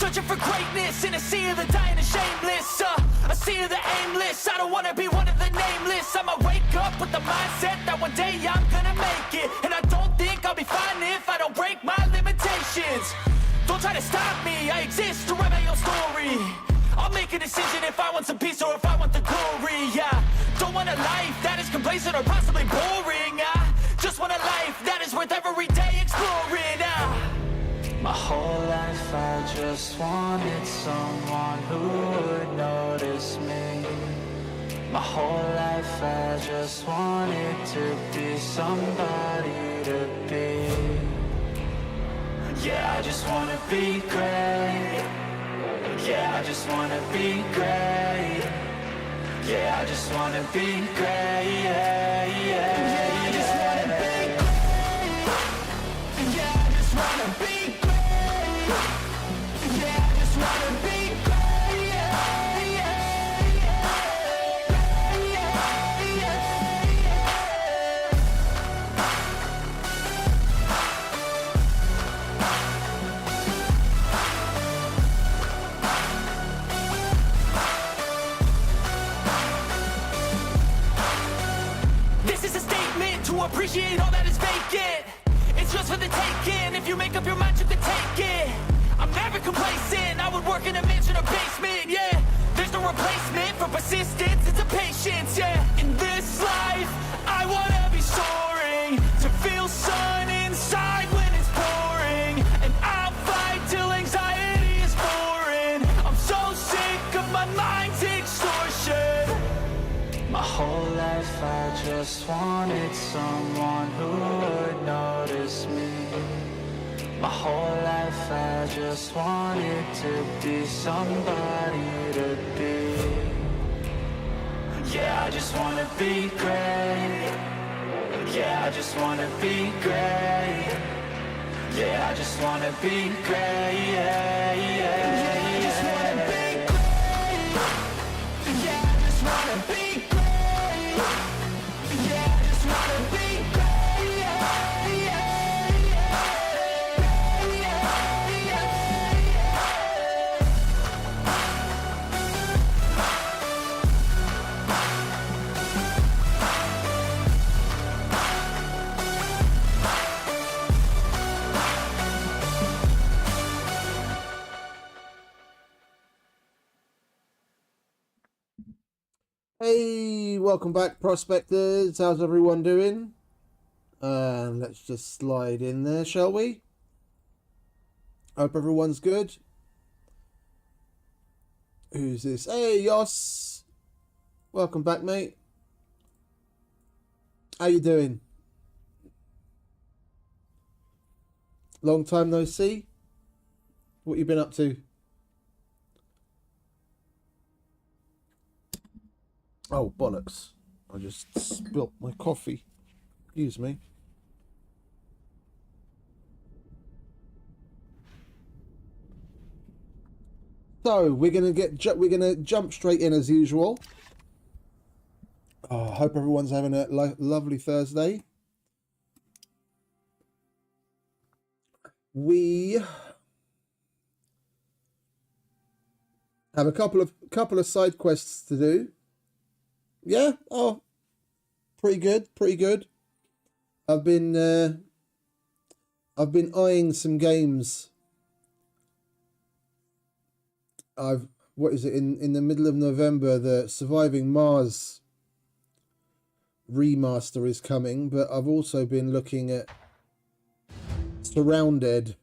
Searching for greatness in a sea of the dying and shameless. A sea of the aimless. I don't wanna be one of the nameless. I'ma wake up with the mindset that one day I'm gonna make it. And I don't think I'll be fine if I don't break my limitations. Don't try to stop me, I exist to write my own story. I'll make a decision if I want some peace or if I want the glory. Yeah, don't want a life that is complacent or possibly boring. I just want a life that is worth every day exploring. My whole life I just wanted someone who would notice me. My whole life I just wanted to be somebody to be. Yeah, I just wanna be great. Yeah, I just wanna be great. Yeah, I just wanna be great. Yeah, yeah, I just wanna be great. Yeah, I just wanna be great. Yeah, I just wanna be great. Yeah, yeah, yeah, yeah, This is a statement to appreciate all that is vacant. It's just for the taking. If you make up your mind, you can take it. I'm never complacent. I would work in a mansion or basement. Yeah, there's no replacement for persistence. It's a patience. Yeah, in this life, I wanna be soaring to feel sun inside when it's pouring, and I'll fight till anxiety is foreign. I'm so sick of my mind's extortion. My whole life I just wanted someone who would notice me. My whole life I just wanted to be somebody to be. Yeah, I just wanna be great. Yeah, I just wanna be great. Yeah, I just wanna be great. Yeah, yeah, yeah, I just wanna be great. Yeah, I just wanna be great. Yeah, I just wanna be great. Yeah, yeah, yeah, yeah, Hey, welcome back, prospectors. How's everyone doing? Let's just slide in there, shall we? Hope everyone's good. Who's this? Hey, Yos. Welcome back, mate. How you doing? Long time no see. What you been up to? Oh, bollocks. I just spilt my coffee. Excuse me. So, we're gonna jump straight in as usual. I hope everyone's having a lovely Thursday. We have a couple of side quests to do. Yeah, oh, pretty good. I've been eyeing some games. What is it, in the middle of November, the Surviving Mars remaster is coming, but I've also been looking at Surrounded.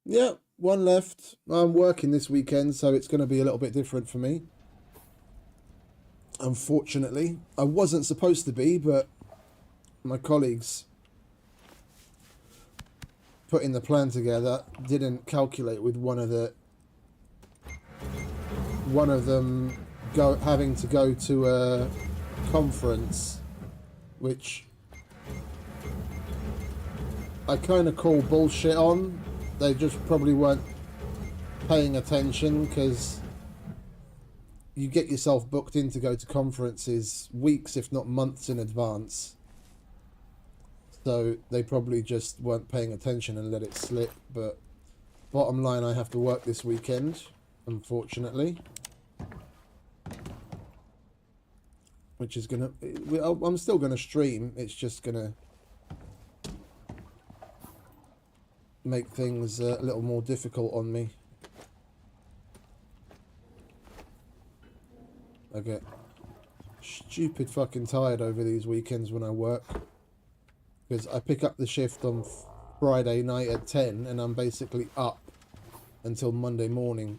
Yeah, one left. I'm working this weekend, so it's going to be a little bit different for me. Unfortunately, I wasn't supposed to be, but my colleagues putting the plan together didn't calculate with one of them having to go to a conference, which I kind of call bullshit on. They just probably weren't paying attention, because you get yourself booked in to go to conferences weeks, if not months in advance. So they probably just weren't paying attention and let it slip. But bottom line, I have to work this weekend, unfortunately. Which is gonna... I'm still gonna stream. It's just gonna make things a little more difficult on me. I get stupid fucking tired over these weekends when I work. Because I pick up the shift on Friday night at 10 and I'm basically up until Monday morning.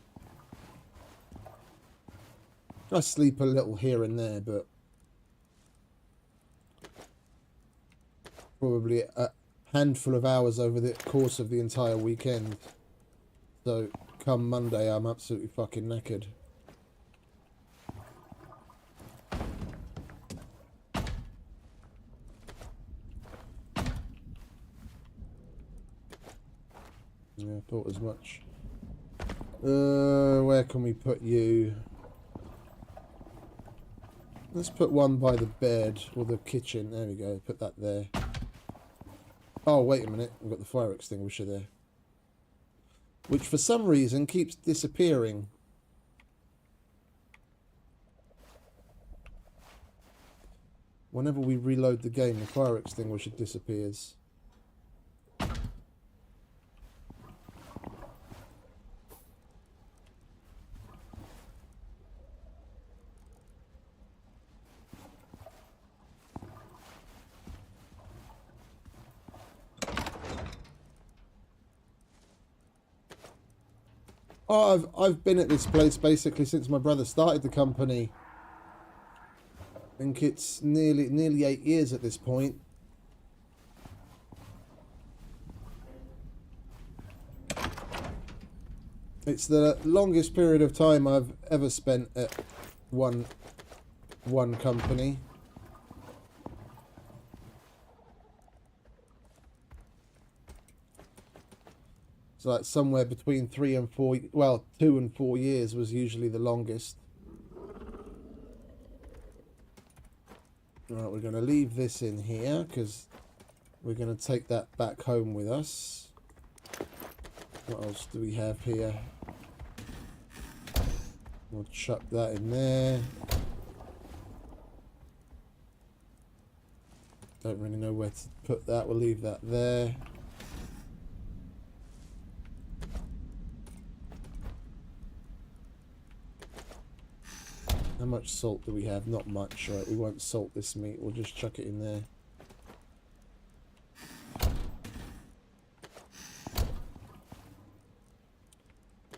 I sleep a little here and there, but probably a handful of hours over the course of the entire weekend. So come Monday, I'm absolutely fucking knackered. Yeah, I thought as much. Where can we put you? Let's put one by the bed or the kitchen. There we go. Put that there. Oh, wait a minute. We've got the fire extinguisher there. Which for some reason keeps disappearing. Whenever we reload the game, the fire extinguisher disappears. Oh, I've been at this place basically since my brother started the company. I think it's nearly 8 years at this point. It's the longest period of time I've ever spent at one company. So like somewhere between 3 and 4, well, 2 and 4 years was usually the longest. Right, we're going to leave this in here because we're going to take that back home with us. What else do we have here? We'll chuck that in there. Don't really know where to put that. We'll leave that there. How much salt do we have? Not much. Right, we won't salt this meat. We'll just chuck it in there.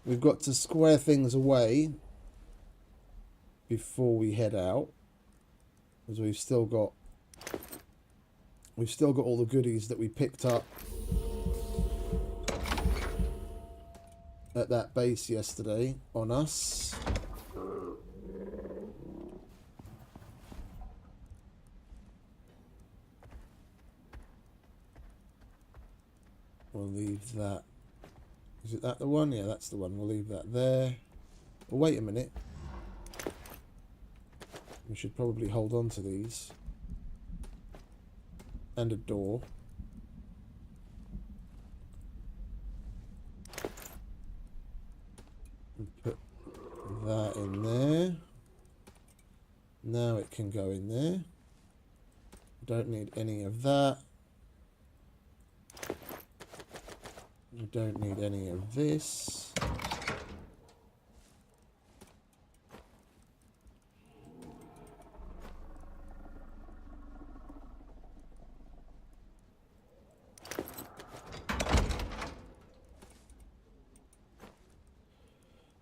We've got to square things away before we head out, because we've still got all the goodies that we picked up at that base yesterday on us. We'll leave that. Is it that the one? Yeah, that's the one. We'll leave that there. Well, wait a minute. We should probably hold on to these. And a door. And put that in there. Now it can go in there. Don't need any of that. We don't need any of this.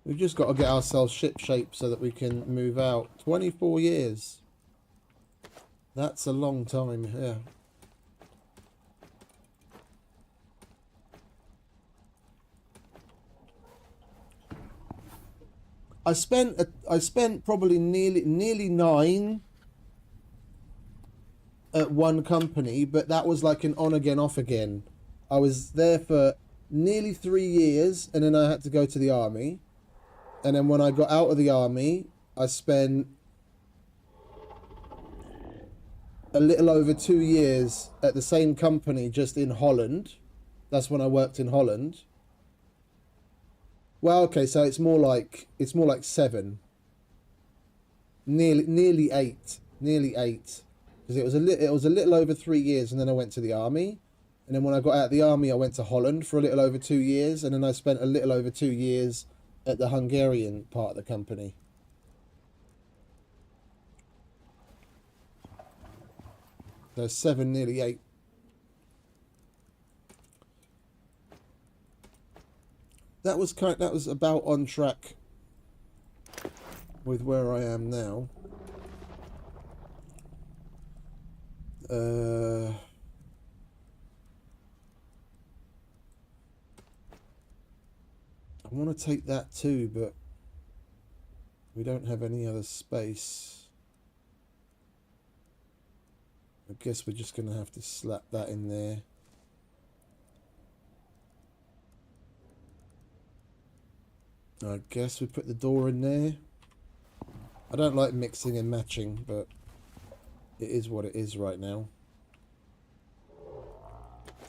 We've just got to get ourselves ship shape so that we can move out. 24 years. That's a long time, yeah. I spent probably nearly 9 at one company, but that was like an on again off again. I was there for nearly 3 years, and then I had to go to the army. And then when I got out of the army, I spent a little over 2 years at the same company, just in Holland. That's when I worked in Holland. Well, okay, so it's more like 7, nearly 8, because it was a little over 3 years, and then I went to the army, and then when I got out of the army, I went to Holland for a little over 2 years, and then I spent a little over 2 years at the Hungarian part of the company. So 7, nearly 8. That was about on track with where I am now. I want to take that too, but we don't have any other space. I guess we're just going to have to slap that in there. I guess we put the door in there. I don't like mixing and matching, but it is what it is right now.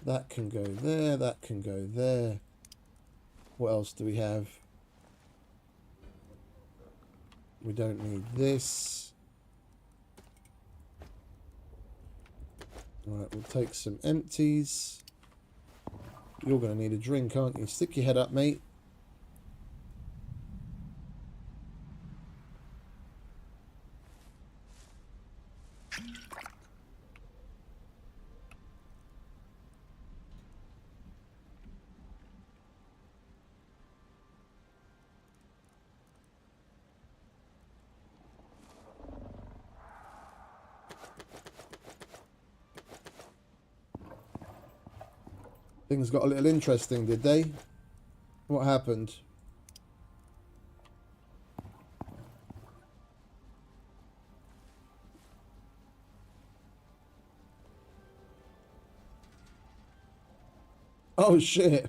That can go there, that can go there. What else do we have? We don't need this. Alright, we'll take some empties. You're going to need a drink, aren't you? Stick your head up, mate. Things got a little interesting, did they? What happened? Oh shit.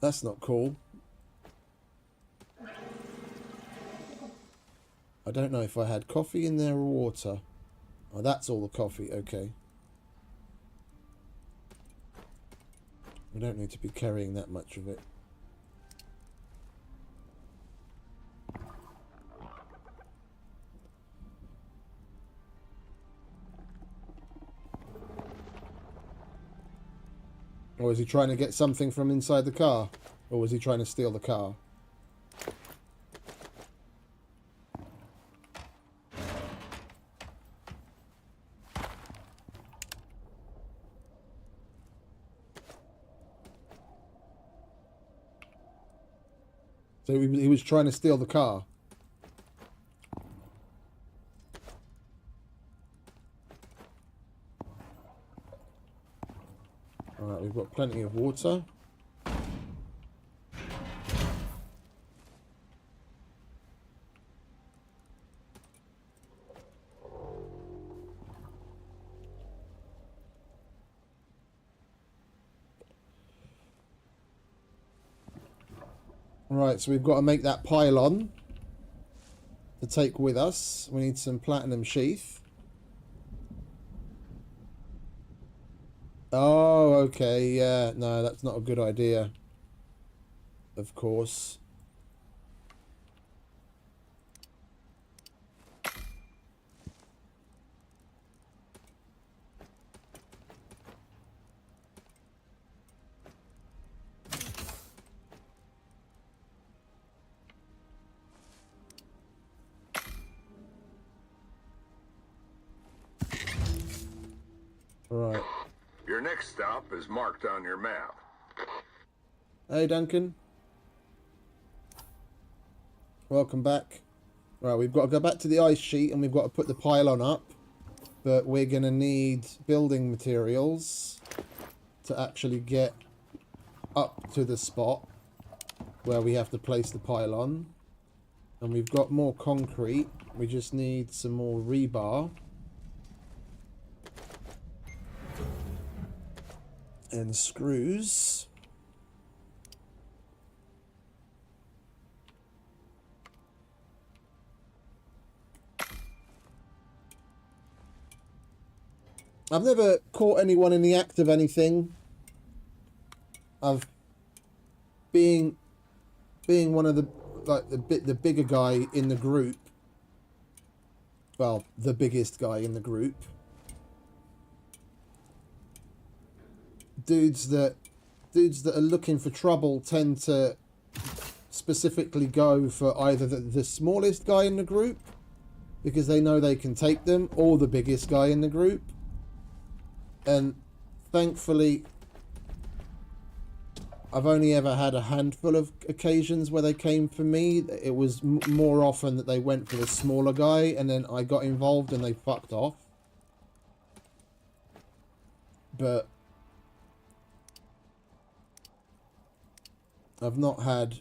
That's not cool. I don't know if I had coffee in there or water. Oh, that's all the coffee. Okay. We don't need to be carrying that much of it. Or is he trying to get something from inside the car? Or was he trying to steal the car? So he was trying to steal the car. Alright, we've got plenty of water. Right, so we've got to make that pylon to take with us. We need some platinum sheath. Oh, okay, yeah. No, that's not a good idea. Of course. Right. Your next stop is marked on your map. Hey, Duncan. Welcome back. Right, we've got to go back to the ice sheet and we've got to put the pylon up. But we're going to need building materials to actually get up to the spot where we have to place the pylon. And we've got more concrete. We just need some more rebar. And screws. I've never caught anyone in the act of anything. Of being one of the the bigger guy in the group. Well, the biggest guy in the group. Dudes that are looking for trouble tend to specifically go for either the smallest guy in the group, because they know they can take them, or the biggest guy in the group. And thankfully, I've only ever had a handful of occasions where they came for me. It was more often that they went for the smaller guy, and then I got involved and they fucked off. But I've not had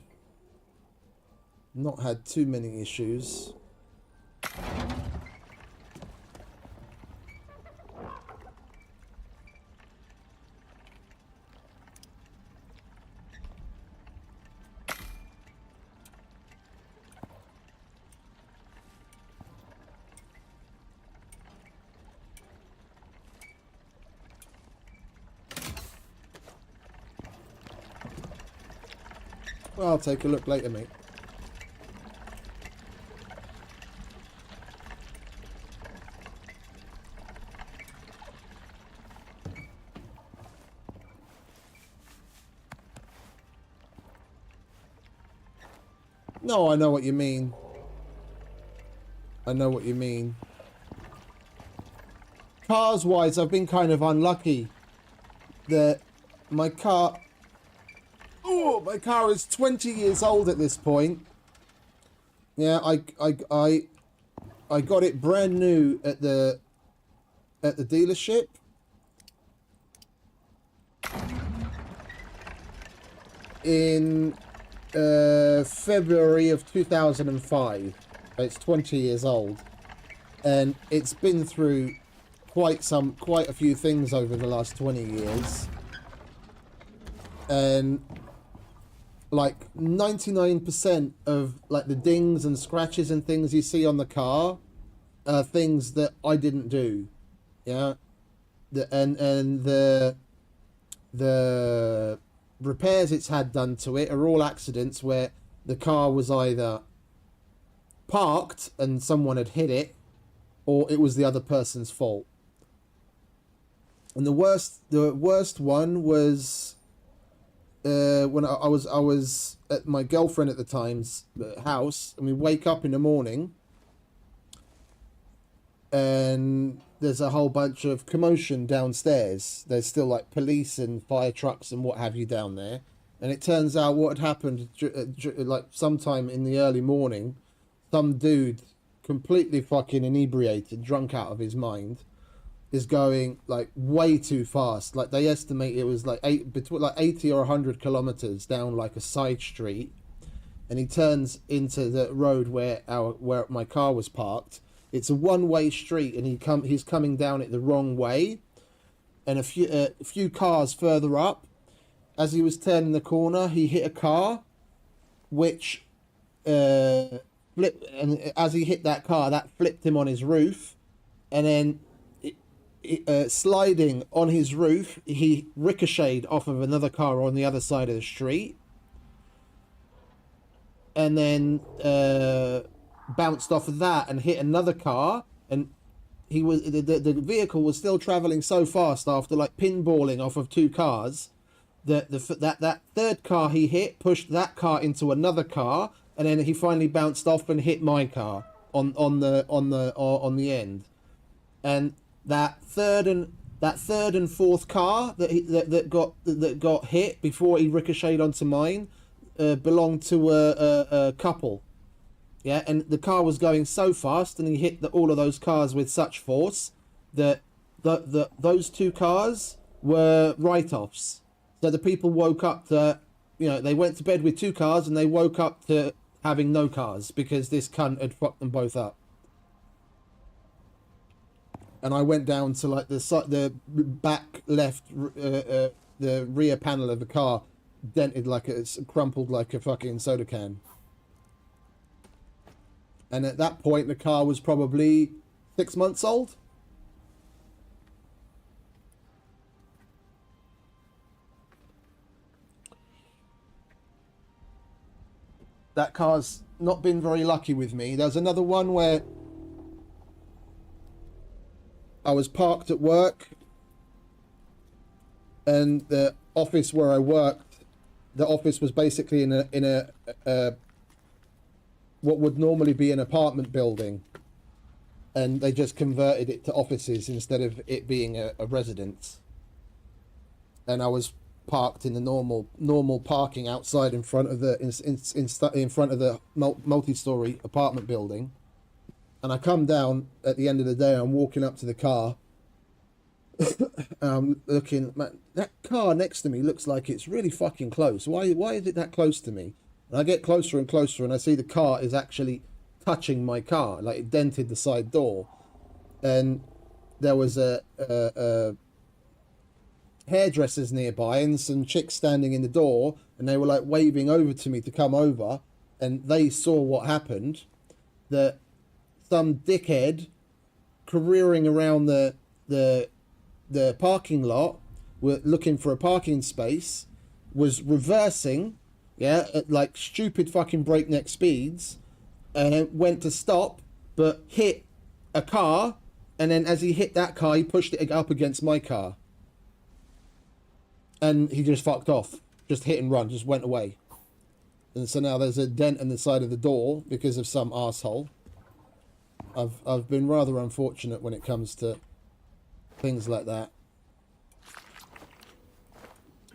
too many issues. Well, I'll take a look later, mate. No, I know what you mean. I know what you mean. Cars-wise, I've been kind of unlucky that my car... Oh, my car is 20 years old at this point. Yeah, I got it brand new at the dealership. In February of 2005. It's 20 years old, and it's been through quite a few things over the last 20 years. And like 99% of like the dings and scratches and things you see on the car are things that I didn't do. Yeah. The repairs it's had done to it are all accidents where the car was either parked and someone had hit it, or it was the other person's fault. And the worst one was when I was at my girlfriend at the time's house, and we wake up in the morning and there's a whole bunch of commotion downstairs. There's still like police and fire trucks and what have you down there. And it turns out what had happened like sometime in the early morning, some dude completely fucking inebriated, drunk out of his mind, is going like way too fast. Like they estimate it was like between 80 or 100 kilometers down like a side street, and he turns into the road where my car was parked. It's a one-way street, and he's coming down it the wrong way, and a few cars further up, as he was turning the corner, he hit a car, which flipped, and as he hit that car, that flipped him on his roof, and then sliding on his roof, he ricocheted off of another car on the other side of the street, and then bounced off of that and hit another car, and he was the vehicle was still traveling so fast after like pinballing off of two cars that that third car he hit pushed that car into another car, and then he finally bounced off and hit my car on the end. And that third and fourth car that got hit before he ricocheted onto mine belonged to a couple. Yeah, and the car was going so fast, and he hit all of those cars with such force that those two cars were write-offs. So the people woke up to, they went to bed with two cars, and they woke up to having no cars because this cunt had fucked them both up. And I went down to like the back left, the rear panel of the car, dented like it's crumpled like a fucking soda can. And at that point, the car was probably 6 months old. that car's not been very lucky with me. There's another one where I was parked at work, and the office where I worked, the office was basically in a what would normally be an apartment building, and they just converted it to offices instead of it being a residence. And I was parked in the normal parking outside in front of the in front of the multi-story apartment building, and I come down at the end of the day. I'm walking up to the car. I'm looking, man, that car next to me looks like it's really fucking close. Why is it that close to me? And I get closer and closer, and I see the car is actually touching my car, like it dented the side door. And there was a hairdressers nearby and some chicks standing in the door, and they were like waving over to me to come over, and they saw what happened, that some dickhead careering around the parking lot, looking for a parking space, was reversing, yeah, at like stupid fucking breakneck speeds, and it went to stop but hit a car, and then as he hit that car he pushed it up against my car, and he just fucked off, just hit and run, just went away. And so now there's a dent in the side of the door because of some arsehole. I've been rather unfortunate when it comes to things like that.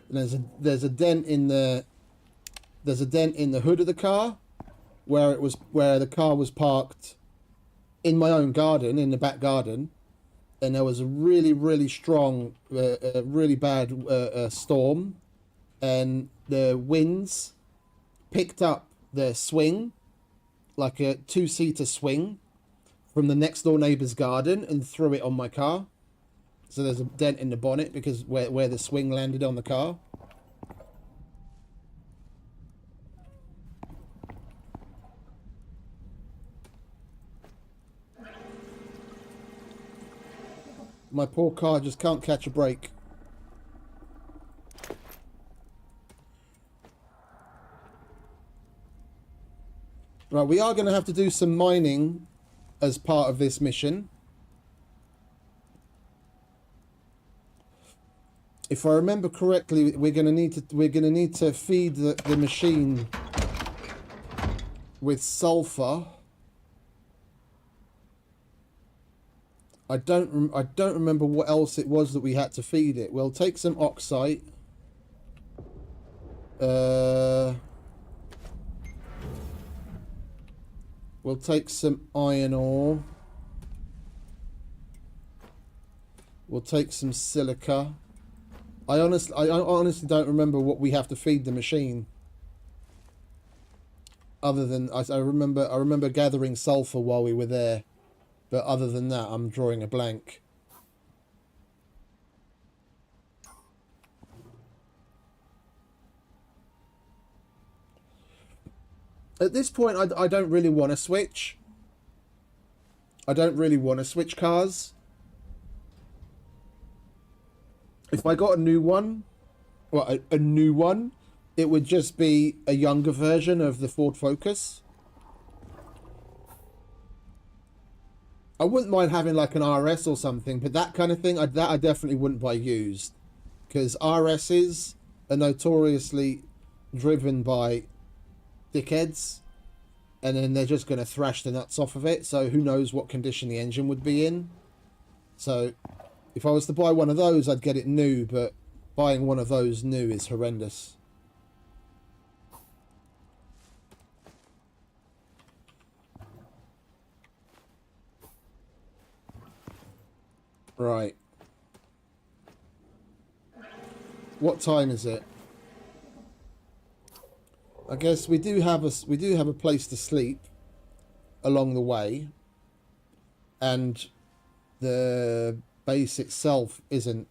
And there's a dent in the hood of the car where the car was parked in my own garden, in the back garden, and there was a really strong, really bad storm, and the winds picked up the swing, like a 2-seater swing, from the next door neighbour's garden and threw it on my car. So there's a dent in the bonnet because where the swing landed on the car. My poor car just can't catch a break. Right, we are going to have to do some mining as part of this mission. If I remember correctly, we're going to need to feed the machine with sulfur. I don't remember what else it was that we had to feed it. We'll take some oxide. We'll take some iron ore. We'll take some silica. I honestly don't remember what we have to feed the machine. Other than I remember gathering sulfur while we were there. But other than that, I'm drawing a blank. At this point, I don't really want to switch. I don't really want to switch cars. If I got a new one, well, a new one, it would just be a younger version of the Ford Focus. I wouldn't mind having like an RS or something, but that kind of thing, I definitely wouldn't buy used. Because RSs are notoriously driven by dickheads, and then they're just going to thrash the nuts off of it, so who knows what condition the engine would be in. So if I was to buy one of those, I'd get it new, but buying one of those new is horrendous. Right. What time is it? I guess we do have a place to sleep along the way, and the base itself isn't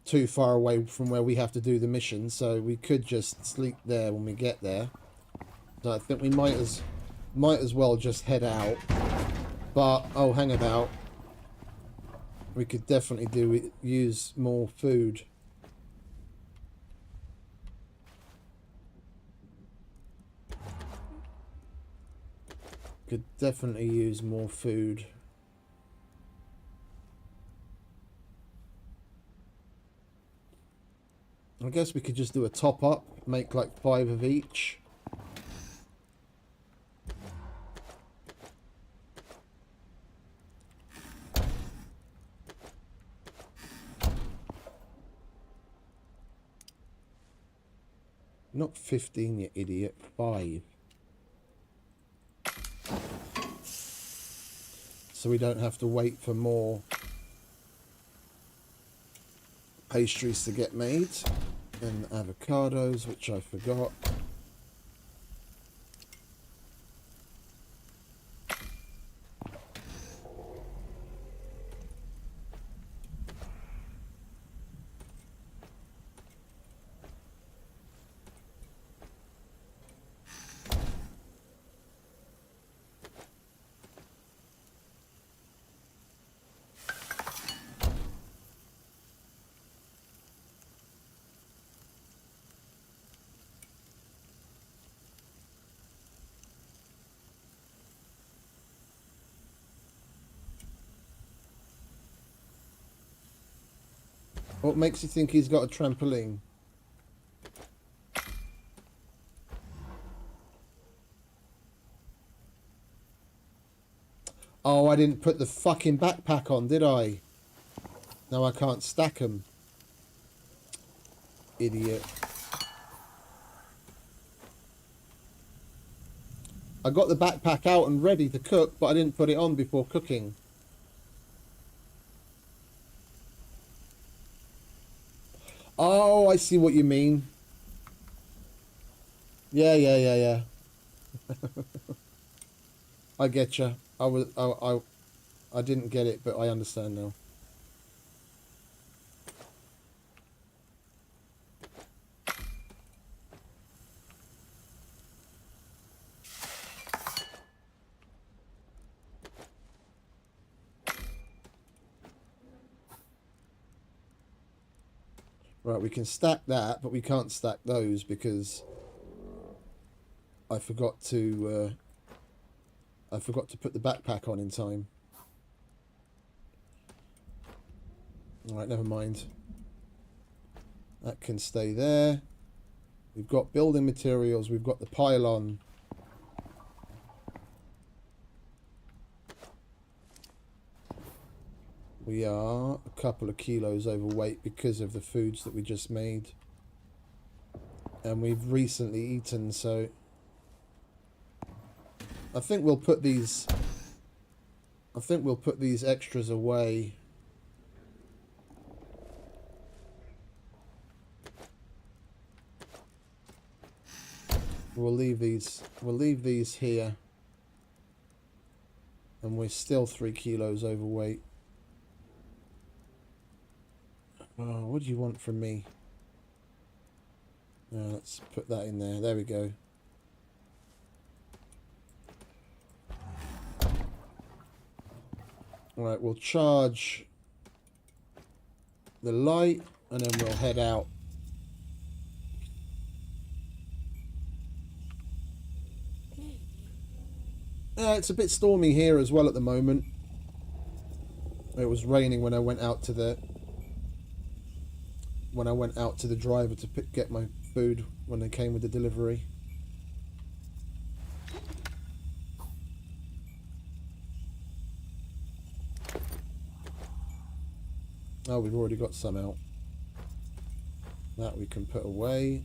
too far away from where we have to do the mission, so we could just sleep there when we get there. So I think we might as well just head out. But oh, hang about. We could definitely use more food. Could definitely use more food. I guess we could just do a top up, make like 5 of each. Not 15, you idiot. 5. So we don't have to wait for more pastries to get made. And avocados, which I forgot. What makes you think he's got a trampoline? Oh, I didn't put the fucking backpack on, did I? Now I can't stack them. Idiot. I got the backpack out and ready to cook, but I didn't put it on before cooking. Oh, I see what you mean. Yeah. I get you. I didn't get it, but I understand now. Right, we can stack that, but we can't stack those because I forgot to put the backpack on in time. Alright, never mind. That can stay there. We've got building materials, we've got the pylon. We are a couple of kilos overweight because of the foods that we just made. And we've recently eaten, so I think we'll put these extras away. We'll leave these here. And we're still 3 kilos overweight. Oh, what do you want from me? Let's put that in there. There we go. Alright, we'll charge the light and then we'll head out. It's a bit stormy here as well at the moment. It was raining when I went out to the driver to get my food when they came with the delivery. Oh, we've already got some out. That we can put away.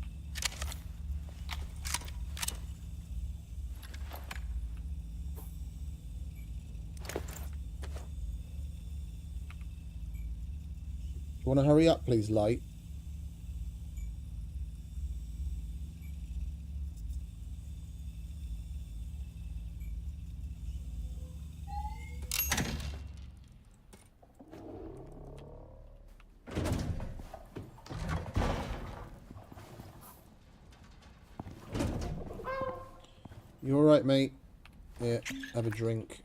You want to hurry up, please, Light? You alright, mate? Yeah, have a drink.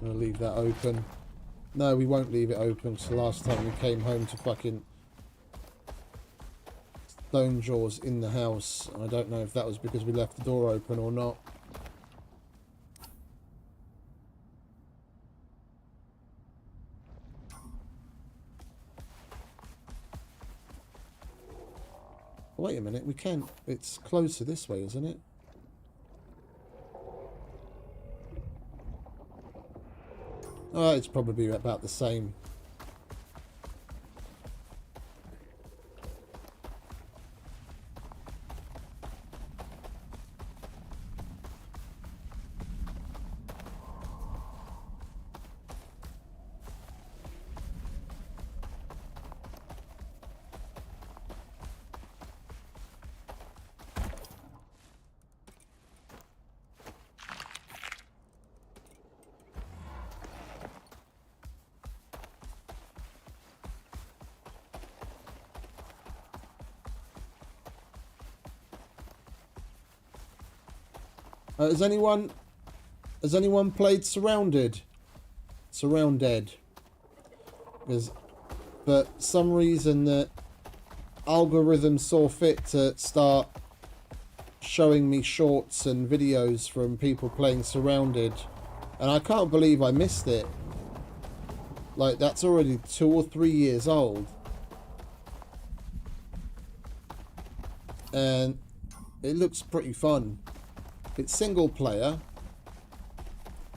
I'm gonna leave that open. No, we won't leave it open, because the last time we came home to fucking stone jaws in the house. I don't know if that was because we left the door open or not. Wait a minute, we can't. It's closer this way, isn't it? Oh, it's probably about the same. Has anyone played Surrounded? Surrounded. Because, for some reason, the algorithm saw fit to start showing me shorts and videos from people playing Surrounded, and I can't believe I missed it. Like, that's already 2 or 3 years old, and it looks pretty fun. It's single player,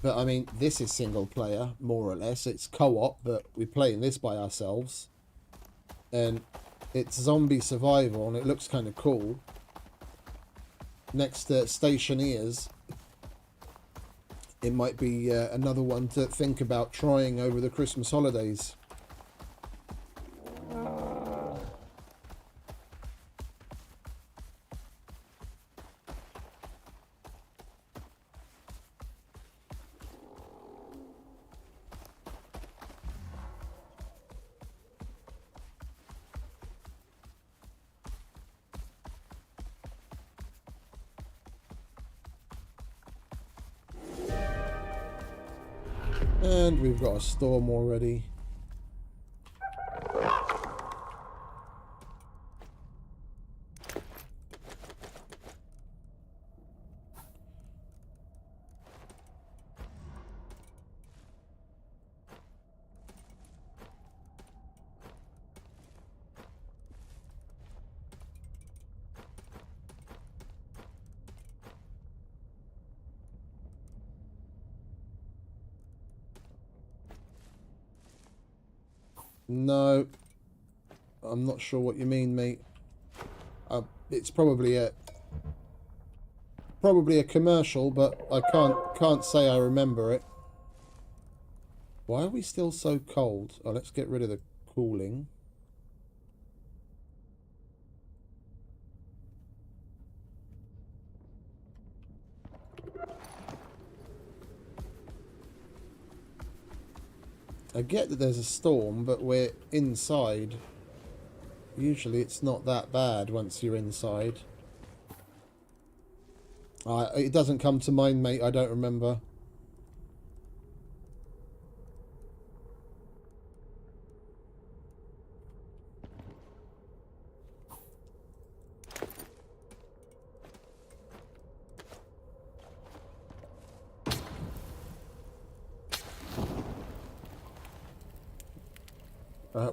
but I mean, this is single player, more or less. It's co-op, but we're playing this by ourselves. And it's zombie survival, and it looks kind of cool. Next to Stationeers, it might be another one to think about trying over the Christmas holidays. And we've got a storm already. No, I'm not sure what you mean, mate. It's probably a commercial, but I can't say I remember it. Why are we still so cold? Oh, let's get rid of the cooling. I get that there's a storm, but we're inside. Usually it's not that bad once you're inside. It doesn't come to mind, mate. I don't remember.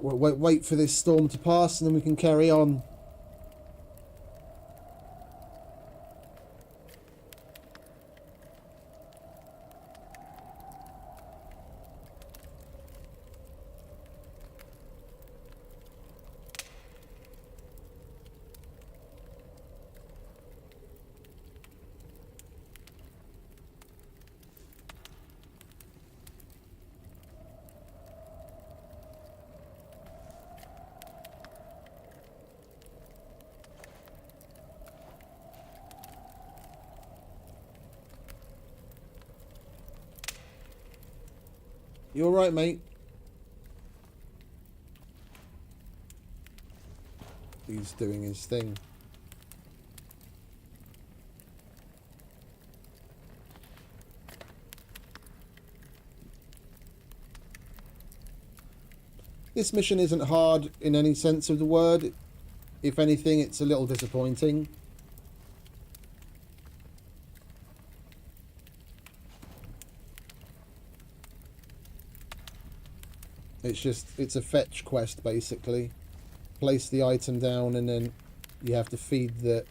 We'll wait for this storm to pass and then we can carry on. You alright, mate? He's doing his thing. This mission isn't hard in any sense of the word. If anything, it's a little disappointing. It's a fetch quest, basically. Place the item down and then you have to feed the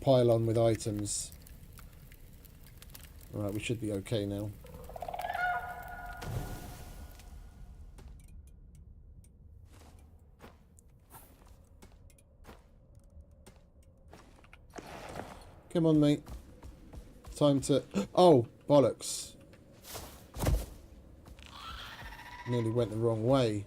pylon with items. Alright, we should be okay now. Come on, mate. Time to... Oh, bollocks. Nearly went the wrong way.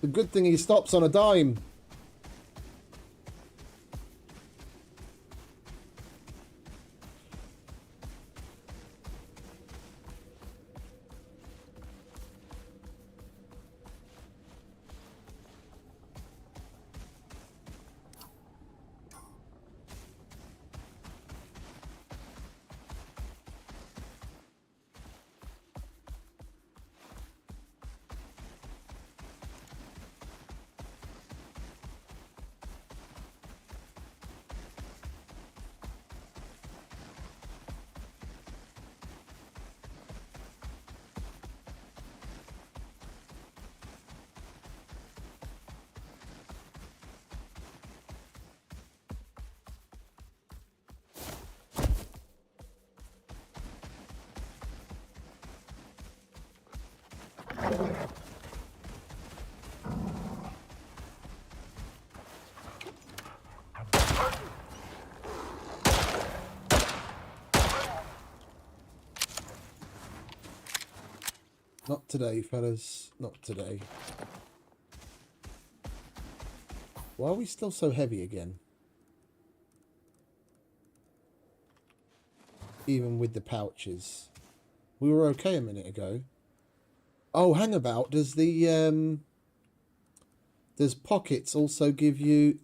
The good thing he stops on a dime. Not today, fellas. Not today. Why are we still so heavy again? Even with the pouches. We were okay a minute ago. Oh, hang about. Does the does pockets also give you...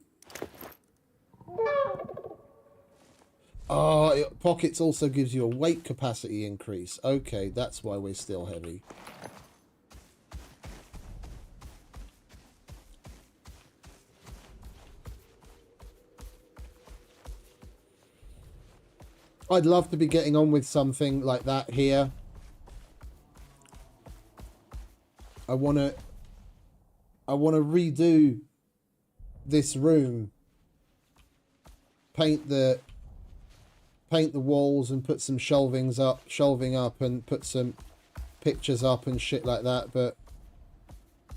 Oh, pockets also gives you a weight capacity increase. Okay, that's why we're still heavy. I'd love to be getting on with something like that here. I want to redo this room. Paint the walls and put some shelving up and put some pictures up and shit like that, but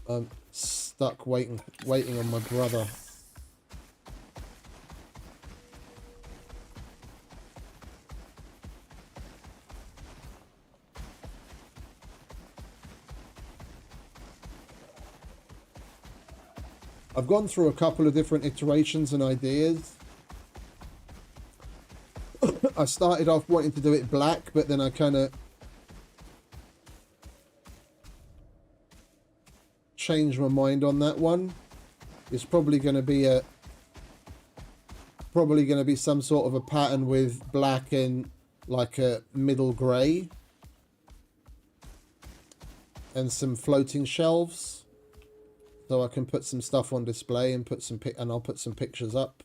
I'm stuck waiting on my brother. I've gone through a couple of different iterations and ideas. I started off wanting to do it black, but then I kind of changed my mind on that one. It's probably going to be some sort of a pattern with black and like a middle grey and some floating shelves. So I can put some stuff on display and I'll put some pictures up.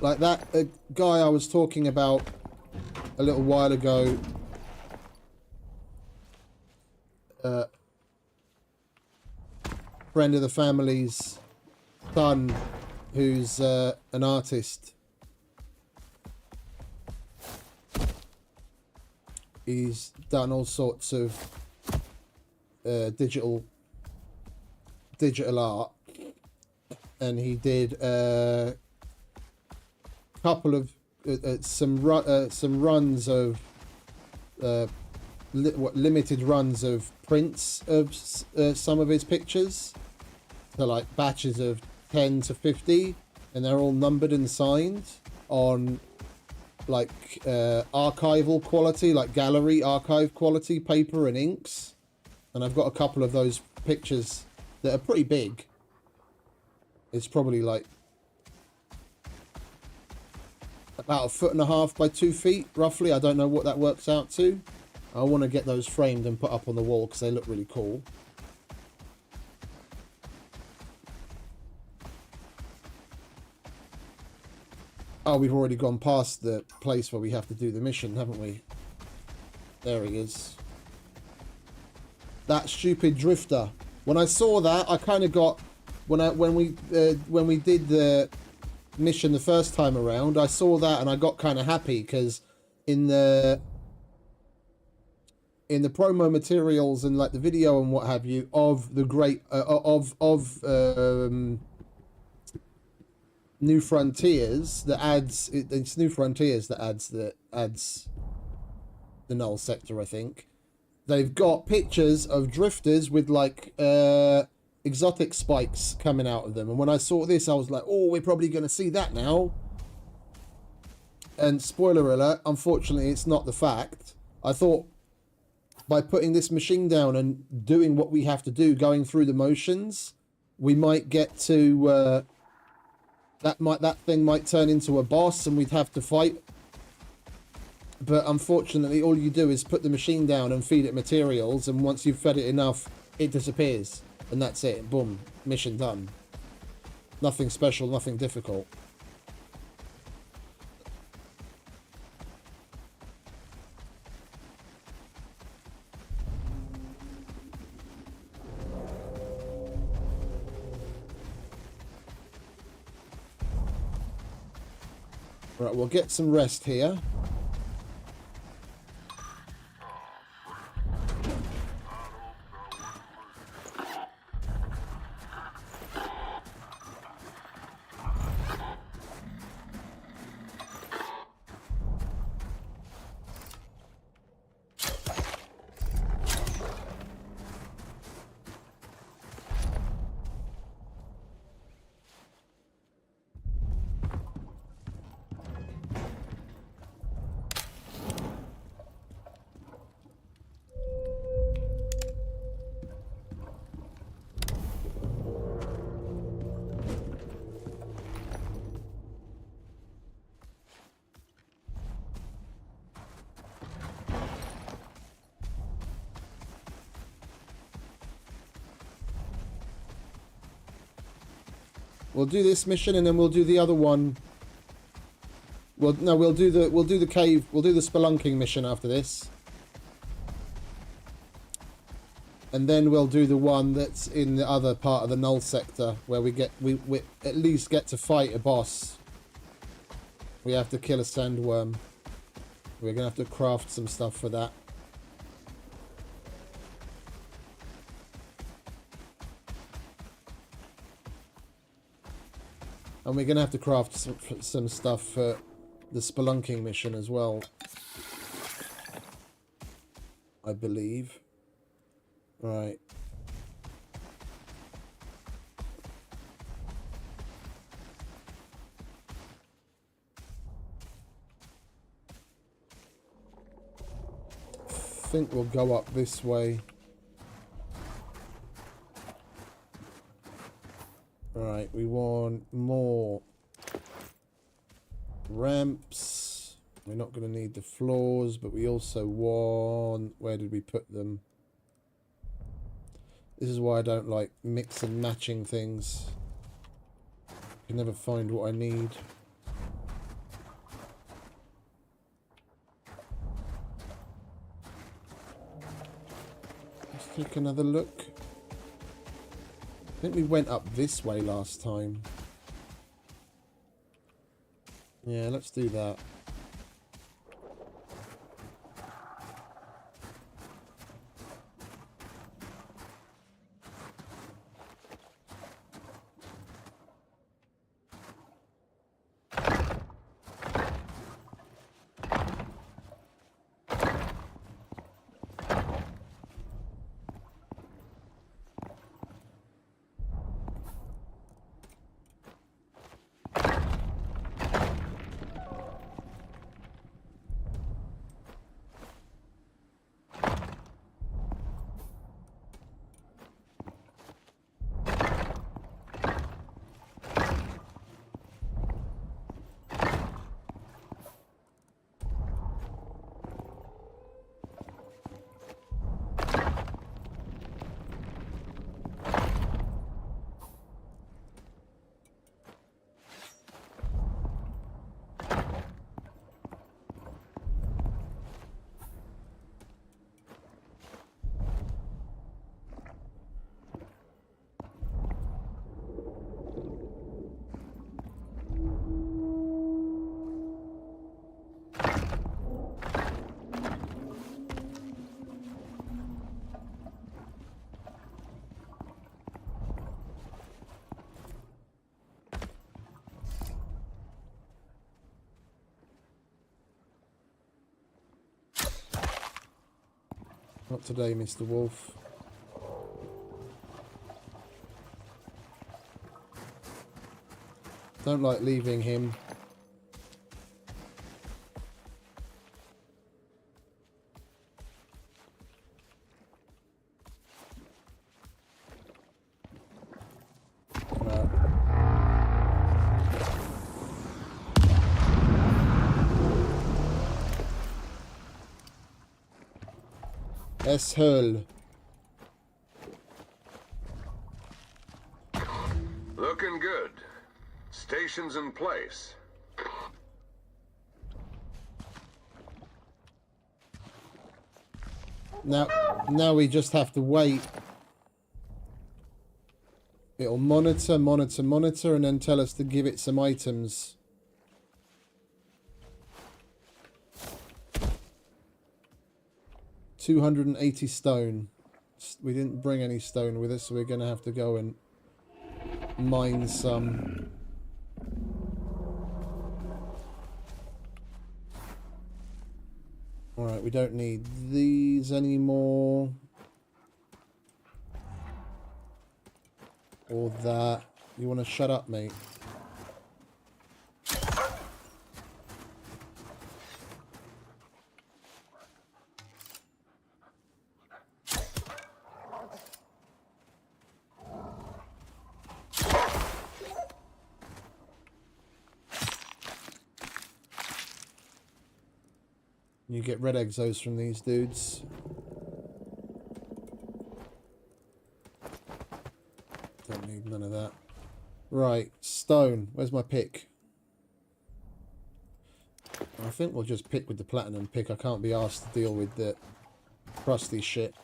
Like that guy I was talking about a little while ago. Friend of the family's son, who's an artist. He's done all sorts of digital art, and he did a couple of some runs of limited runs of prints of some of his pictures. So like batches of 10 to 50, and they're all numbered and signed on like archival quality, like gallery archive quality paper and inks. And I've got a couple of those pictures that are pretty big. It's probably like about 1.5 feet by 2 feet roughly. I don't know what that works out to. I want to get those framed and put up on the wall because they look really cool. Oh, we've already gone past the place where we have to do the mission, haven't we? There he is. That stupid drifter. When I saw that, I kind of got... When we did the mission the first time around, I saw that and I got kind of happy because in the promo materials and like the video and what have you of the great New Frontiers that adds it's New Frontiers that adds the Null sector, I think. They've got pictures of drifters with like exotic spikes coming out of them, and when I saw this I was like, oh, we're probably going to see that now. And spoiler alert, unfortunately it's not the fact. I thought by putting this machine down and doing what we have to do, going through the motions, we might get to that thing might turn into a boss and we'd have to fight. But unfortunately, all you do is put the machine down and feed it materials, and once you've fed it enough, it disappears. And that's it. Boom. Mission done. Nothing special, nothing difficult. Right, we'll get some rest here. We'll do this mission and then we'll do the other one. Well, no, we'll do the cave. We'll do the spelunking mission after this, and then we'll do the one that's in the other part of the Null sector where we at least get to fight a boss. We have to kill a sandworm. We're gonna have to craft some stuff for that. And we're going to have to craft some stuff for the spelunking mission as well, I believe. Right. I think we'll go up this way. Right, we want more ramps. We're not going to need the floors, but we also want... Where did we put them? This is why I don't like mix and matching things. I can never find what I need. Let's take another look. I think we went up this way last time. Yeah, let's do that. Not today, Mr. Wolf. Don't like leaving him. S-Hull. Looking good. Station's in place. Now we just have to wait. It'll monitor, and then tell us to give it some items. $280 stone. We didn't bring any stone with us, so we're going to have to go and mine some. Alright, we don't need these anymore. Or that. You want to shut up, mate? You get red exos from these dudes. Don't need none of that. Right, stone. Where's my pick? I think we'll just pick with the platinum pick. I can't be asked to deal with the crusty shit.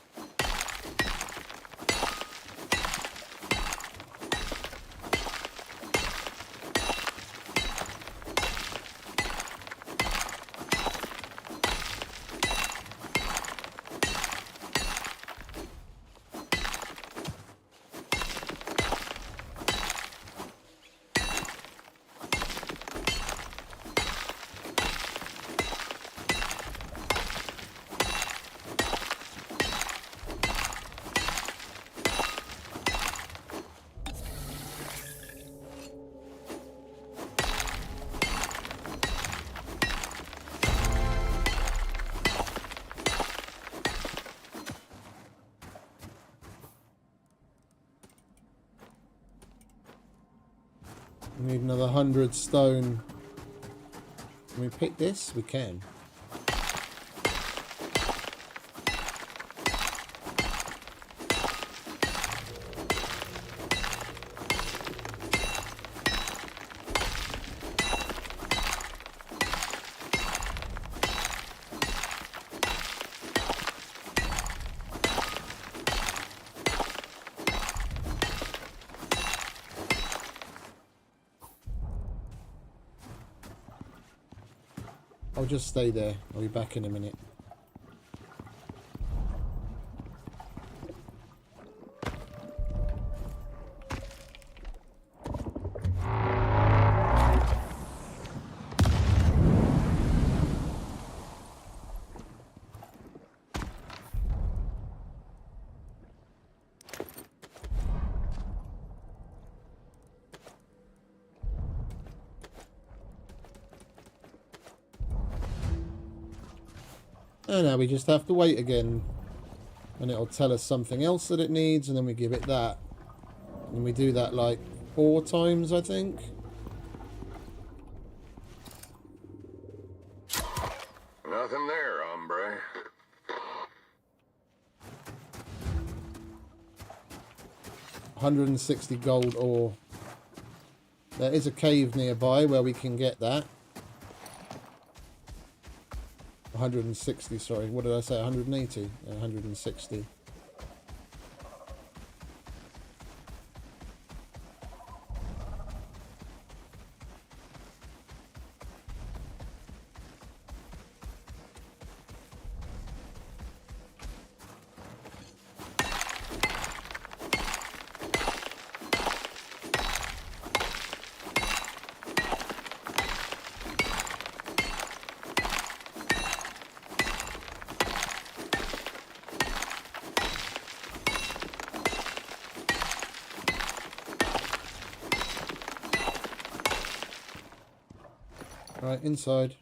We need another 100 stone. Can we pick this? We can. I'll just stay there. I'll be back in a minute. And now we just have to wait again. And it'll tell us something else that it needs, and then we give it that. And we do that like 4 times, I think. Nothing there, hombre. $160 gold ore. There is a cave nearby where we can get that. 160, sorry. What did I say? 180? 160. Right, inside.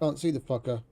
Can't see the fucker.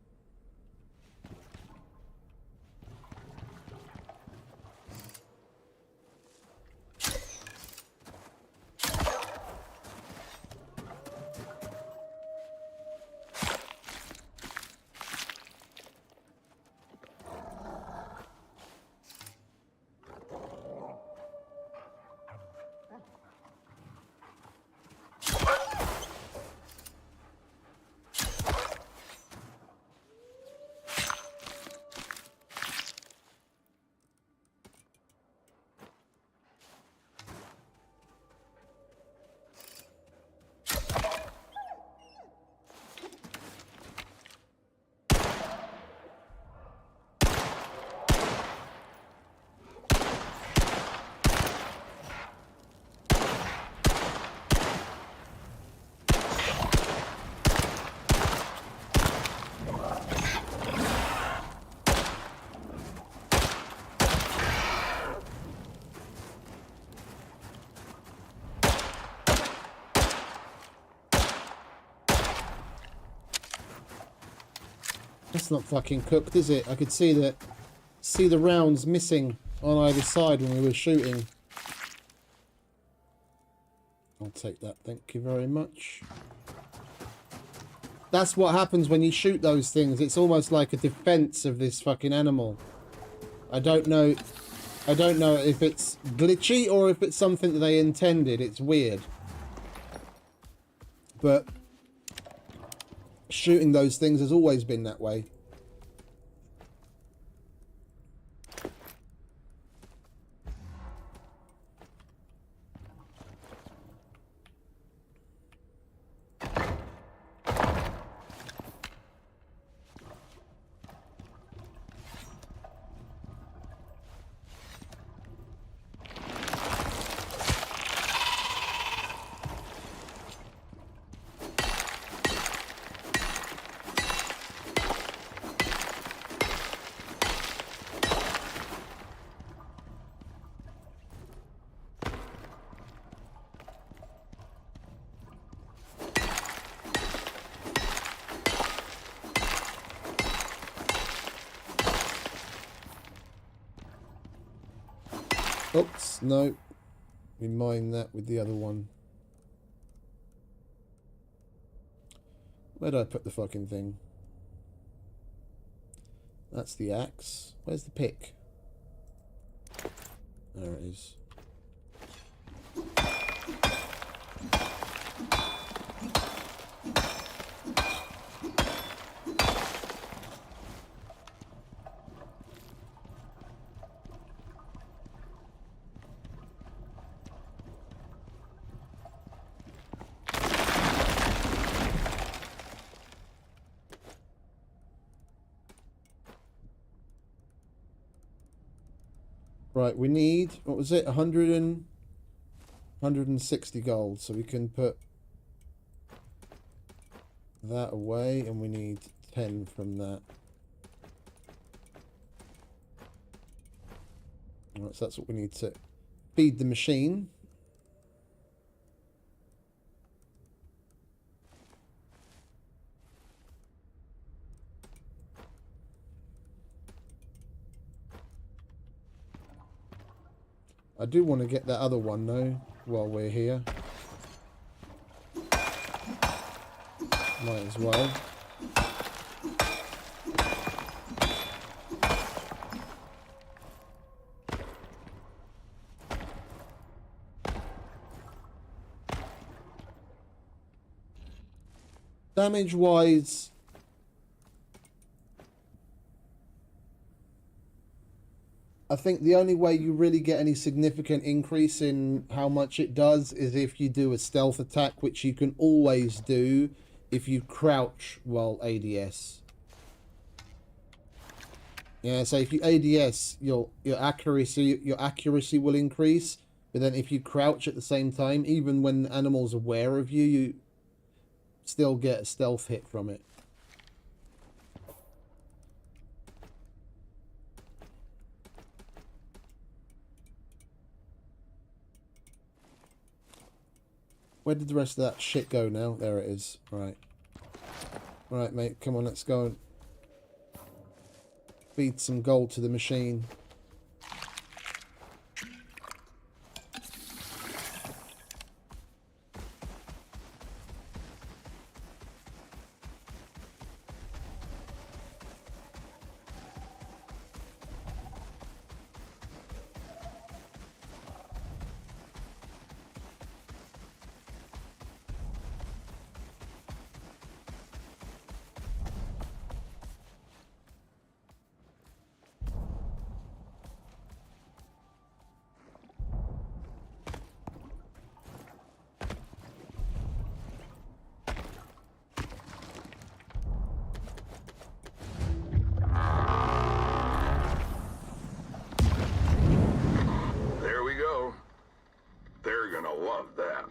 That's not fucking cooked, is it? I could see the rounds missing on either side when we were shooting. I'll take that, thank you very much. That's what happens when you shoot those things. It's almost like a defense of this fucking animal. I don't know if it's glitchy or if it's something that they intended. It's weird. But shooting those things has always been that way. Oops, no. We mine that with the other one. Where did I put the fucking thing? That's the axe. Where's the pick? There it is. Right, we need, what was it, 160 gold, so we can put that away, and we need 10 from that. Right, so that's what we need to feed the machine. I do want to get that other one though. while we're here. Might as well. Damage-wise, I think the only way you really get any significant increase in how much it does is if you do a stealth attack, which you can always do if you crouch while ADS. Yeah, so if you ADS, your accuracy will increase, but then if you crouch at the same time, even when the animal's aware of you, you still get a stealth hit from it. Where did the rest of that shit go now? There it is. Right. Right, mate. Come on, let's go and feed some gold to the machine. There we go. They're gonna love that.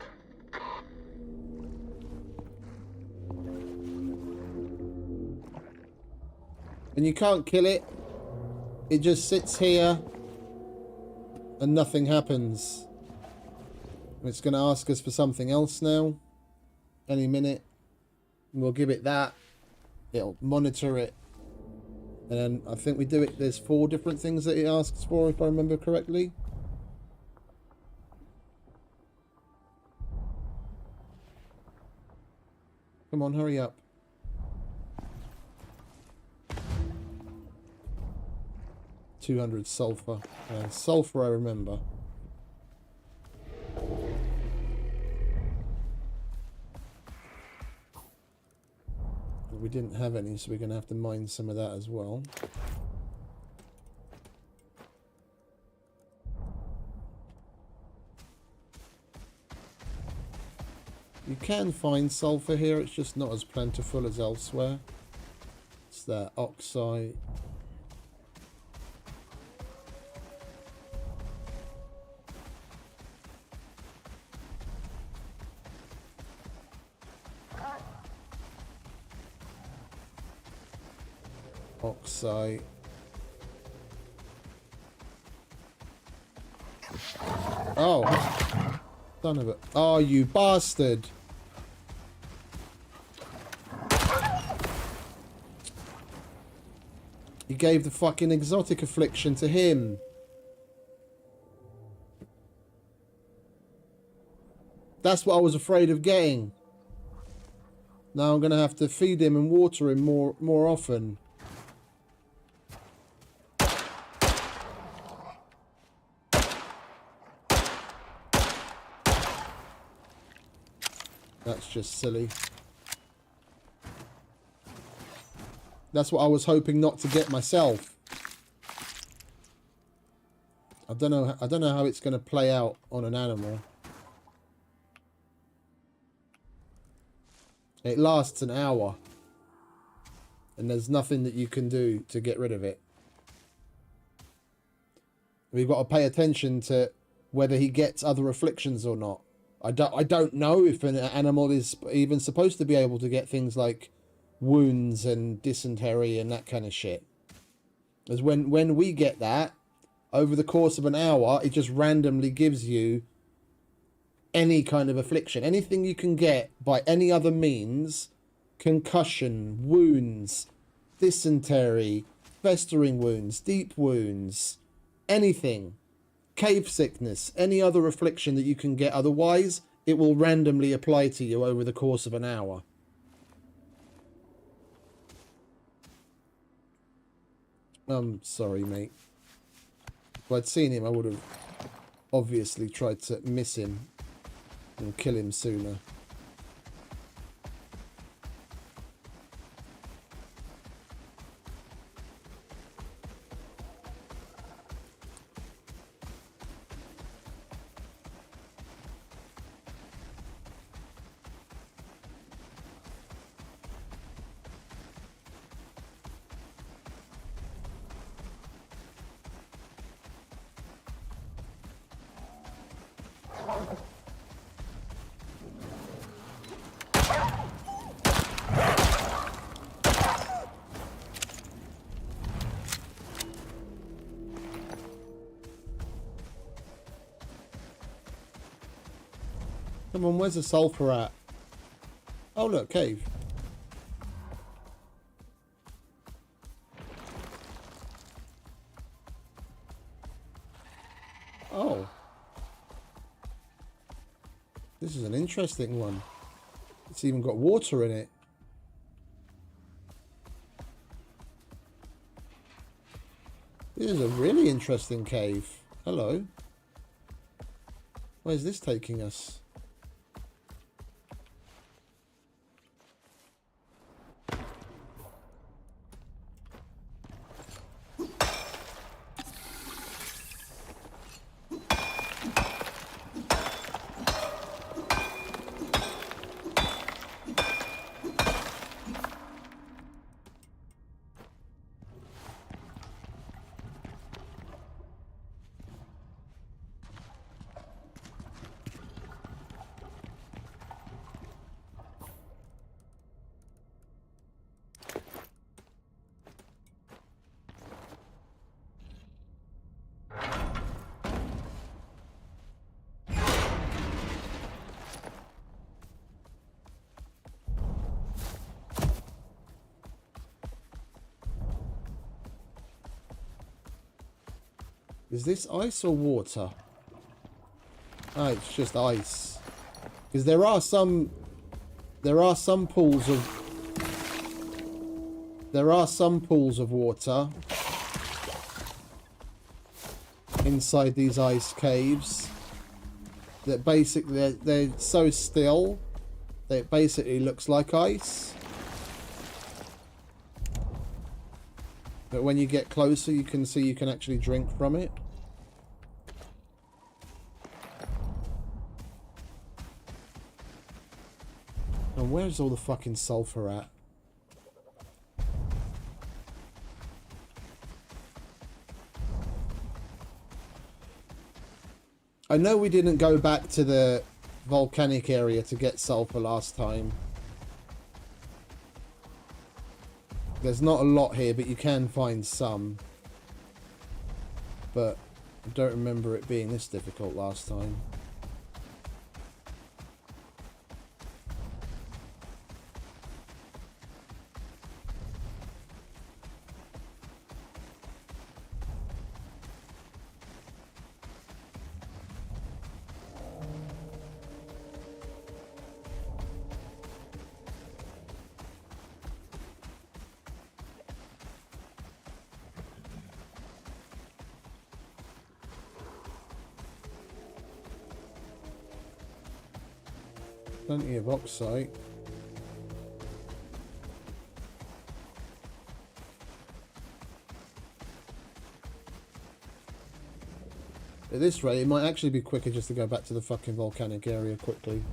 And you can't kill it. It just sits here and nothing happens. It's going to ask us for something else now. Any minute. We'll give it that. It'll monitor it. And then I think we do it. There's 4 different things that it asks for, if I remember correctly. Come on, hurry up. $200 sulfur. Sulfur, I remember. But we didn't have any, so we're going to have to mine some of that as well. You can find sulfur here, it's just not as plentiful as elsewhere. It's that oxide. Oxide. Oh, son of a... Oh, you bastard! You gave the fucking exotic affliction to him. That's what I was afraid of getting. Now I'm gonna have to feed him and water him more often. That's just silly. That's what I was hoping not to get myself. I don't know how it's going to play out on an animal. It lasts an hour. And there's nothing that you can do to get rid of it. We've got to pay attention to whether he gets other afflictions or not. I don't know if an animal is even supposed to be able to get things like wounds and dysentery and that kind of shit. As when we get that, over the course of an hour, it just randomly gives you any kind of affliction. Anything you can get by any other means, concussion, wounds, dysentery, festering wounds, deep wounds, anything cave sickness, any other affliction that you can get otherwise, it will randomly apply to you over the course of an hour. I'm sorry, mate. If I'd seen him, I would have obviously tried to miss him and kill him sooner. Come on, where's the sulfur at? Oh, look, cave. Oh. This is an interesting one. It's even got water in it. This is a really interesting cave. Hello. Where's this taking us? Is this ice or water? Ah, it's just ice. Because there are some pools of water inside these ice caves that basically they're so still that it basically looks like ice. But when you get closer, you can see you can actually drink from it. And where's all the fucking sulfur at? I know we didn't go back to the volcanic area to get sulfur last time. There's not a lot here, but you can find some. But I don't remember it being this difficult last time. Plenty of oxide. At this rate, it might actually be quicker just to go back to the fucking volcanic area quickly.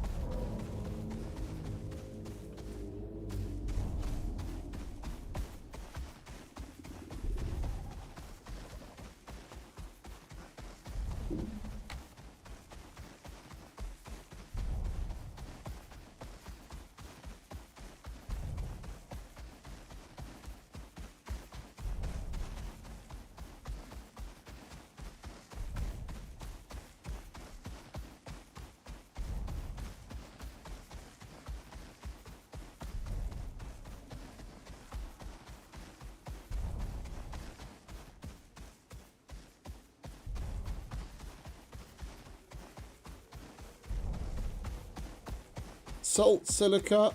salt, silica,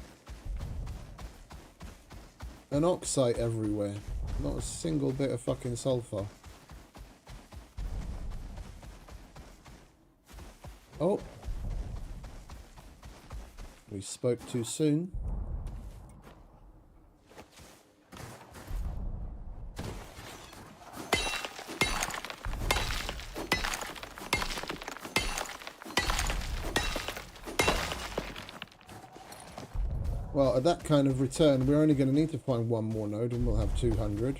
and oxide everywhere. Not a single bit of fucking sulfur. Oh. We spoke too soon. Well, at that kind of return, we're only going to need to find one more node and we'll have 200.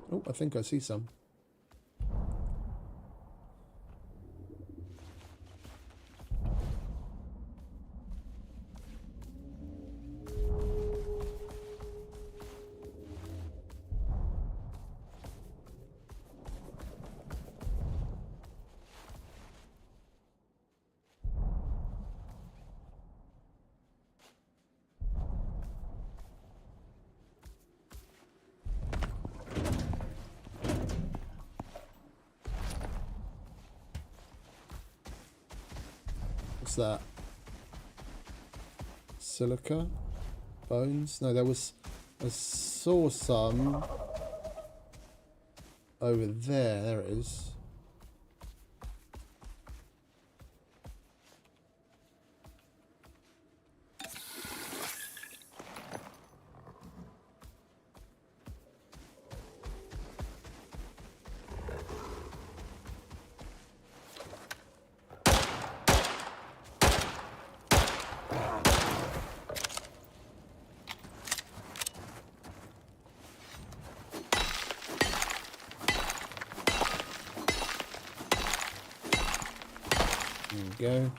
Oh, I think I see some. What's that? Silica? Bones? No, there was... I saw some... over there. There it is. There we go.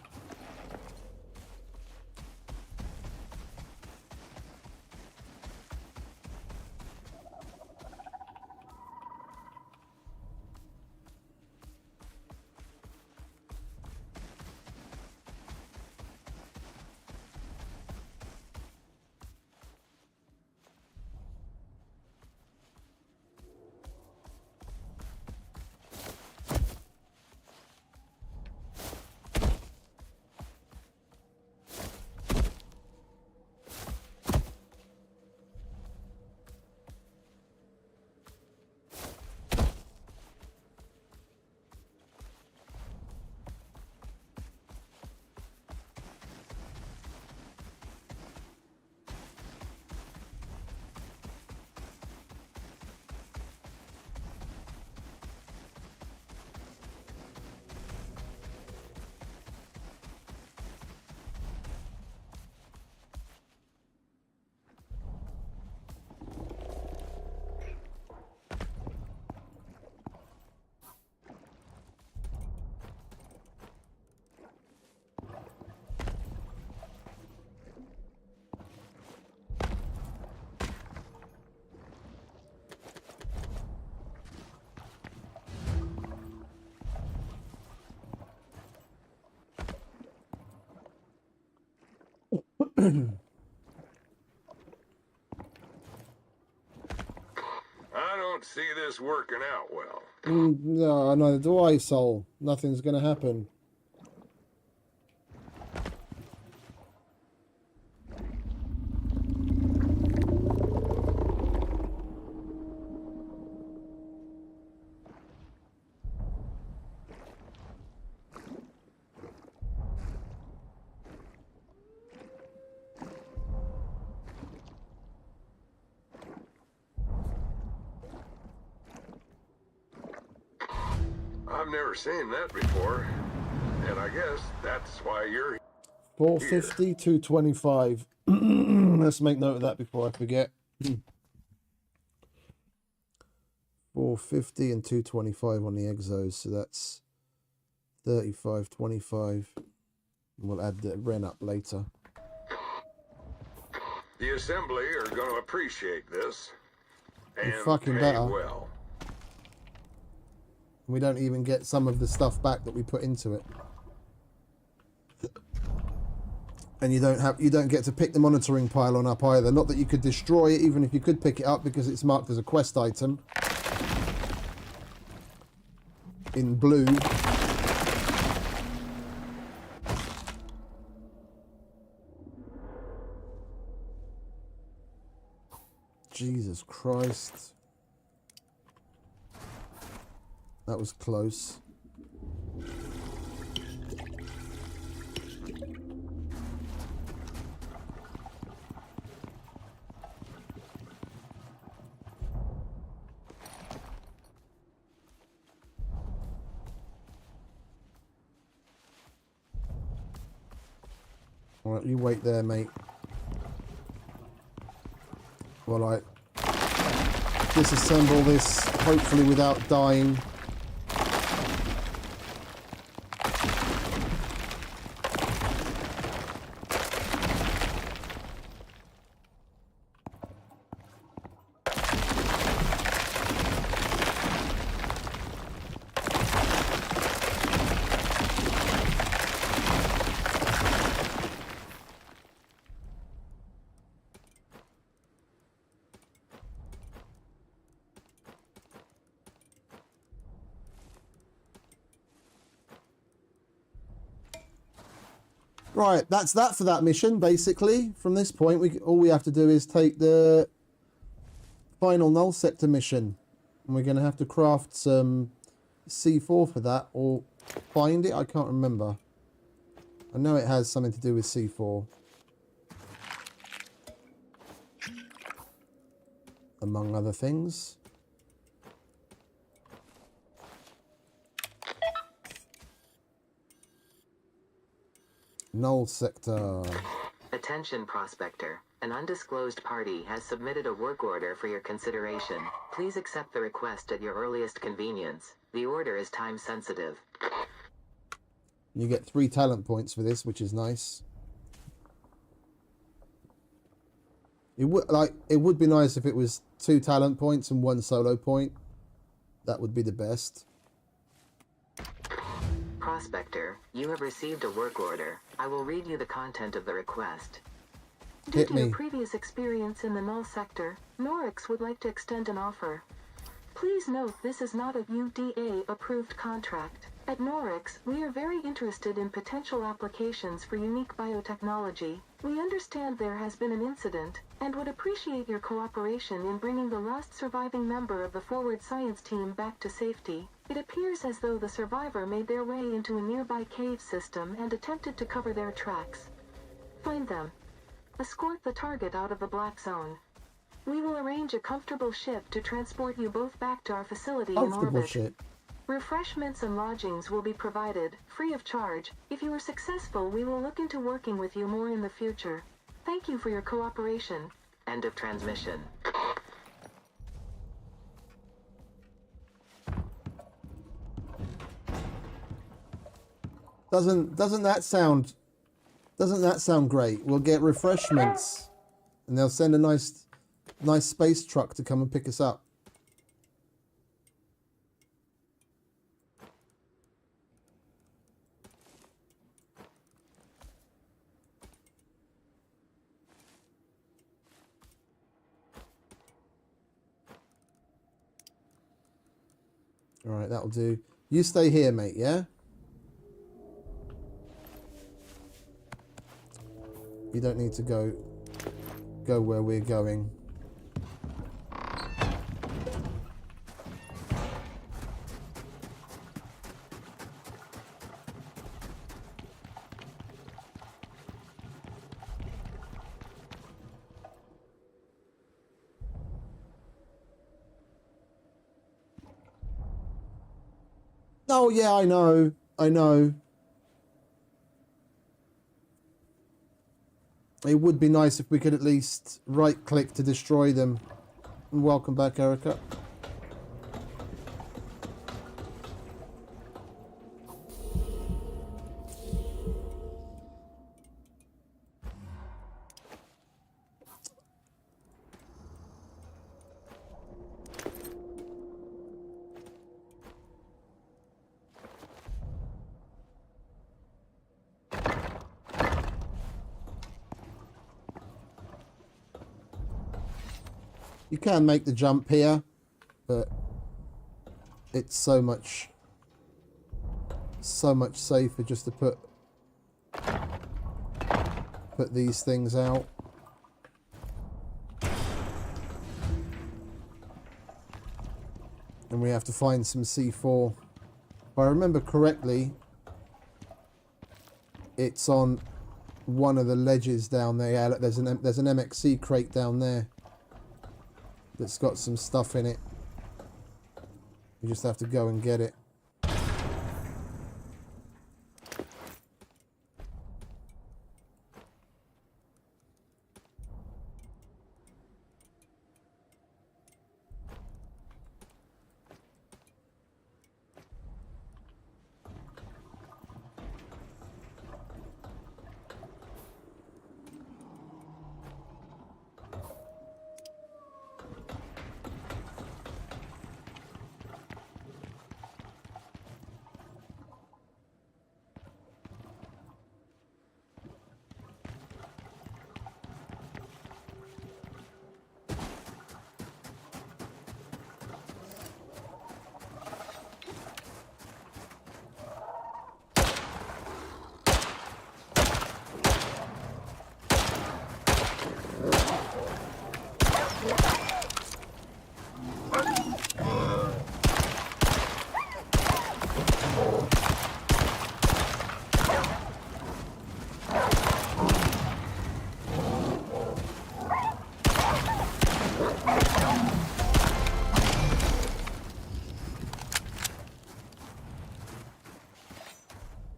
I don't see this working out well. No, neither do I, Soul. Nothing's going to happen. I've never seen that before, and I guess that's why you're here. 450, 225. Let's make note of that before I forget. 450 and 225 on the exos, so that's 35, 25. We'll add the Ren up later. The assembly are going to appreciate this. And fucking pay better. well. We don't even get some of the stuff back that we put into it. And you don't get to pick the monitoring pylon up either. Not that you could destroy it, even if you could pick it up, because it's marked as a quest item in blue. Jesus Christ. That was close. Alright, you wait there, mate. While I disassemble this, hopefully without dying. Right, that's that for that mission, basically. From this point, all we have to do is take the final Null Sector mission. And we're going to have to craft some C4 for that, or find it, I can't remember. I know it has something to do with C4. Among other things. Null Sector. Attention prospector. An undisclosed party has submitted a work order for your consideration. Please accept the request at your earliest convenience. The order is time sensitive. You get 3 talent points for this, which is nice. It would be nice if it was 2 talent points and 1 solo point. That would be the best. Prospector, you have received a work order. I will read you the content of the request. Due Hit to me. your previous experience in the Null Sector, Norix would like to extend an offer. Please note this is not a UDA-approved contract. At Norix, we are very interested in potential applications for unique biotechnology. We understand there has been an incident, and would appreciate your cooperation in bringing the last surviving member of the Forward Science team back to safety. It appears as though the survivor made their way into a nearby cave system and attempted to cover their tracks. Find them. Escort the target out of the black zone. We will arrange a comfortable ship to transport you both back to our facility in Comfortable orbit. shit. Refreshments and lodgings will be provided, free of charge. If you are successful, we will look into working with you more in the future. Thank you for your cooperation. End of transmission. Doesn't that sound great? We'll get refreshments, and they'll send a nice space truck to come and pick us up. All right, that'll do. You stay here, mate, yeah? You don't need to go where we're going. Oh yeah, I know. It would be nice if we could at least right-click to destroy them. And welcome back, Erica. You can make the jump here, but it's so much safer just to put these things out. And we have to find some C4. If I remember correctly, it's on one of the ledges down there. Yeah, look, there's an MXC crate down there that's got some stuff in it. You just have to go and get it.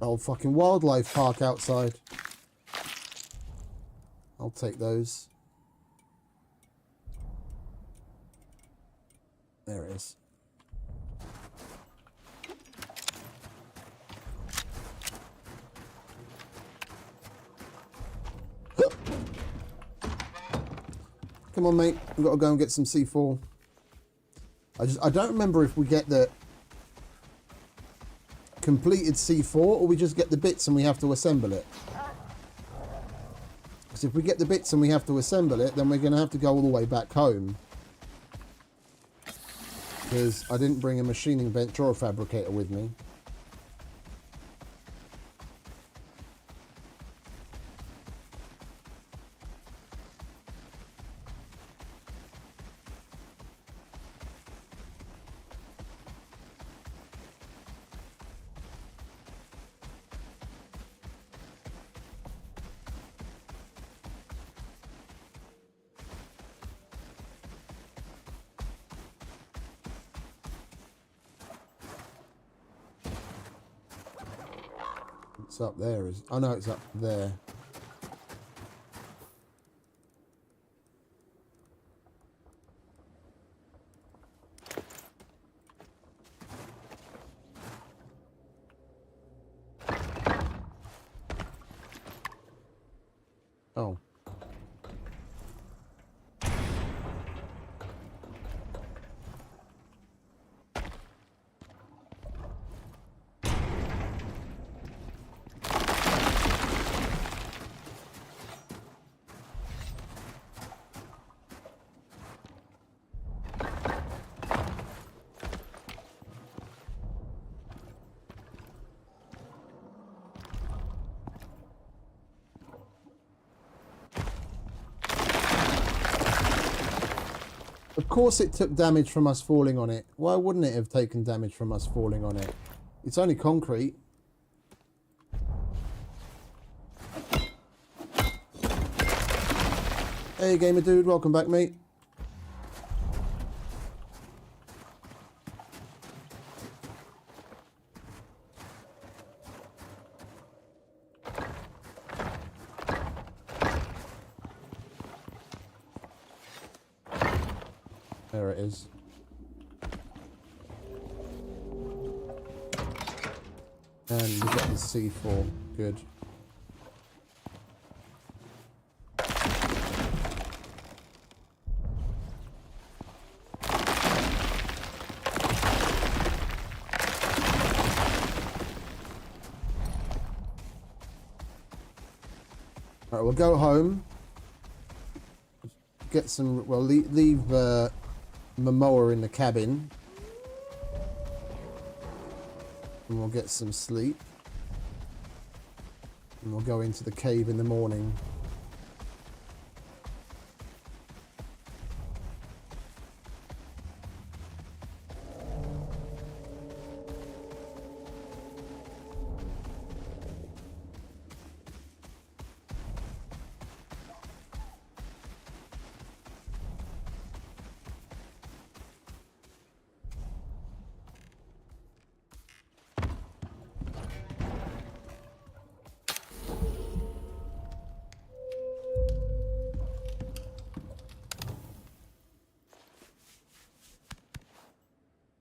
Old fucking wildlife park outside. I'll take those. There it is. Come on, mate. We've got to go and get some C4. I don't remember if we get the completed C4 or we just get the bits and we have to assemble it. Because if we get the bits and we have to assemble it, then we're going to have to go all the way back home. Because I didn't bring a machining bench or a fabricator with me. It's up there. I know it's up there. Oh. Of course it took damage from us falling on it. Why wouldn't it have taken damage from us falling on it? It's only concrete. Hey gamer dude, welcome back mate. There it is. And we got the C4. Good. Alright, we'll go home. get some. Well, leave Momoa in the cabin, and we'll get some sleep, and we'll go into the cave in the morning.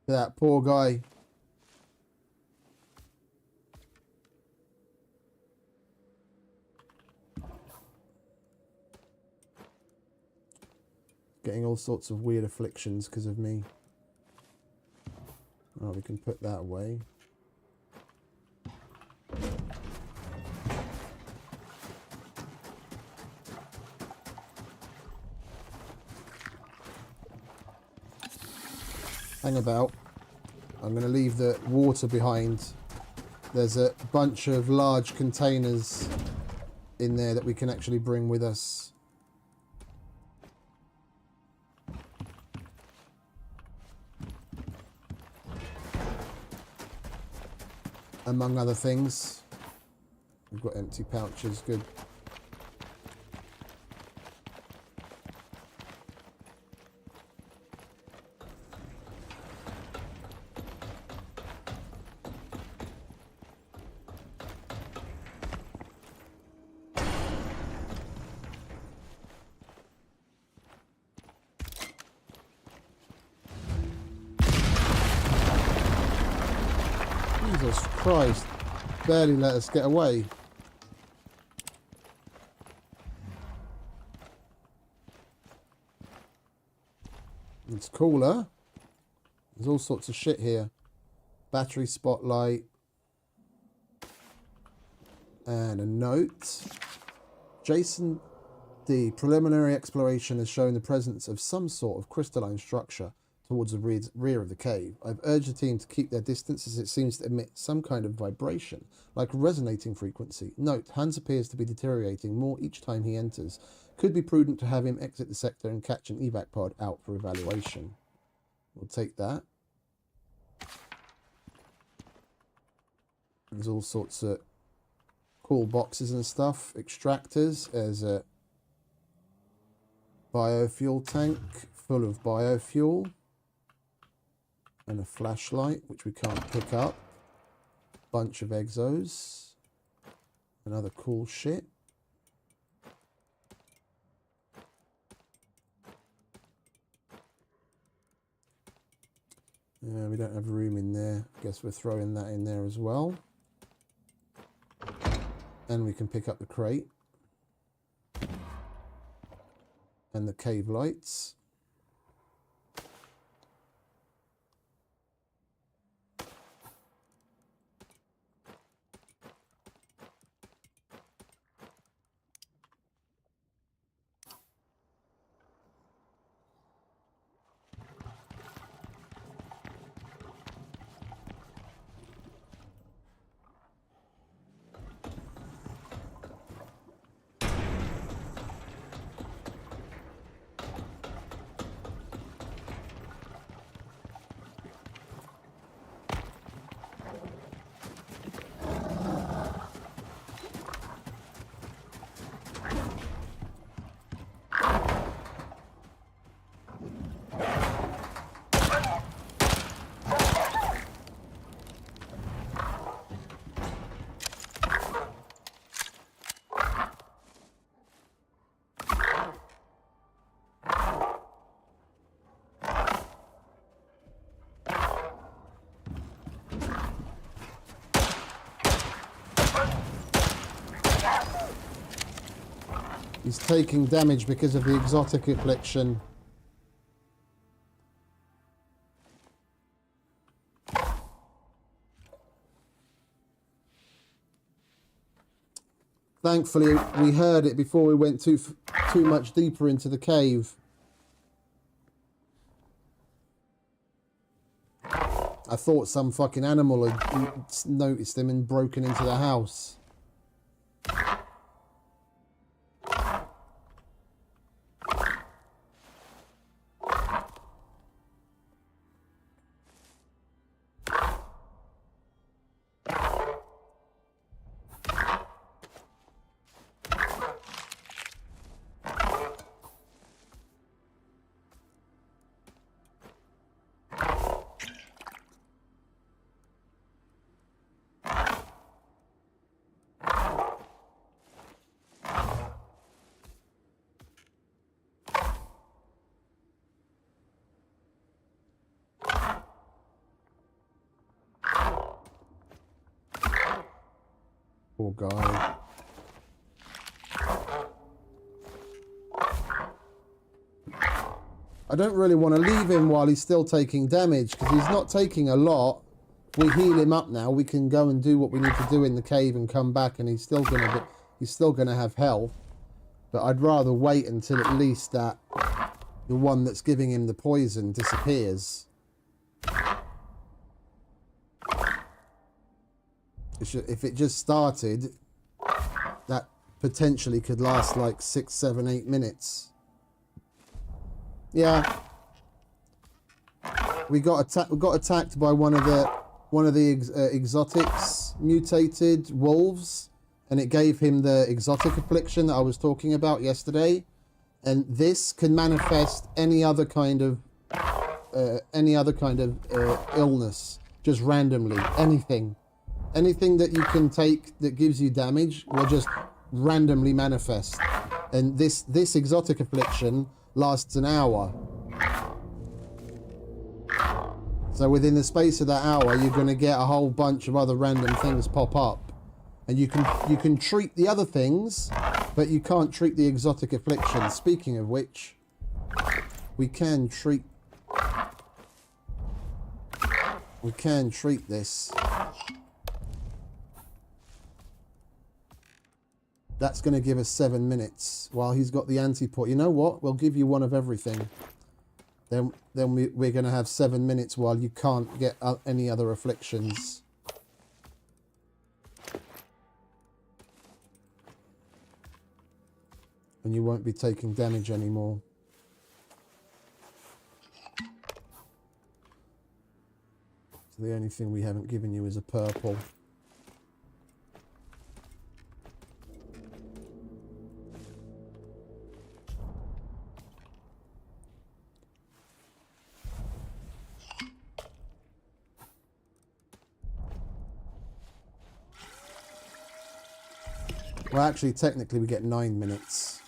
That poor guy. Getting all sorts of weird afflictions because of me. Oh, we can put that away. Hang about. I'm going to leave the water behind. There's a bunch of large containers in there that we can actually bring with us. Among other things. We've got empty pouches, good. Jesus Christ, barely let us get away. It's cooler. There's all sorts of shit here. Battery spotlight. And a note. Jason D. Preliminary exploration has shown the presence of some sort of crystalline structure towards the rear of the cave. I've urged the team to keep their distance as it seems to emit some kind of vibration, like a resonating frequency. Note, Hans appears to be deteriorating more each time he enters. Could be prudent to have him exit the sector and catch an evac pod out for evaluation. We'll take that. There's all sorts of cool boxes and stuff. Extractors. There's a biofuel tank full of biofuel. And a flashlight, which we can't pick up. Bunch of exos. And other cool shit. We don't have room in there. Guess we're throwing that in there as well. And we can pick up the crate. And the cave lights. He's taking damage because of the exotic affliction. Thankfully, we heard it before we went too too much deeper into the cave. I thought some fucking animal had noticed him and broken into the house. Poor guy. I don't really want to leave him while he's still taking damage, because he's not taking a lot. If we heal him up now, we can go and do what we need to do in the cave and come back, and he's still gonna have health. But I'd rather wait until at least the one that's giving him the poison disappears. If it just started, that potentially could last like 6, 7, 8 minutes. Yeah, we got attacked by one of the exotics, mutated wolves, and it gave him the exotic affliction that I was talking about yesterday. And this can manifest any other kind of illness, just randomly. Anything that you can take that gives you damage will just randomly manifest. And this exotic affliction lasts an hour. So within the space of that hour, you're going to get a whole bunch of other random things pop up. And you can treat the other things, but you can't treat the exotic affliction. Speaking of which, we can treat this. That's going to give us 7 minutes while he's got the anti-port. You know what? We'll give you one of everything. Then we're going to have 7 minutes while you can't get any other afflictions. And you won't be taking damage anymore. So the only thing we haven't given you is a purple. Well, actually, technically, we get 9 minutes.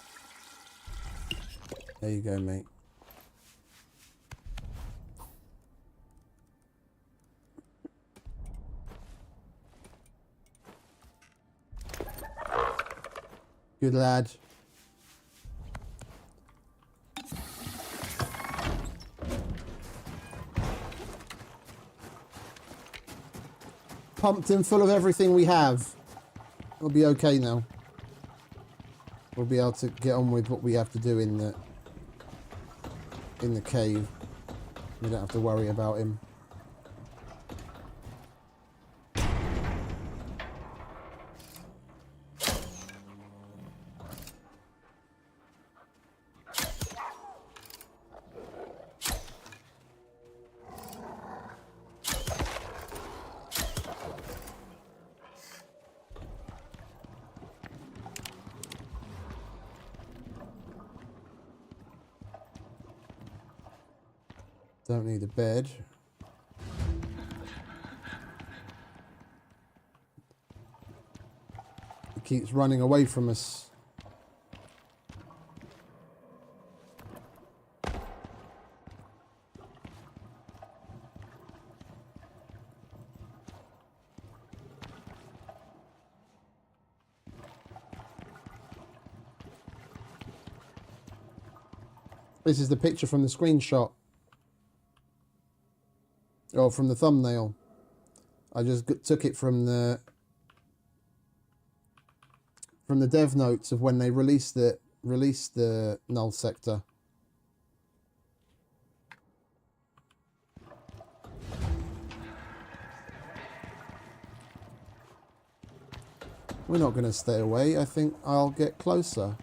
There you go, mate. Good lad. Pumped him full of everything we have. We'll be okay now. We'll be able to get on with what we have to do in the cave. We don't have to worry about him. Don't need a bed. He keeps running away from us. This is the picture from the screenshot. Or from the thumbnail. I just took it from the dev notes of when they released it release the Null sector. We're not going to stay away. I think I'll get closer.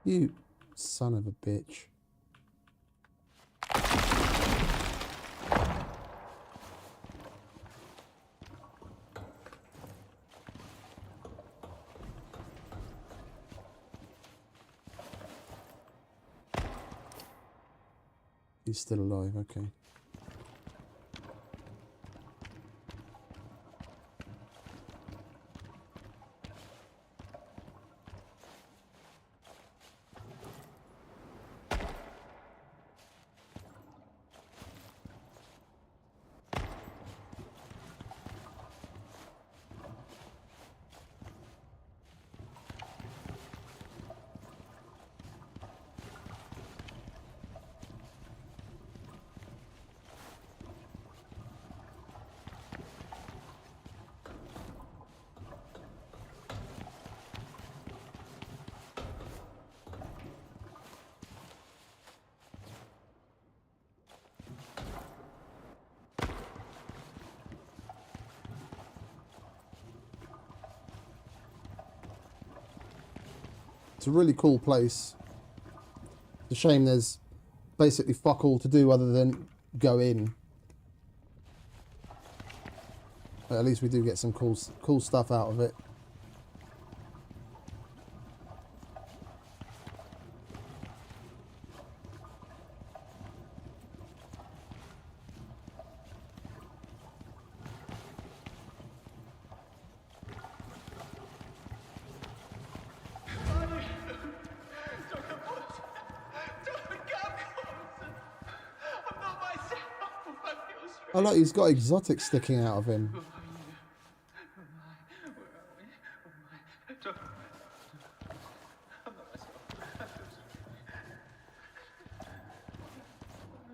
You son of a bitch. He's still alive, okay. It's a really cool place. It's a shame there's basically fuck all to do other than go in. But at least we do get some cool stuff out of it. Oh look, he's got exotics sticking out of him.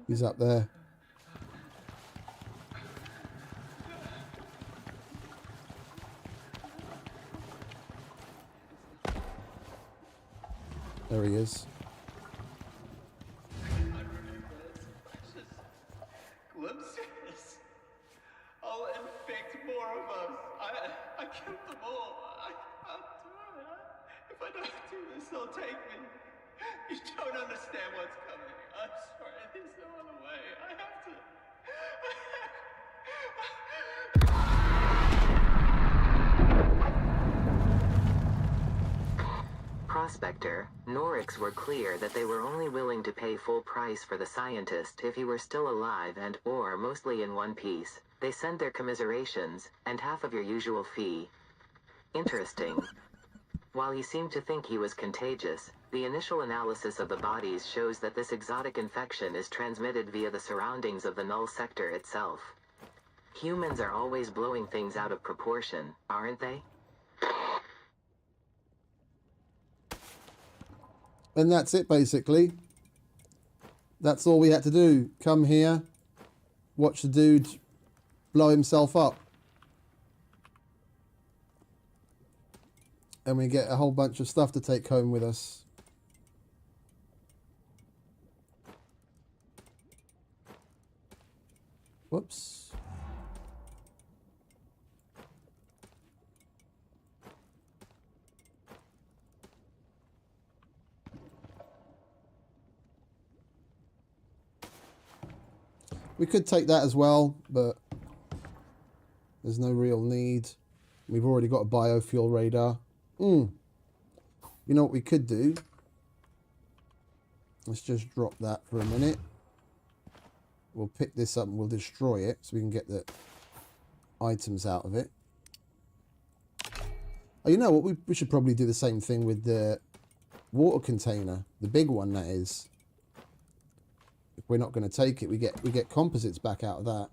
He's up there. There he is. Glimpses. I'll infect more of us. I killed them all. I can't do it. If I don't do this, they'll take me. You don't understand what's coming. I'm sorry. There's no other way. I have to. Prospector, Norix were clear that they were only willing to pay full price for the scientist if he were still alive and, or mostly in one piece. They sent their commiserations, and half of your usual fee. Interesting. While he seemed to think he was contagious, the initial analysis of the bodies shows that this exotic infection is transmitted via the surroundings of the Null sector itself. Humans are always blowing things out of proportion, aren't they? And that's it, basically. That's all we had to do. Come here, watch the dude blow himself up. And we get a whole bunch of stuff to take home with us. Whoops. We could take that as well, but there's no real need. We've already got a biofuel radar. You know what we could do? Let's just drop that for a minute. We'll pick this up and we'll destroy it so we can get the items out of it. Oh, you know what? We should probably do the same thing with the water container. The big one, that is. If we're not going to take it, we get composites back out of that.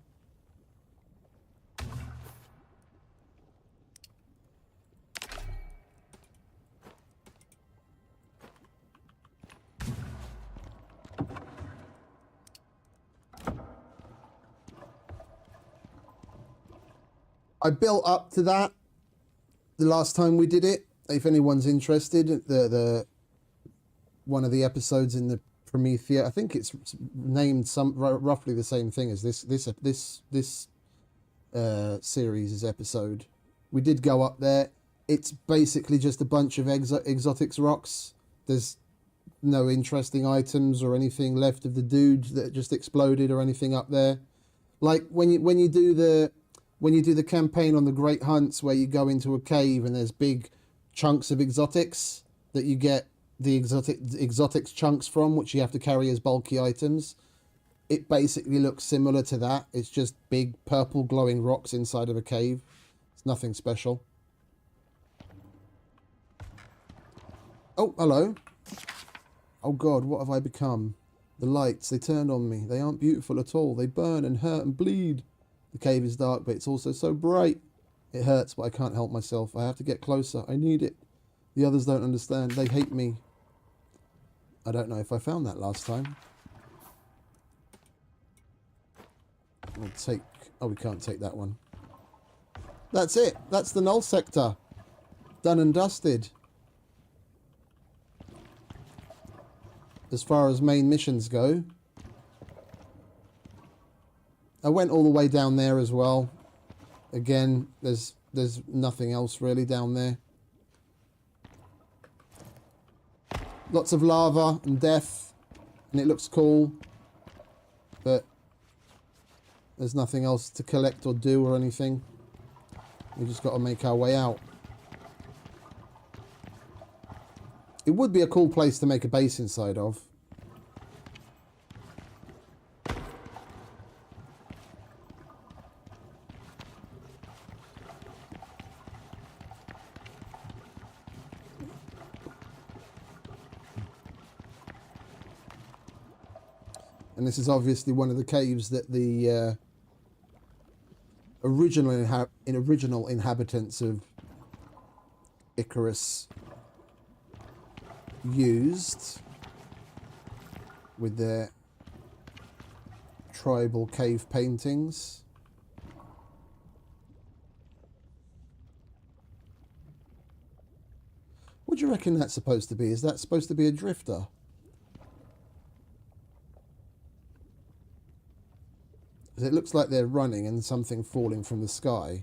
I built up to that the last time we did it. If anyone's interested, the one of the episodes in the Promethea, I think it's named roughly the same thing as this series' episode. We did go up there. It's basically just a bunch of exotics rocks. There's no interesting items or anything left of the dude that just exploded or anything up there. Like when you do the campaign on the Great Hunts, where you go into a cave and there's big chunks of exotics that you get the exotics chunks from, which you have to carry as bulky items. It basically looks similar to that. It's just big purple glowing rocks inside of a cave. It's nothing special. Oh, hello. Oh God, what have I become? The lights, they turned on me. They aren't beautiful at all. They burn and hurt and bleed. The cave is dark, but it's also so bright. It hurts, but I can't help myself. I have to get closer. I need it. The others don't understand. They hate me. I don't know if I found that last time. We'll take... Oh, we can't take that one. That's it. That's the Null sector. Done and dusted. As far as main missions go. I went all the way down there as well. Again, there's nothing else really down there. Lots of lava and death, and it looks cool, but there's nothing else to collect or do or anything. We just got to make our way out. It would be a cool place to make a base inside of. And this is obviously one of the caves that the original inhabitants of ICARUS used with their tribal cave paintings. What do you reckon that's supposed to be? Is that supposed to be a drifter? It looks like they're running and something falling from the sky.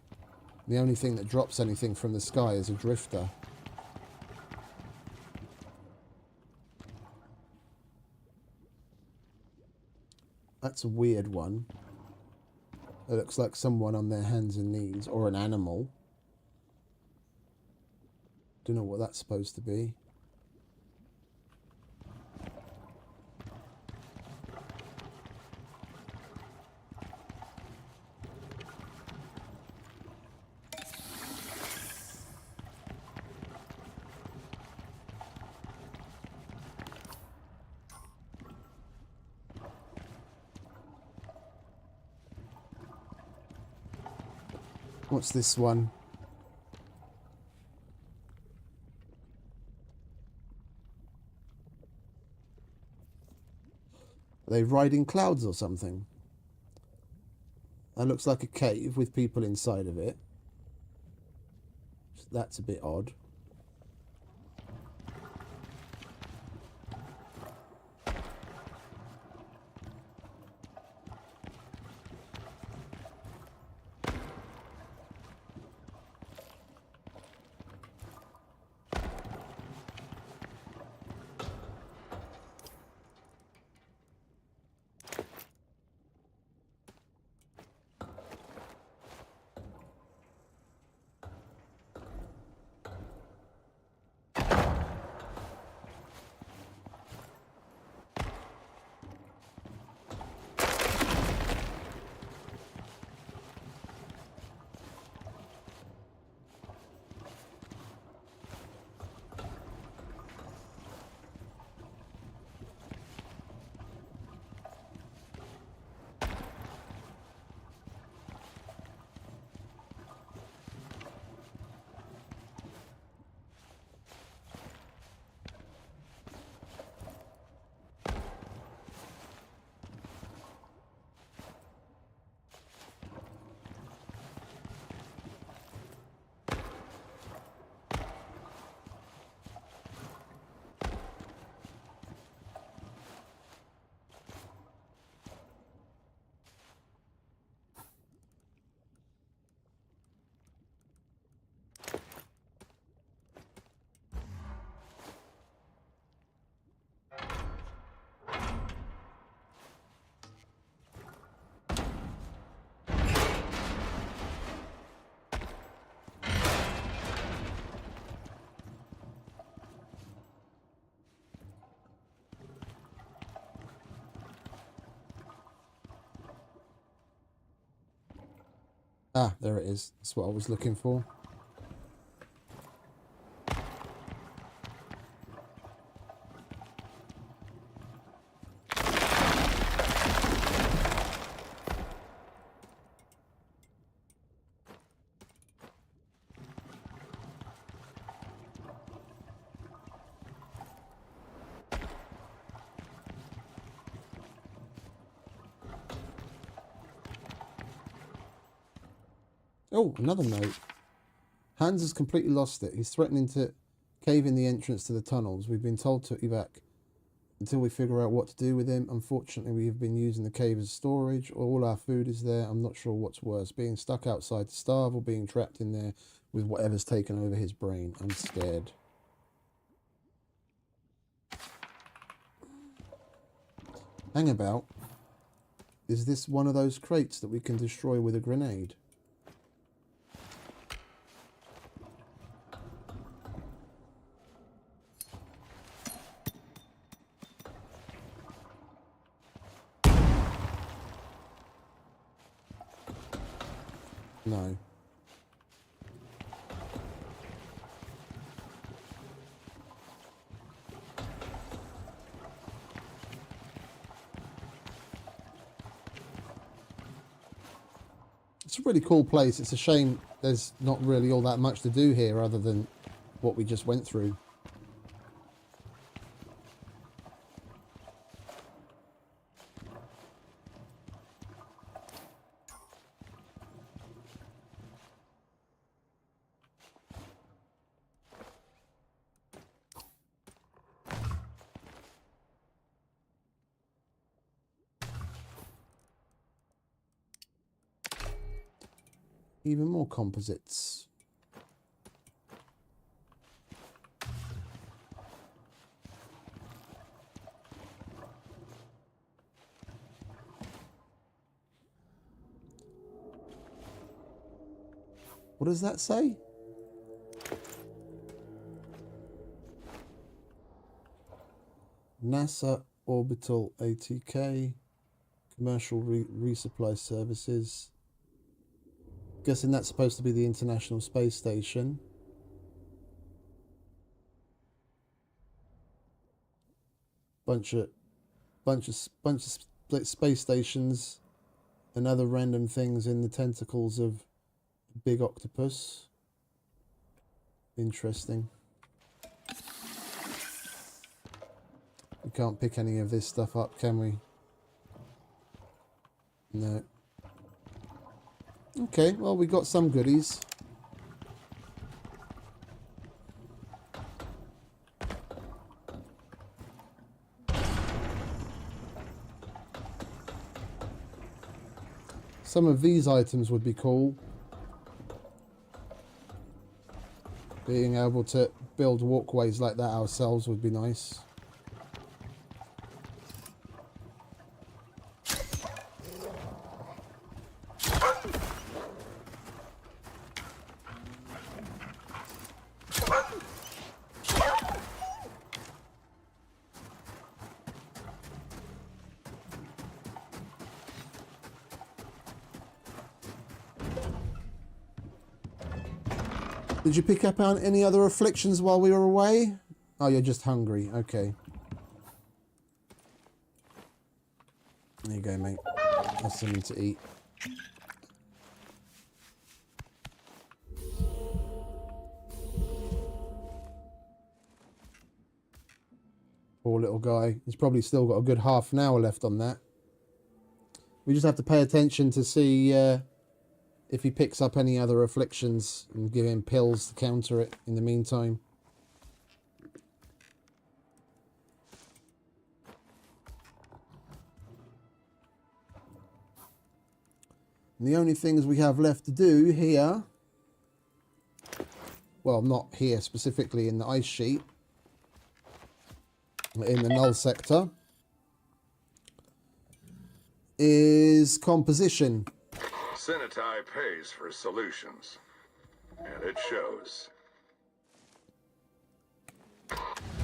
The only thing that drops anything from the sky is a drifter. That's a weird one. It looks like someone on their hands and knees, or an animal. Don't know what that's supposed to be. What's this one? Are they riding clouds or something? That looks like a cave with people inside of it. That's a bit odd. Ah, there it is. That's what I was looking for. Oh, another note. Hans has completely lost it. He's threatening to cave in the entrance to the tunnels. We've been told to evac until we figure out what to do with him. Unfortunately, we have been using the cave as storage. All our food is there. I'm not sure what's worse, being stuck outside to starve or being trapped in there with whatever's taken over his brain. I'm scared. Hang about. Is this one of those crates that we can destroy with a grenade? No. It's a really cool place. It's a shame there's not really all that much to do here other than what we just went through. Even more composites. What does that say? NASA Orbital ATK, Commercial Resupply Services. Guessing that's supposed to be the International Space Station. Bunch of split space stations and other random things in the tentacles of a big octopus. Interesting. We can't pick any of this stuff up, can we? No. Okay, well, we got some goodies. Some of these items would be cool. Being able to build walkways like that ourselves would be nice. Did you pick up on any other afflictions while we were away? Oh, you're just hungry. Okay. There you go, mate. That's something to eat. Poor little guy. He's probably still got a good half an hour left on that. We just have to pay attention to see if he picks up any other afflictions and give him pills to counter it in the meantime. And the only things we have left to do here, well, not here specifically in the ice sheet, in the Null sector, is composition. Sinitai pays for solutions, and it shows.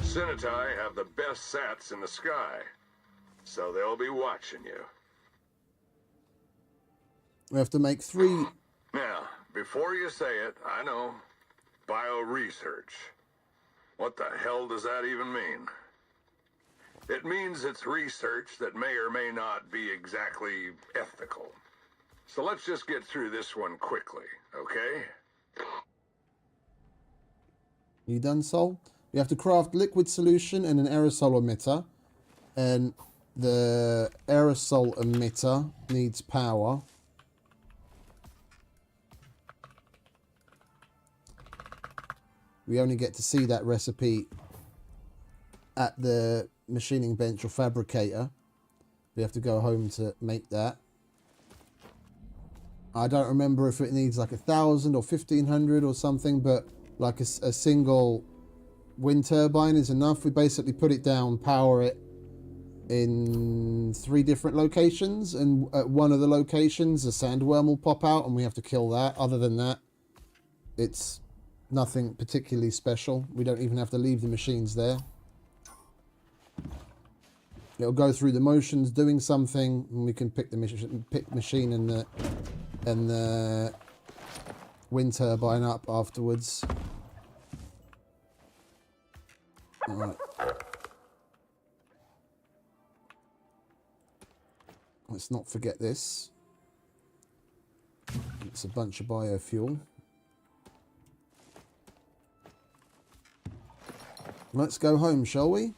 Sinitai have the best sats in the sky, so they'll be watching you. We have to make 3 Now, before you say it, I know. Bioresearch. What the hell does that even mean? It means it's research that may or may not be exactly ethical. So let's just get through this one quickly, okay? You done, Sol? You have to craft liquid solution and an aerosol emitter. And the aerosol emitter needs power. We only get to see that recipe at the machining bench or fabricator. We have to go home to make that. I don't remember if it needs like 1,000 or 1,500 or something, but like a single wind turbine is enough. We basically put it down, power it in 3 different locations, and at one of the locations a sandworm will pop out and we have to kill that. Other than that, it's nothing particularly special. We don't even have to leave the machines there. It'll go through the motions doing something, and we can pick the machine and the wind turbine up afterwards. All right. Let's not forget this. It's a bunch of biofuel. Let's go home, shall we?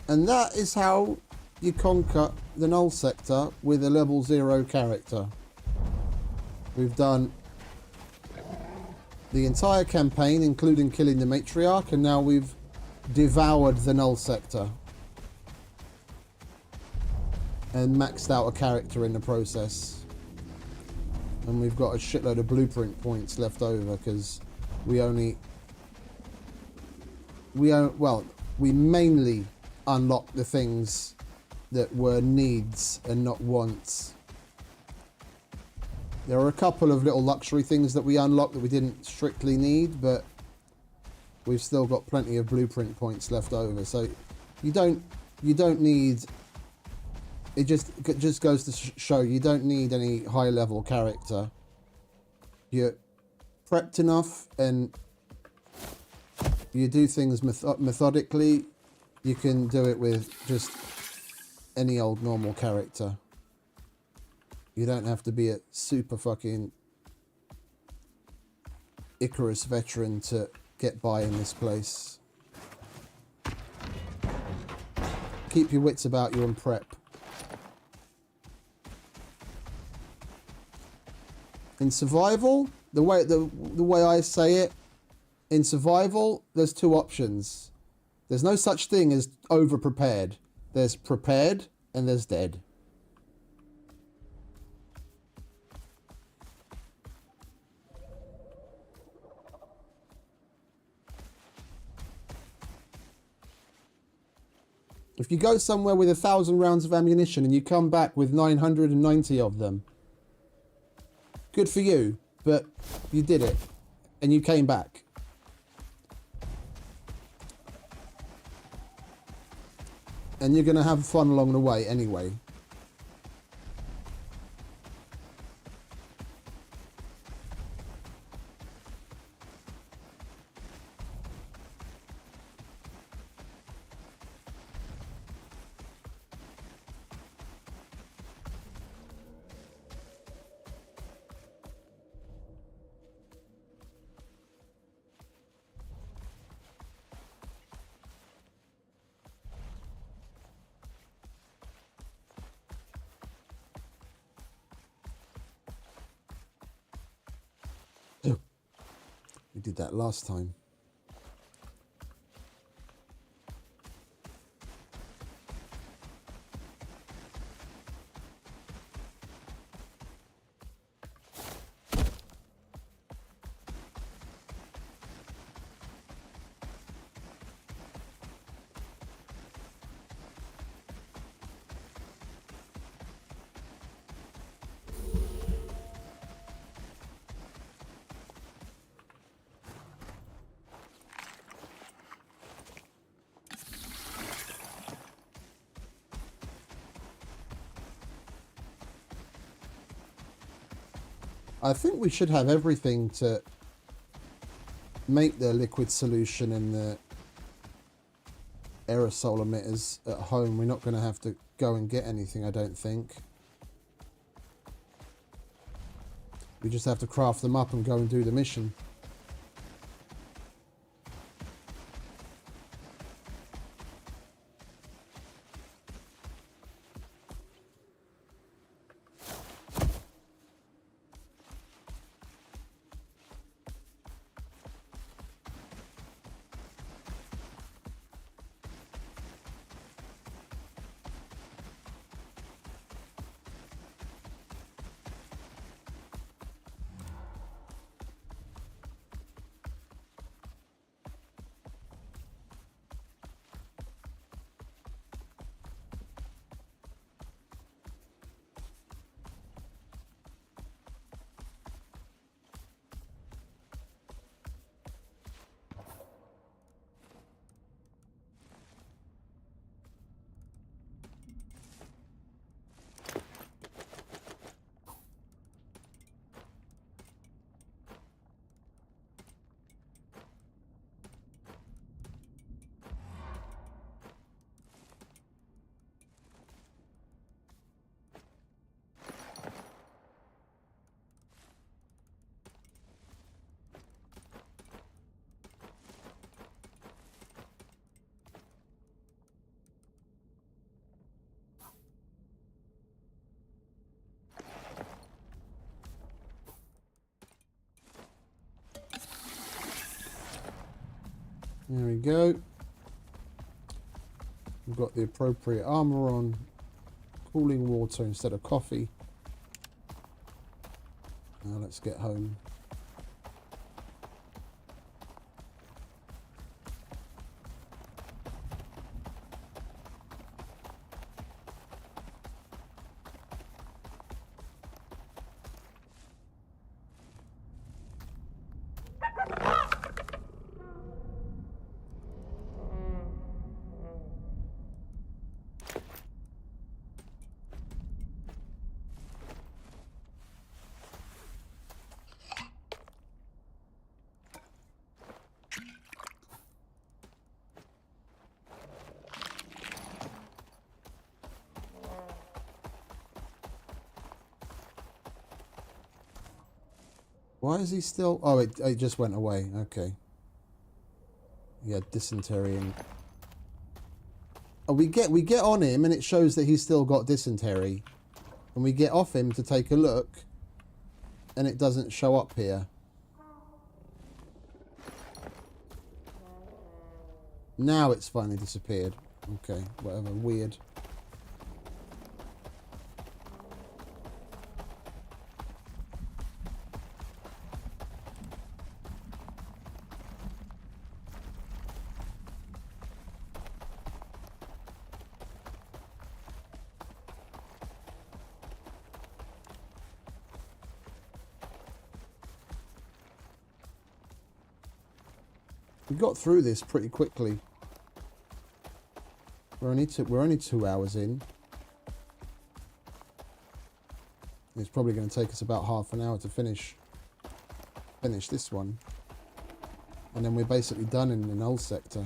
And that is how you conquer the Null sector with a level 0 character. We've done the entire campaign, including killing the matriarch, and now we've devoured the Null sector. And maxed out a character in the process. And we've got a shitload of blueprint points left over, because we mainly unlocked the things that were needs and not wants. There are a couple of little luxury things that we unlocked that we didn't strictly need, but we've still got plenty of blueprint points left over. So you don't need. It just goes to show you don't need any high level character. You're prepped enough and you do things methodically. You can do it with just any old normal character. You don't have to be a super fucking ICARUS veteran to get by in this place. Keep your wits about you and prep. In survival, the way I say it, in survival, there's 2 options. There's no such thing as over-prepared. There's prepared and there's dead. If you go somewhere with 1,000 rounds of ammunition and you come back with 990 of them, good for you, but you did it and you came back. And you're going to have fun along the way anyway. We did that last time. I think we should have everything to make the liquid solution and the aerosol emitters at home. We're not going to have to go and get anything, I don't think. We just have to craft them up and go and do the mission. There we go. We've got the appropriate armor on. Cooling water instead of coffee. Now let's get home. Why is he still... Oh, it just went away. Okay. Yeah, dysentery and... Oh, we get on him and it shows that he's still got dysentery. And we get off him to take a look and it doesn't show up here. Now it's finally disappeared. Okay, whatever. Weird. We got through this pretty quickly. We're only 2 hours in. It's probably going to take us about half an hour to finish this one, and then we're basically done in the Null sector.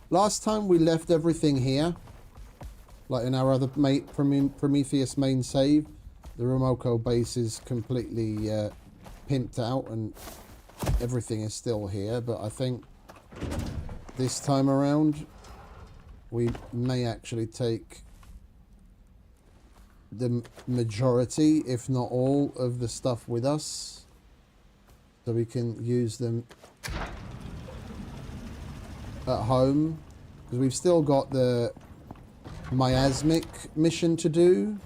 Last time we left everything here, like in our other Prometheus main save. The Romoko base is completely pimped out and everything is still here, but I think this time around we may actually take the majority, if not all, of the stuff with us, so we can use them at home, because we've still got the miasmic mission to do,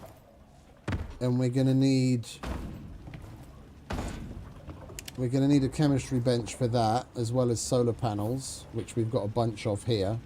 and we're gonna need a chemistry bench for that, as well as solar panels, which we've got a bunch of here.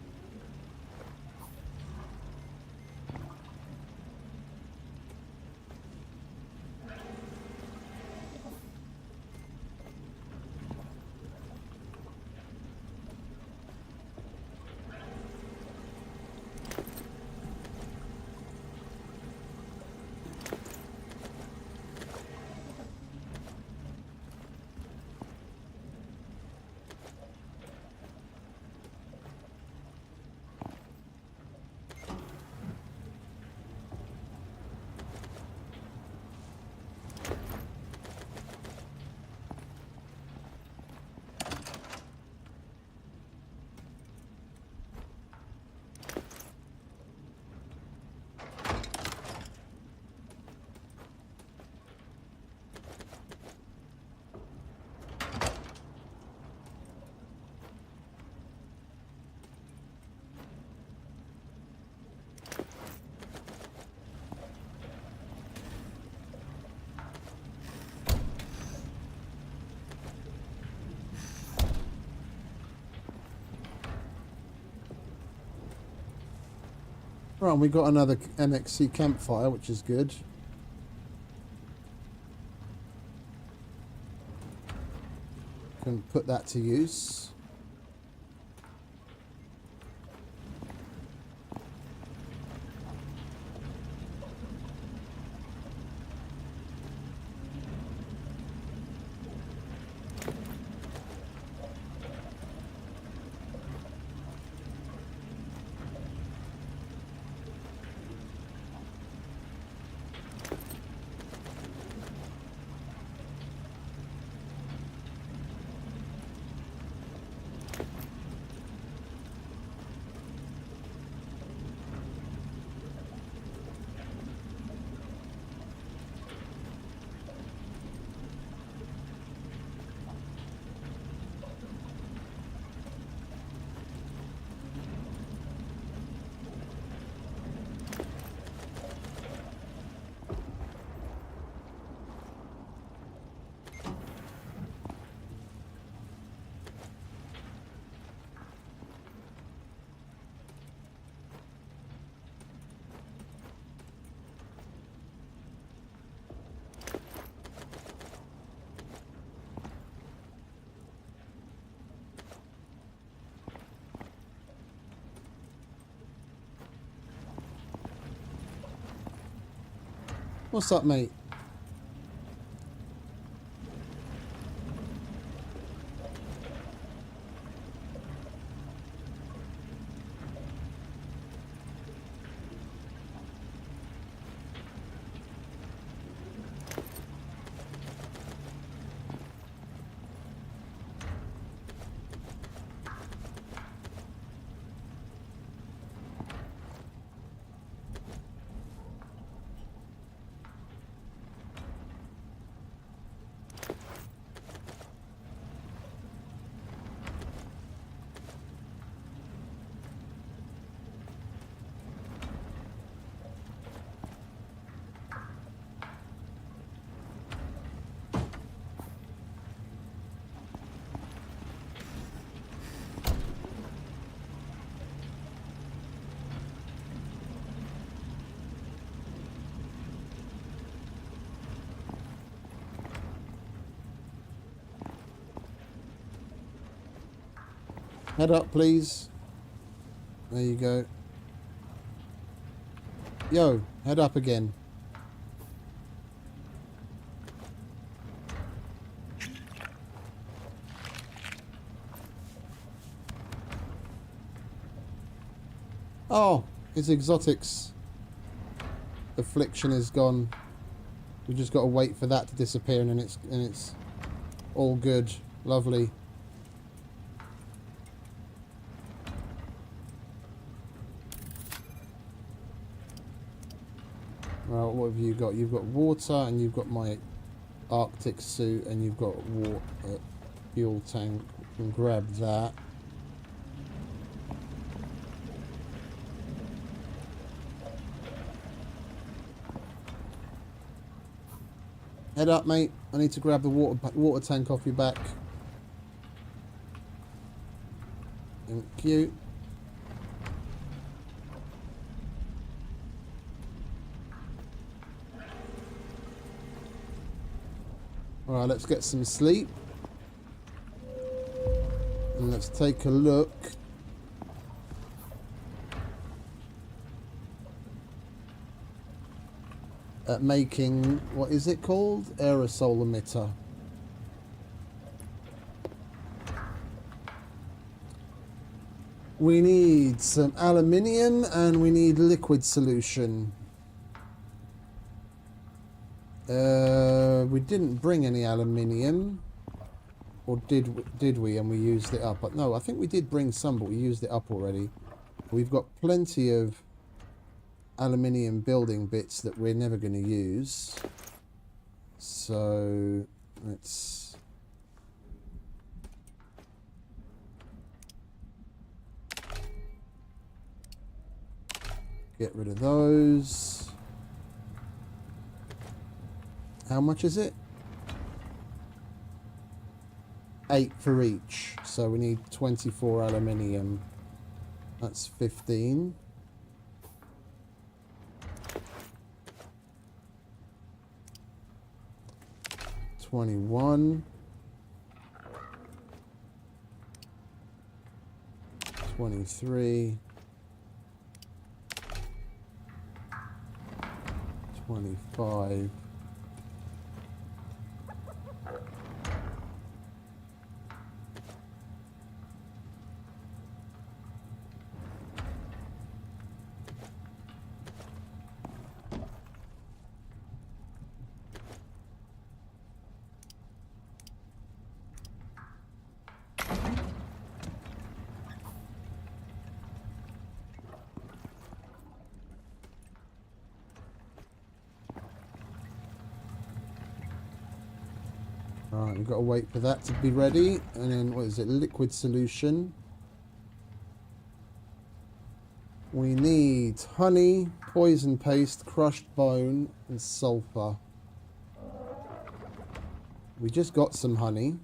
Right, we got another MXC campfire, which is good. Can put that to use. What's up, mate? Head up, please. There you go. Yo, head up again. Oh, his exotics affliction is gone. We just got to wait for that to disappear, and it's all good, lovely. Well, what have you got? You've got water, and you've got my Arctic suit, and you've got water, fuel tank. You can grab that. Head up, mate. I need to grab the water tank off your back. Thank you. Alright, let's get some sleep. And let's take a look at making, what is it called? Aerosol emitter. We need some aluminium and we need liquid solution. We didn't bring any aluminium, or did we? And we used it up. But no, I think we did bring some, but we used it up already. We've got plenty of aluminium building bits that we're never going to use. So let's get rid of those. How much is it? 8 for each. So we need 24 aluminium. That's 15. 21. 23. 25. Alright, we've got to wait for that to be ready. And then, what is it? Liquid solution. We need honey, poison paste, crushed bone, and sulfur. We just got some honey.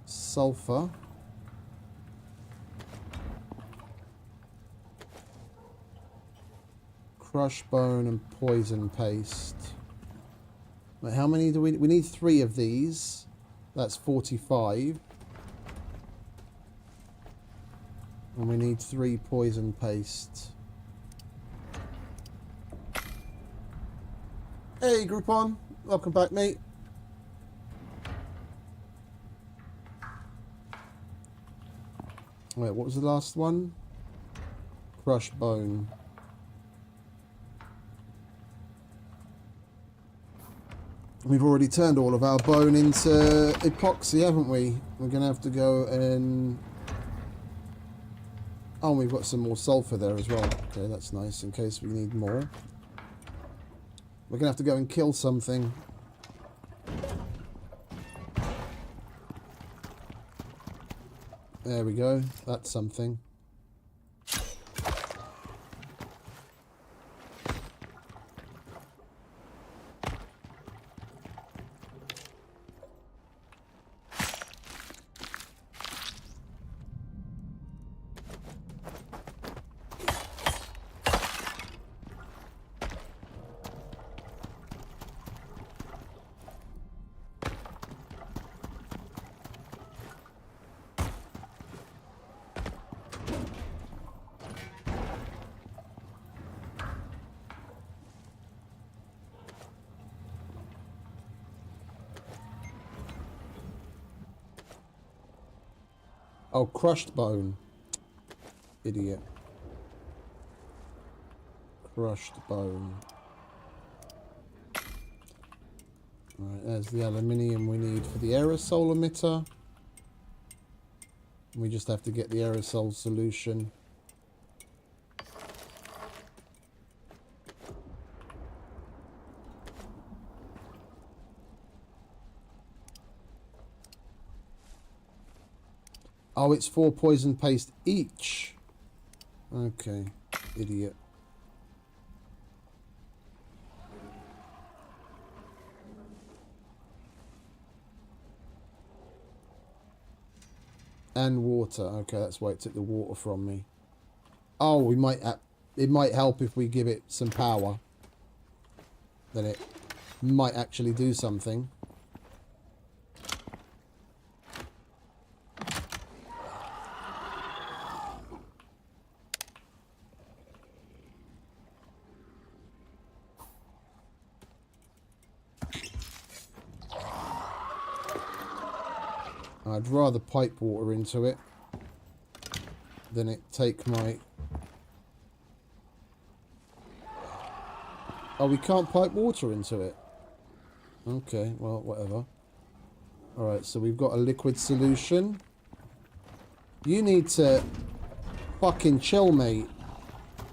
Sulfur. Crushed bone and poison paste. Wait, how many do we need 3 of these. That's 45. And we need 3 poison paste. Hey, Groupon. Welcome back, mate. Wait, what was the last one? Crushed bone. We've already turned all of our bone into epoxy, haven't we? We're going to have to go and... Oh, we've got some more sulfur there as well. Okay, that's nice, in case we need more. We're going to have to go and kill something. There we go. That's something. Oh, crushed bone. Idiot. Crushed bone. Alright, there's the aluminium we need for the aerosol emitter. We just have to get the aerosol solution. Oh, it's 4 poison paste each. Okay, idiot. And water. Okay, that's why it took the water from me. Oh, we might. It might help if we give it some power. Then it might actually do something. I'd rather pipe water into it than it take my... Oh, we can't pipe water into it. Okay, well, whatever. Alright, so we've got a liquid solution. You need to fucking chill, mate.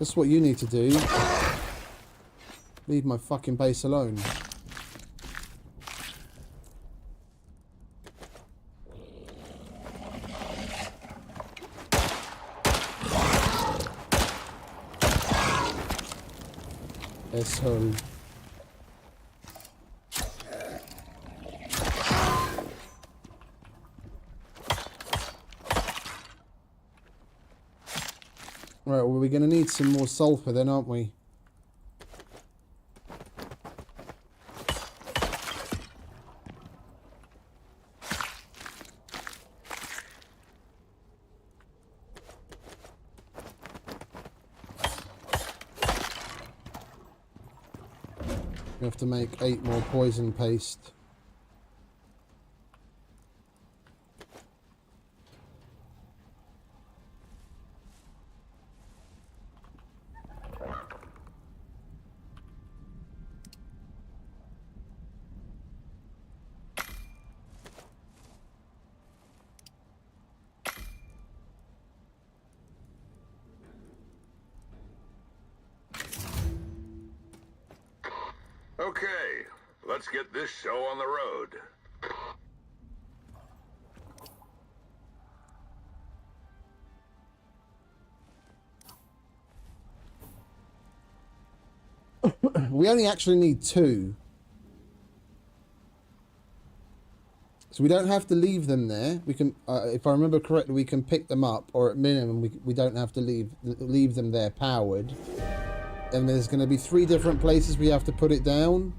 That's what you need to do. Leave my fucking base alone. Asshole. Right, well, we're going to need some more sulfur then, aren't we? We have to make 8 more poison paste. Okay, let's get this show on the road. We only actually need 2. So we don't have to leave them there. We can, if I remember correctly, we can pick them up, or at minimum, we don't have to leave them there powered. And there's going to be 3 different places we have to put it down.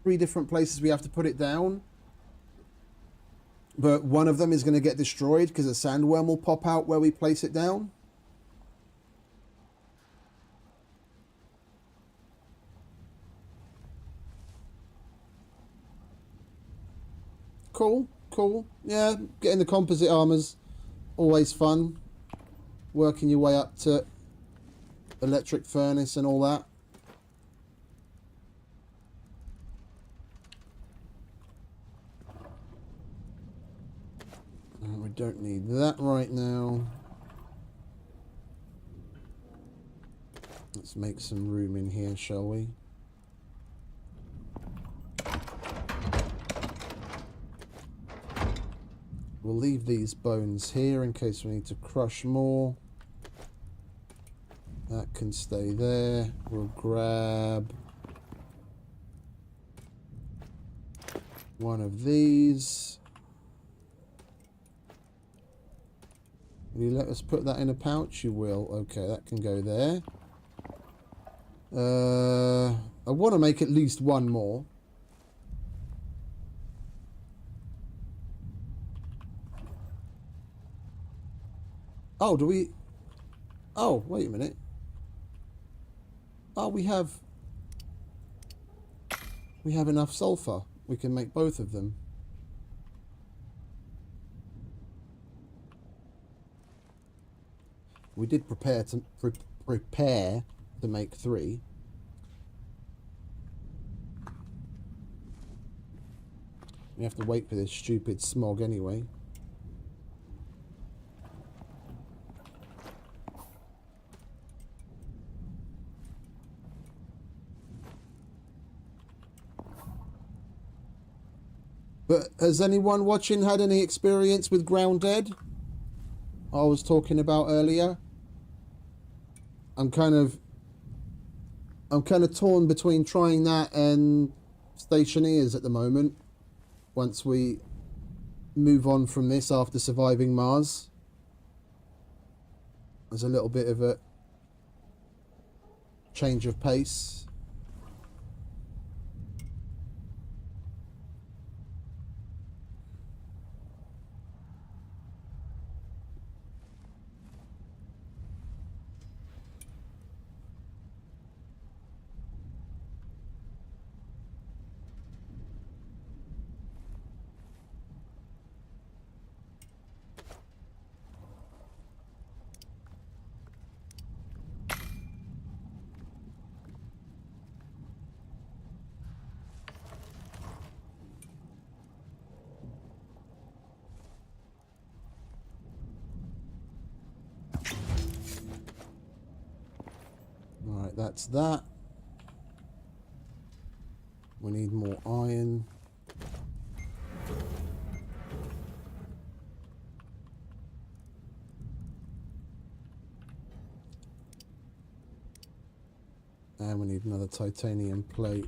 Three different places we have to put it down. But one of them is going to get destroyed because a sandworm will pop out where we place it down. Cool, cool. Yeah, getting the composite armor's always fun. Working your way up to electric furnace and all that. We don't need that right now. Let's make some room in here, shall we? We'll leave these bones here in case we need to crush more. That can stay there. We'll grab one of these. Will you let us put that in a pouch? You will. Okay, that can go there. I want to make at least one more. Oh, do we... Oh, wait a minute. Oh, we have enough sulfur. We can make both of them. We did prepare to make 3. We have to wait for this stupid smog anyway. But has anyone watching had any experience with Grounded? I was talking about earlier. I'm kind of torn between trying that and Stationeers at the moment. Once we move on from this after surviving Mars, there's a little bit of a change of pace. Right, that's that. We need more iron. And we need another titanium plate.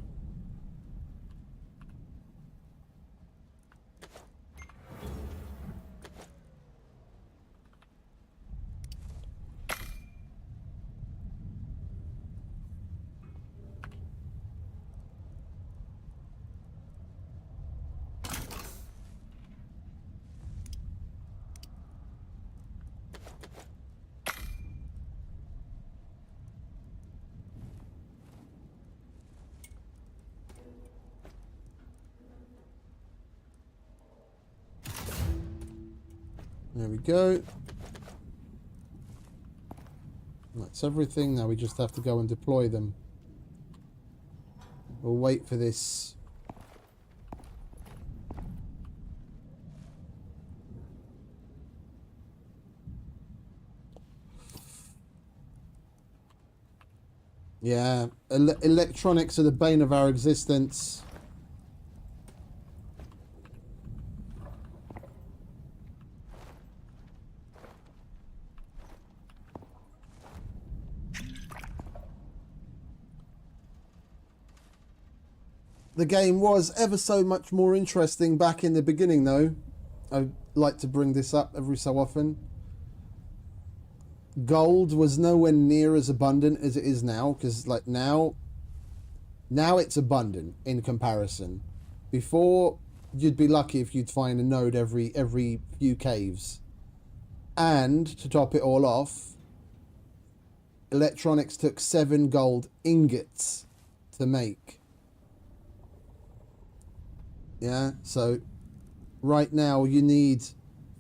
There we go. That's everything. Now we just have to go and deploy them. We'll wait for this. Yeah, electronics are the bane of our existence. The game was ever so much more interesting back in the beginning, though. I like to bring this up every so often. Gold was nowhere near as abundant as it is now, because like now it's abundant in comparison. Before, you'd be lucky if you'd find a node every few caves. And to top it all off, electronics took 7 gold ingots to make. Yeah, so right now you need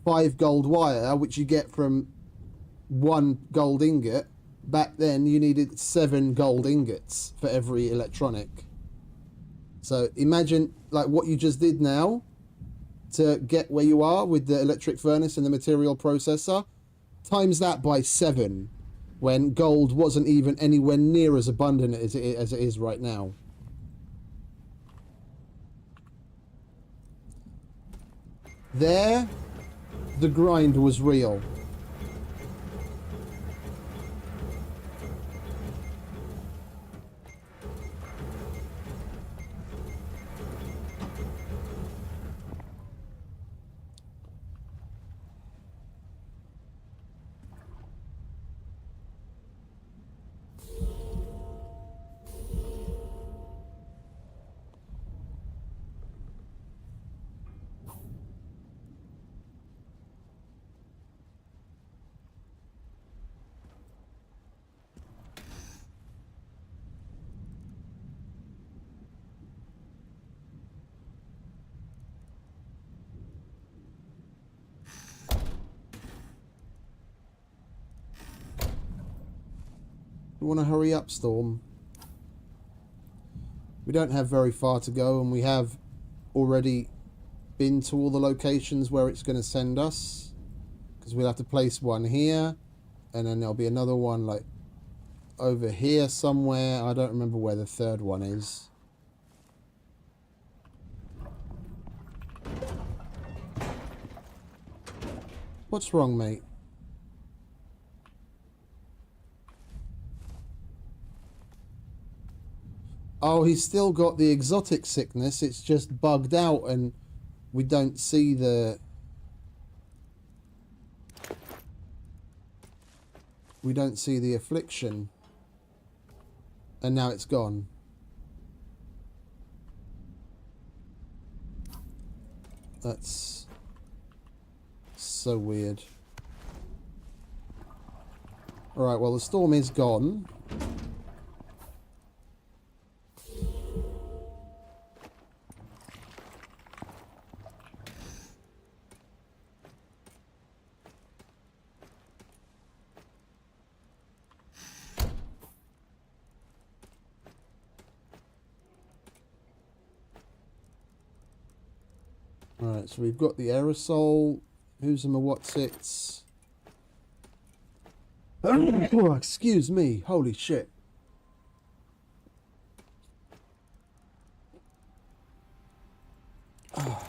5 gold wire, which you get from 1 gold ingot. Back then you needed 7 gold ingots for every electronic. So imagine like what you just did now to get where you are with the electric furnace and the material processor. Times that by 7, when gold wasn't even anywhere near as abundant as it is right now. There, the grind was real. We want to hurry up, Storm. We don't have very far to go, and we have already been to all the locations where it's going to send us. Because we'll have to place one here, and then there'll be another one like over here somewhere. I don't remember where the third one is. What's wrong, mate? Oh, he's still got the exotic sickness. It's just bugged out and we don't see the... We don't see the affliction. And now it's gone. That's so weird. Alright, well the storm is gone. Alright, so we've got the aerosol. Who's in my what's-its? Oh, excuse me. Holy shit. Oh.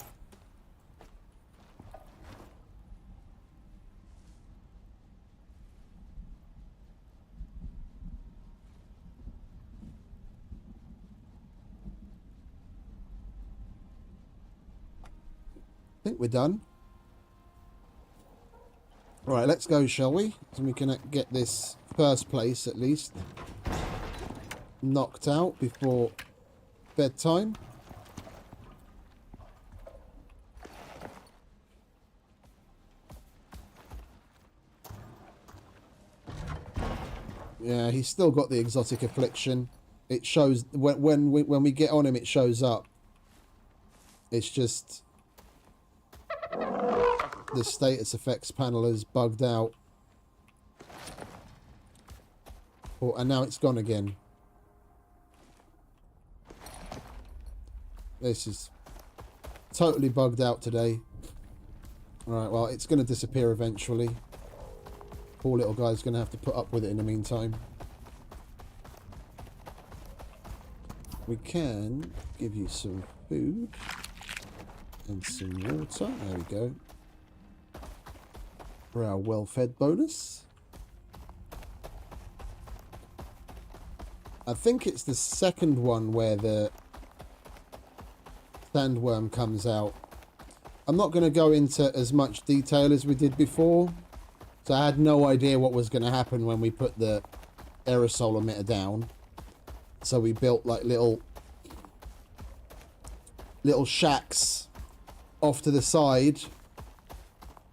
I think we're done. Right, let's go, shall we? So we can get this first place, at least, knocked out before bedtime. Yeah, he's still got the exotic affliction. It shows when we get on him, it shows up. It's just... the status effects panel is bugged out. Oh, and now it's gone again. This is totally bugged out today. Alright, well, it's going to disappear eventually. Poor little guy's going to have to put up with it in the meantime. We can give you some food and some water. There we go. For our well-fed bonus. I think it's the second one where the sandworm comes out. I'm not going to go into as much detail as we did before. So I had no idea what was going to happen when we put the aerosol emitter down. So we built like little shacks off to the side.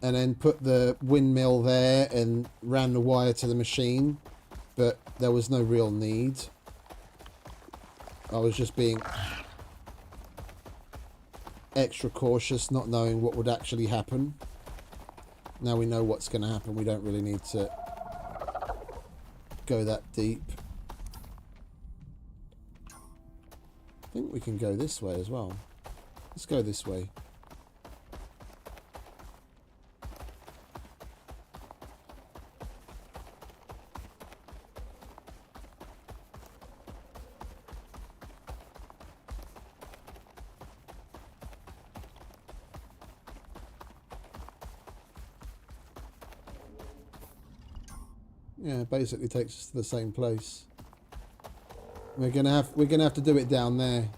And then put the windmill there and ran the wire to the machine. But there was no real need. I was just being extra cautious, not knowing what would actually happen. Now we know what's going to happen. We don't really need to go that deep. I think we can go this way as well. Let's go this way. Yeah, basically takes us to the same place. We're gonna have to do it down there.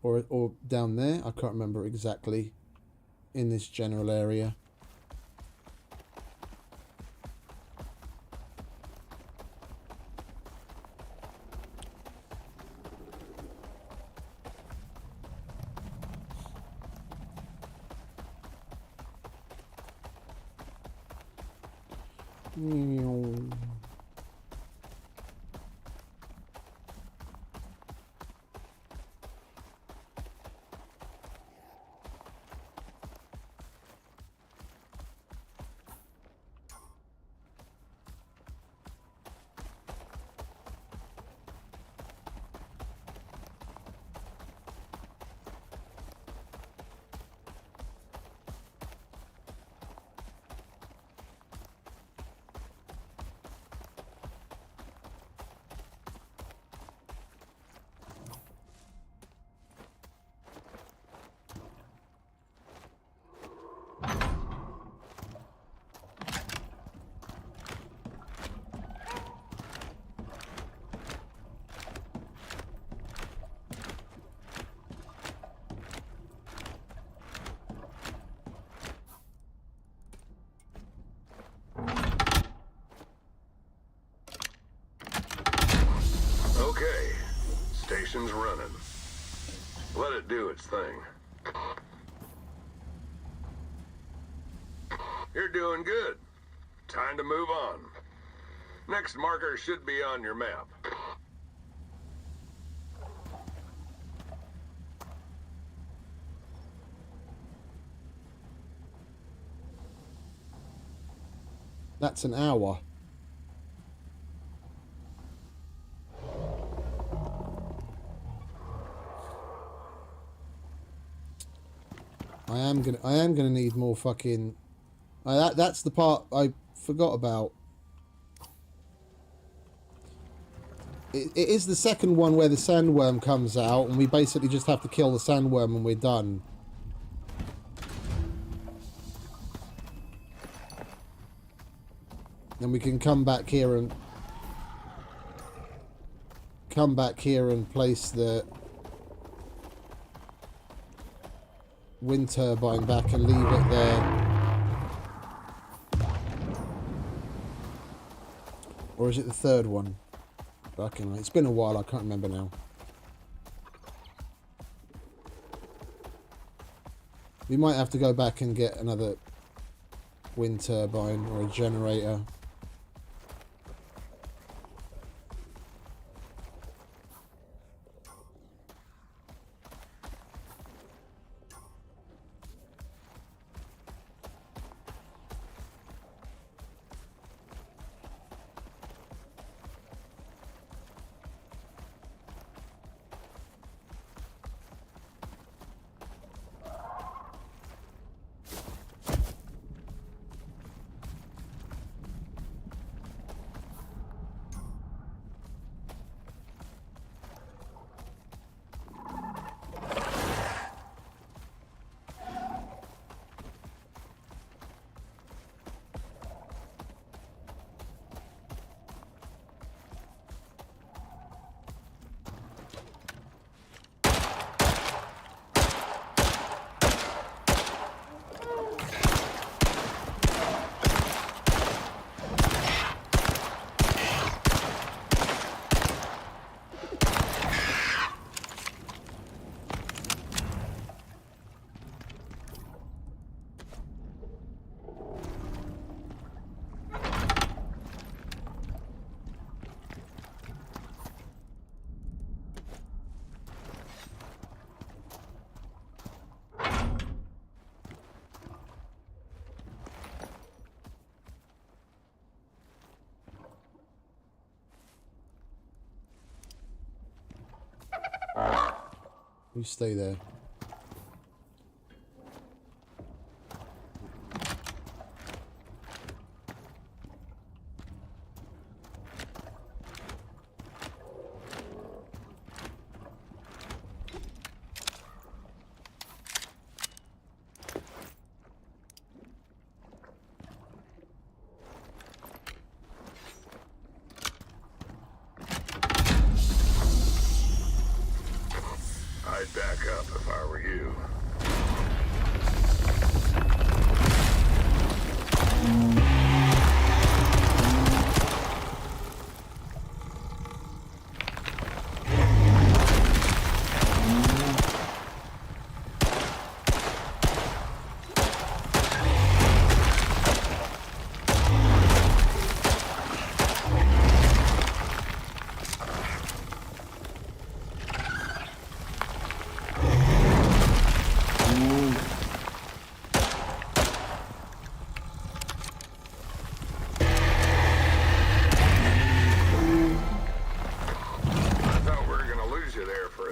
Or down there, I can't remember exactly, in this general area. Okay, station's running. Let it do its thing. You're doing good. Time to move on. Next marker should be on your map. That's an hour. I am gonna need more fucking. That's the part I forgot about. It is the second one where the sandworm comes out, and we basically just have to kill the sandworm and we're done. Then we can come back here and place the wind turbine back and leave it there. Or is it the third one? Fucking, it's been a while, I can't remember now. We might have to go back and get another wind turbine or a generator. You stay there. I'd back up if I were you.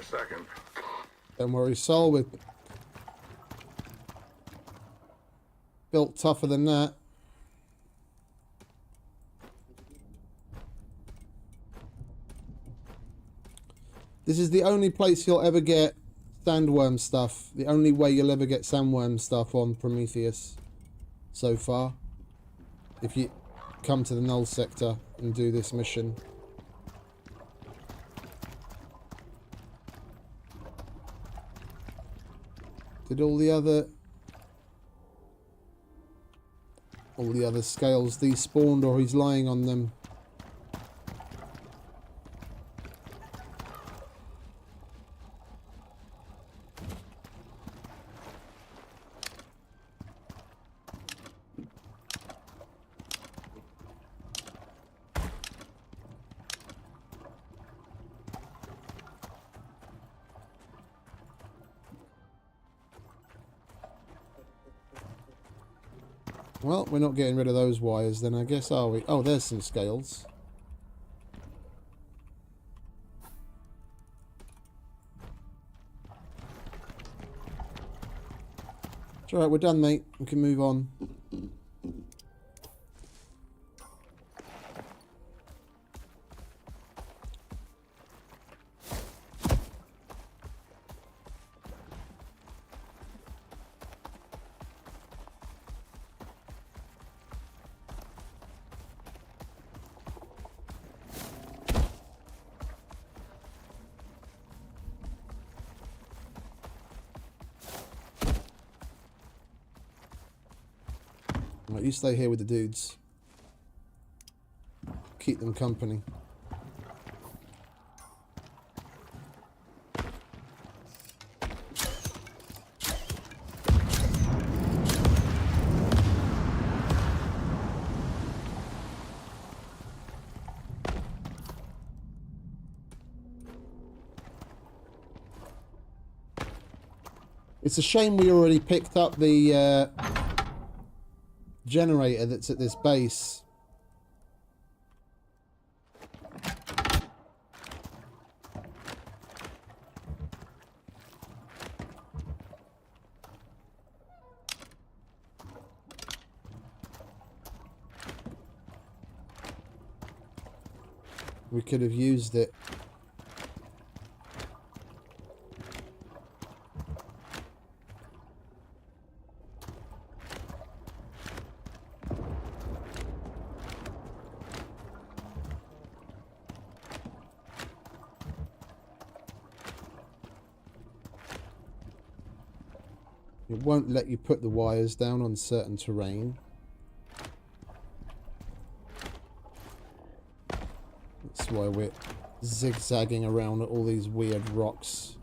Second. Don't worry, Sol, we're built tougher than that. This is the only place you'll ever get sandworm stuff. The only way you'll ever get sandworm stuff on Prometheus so far. If you come to the Null sector and do this mission. Did all the other scales despawned, or he's lying on them? Well, we're not getting rid of those wires then, I guess, are we? Oh, there's some scales. It's alright, we're done, mate. We can move on. Right, you stay here with the dudes. Keep them company. It's a shame we already picked up the generator that's at this base. We could have used it. It won't let you put the wires down on certain terrain. That's why we're zigzagging around all these weird rocks.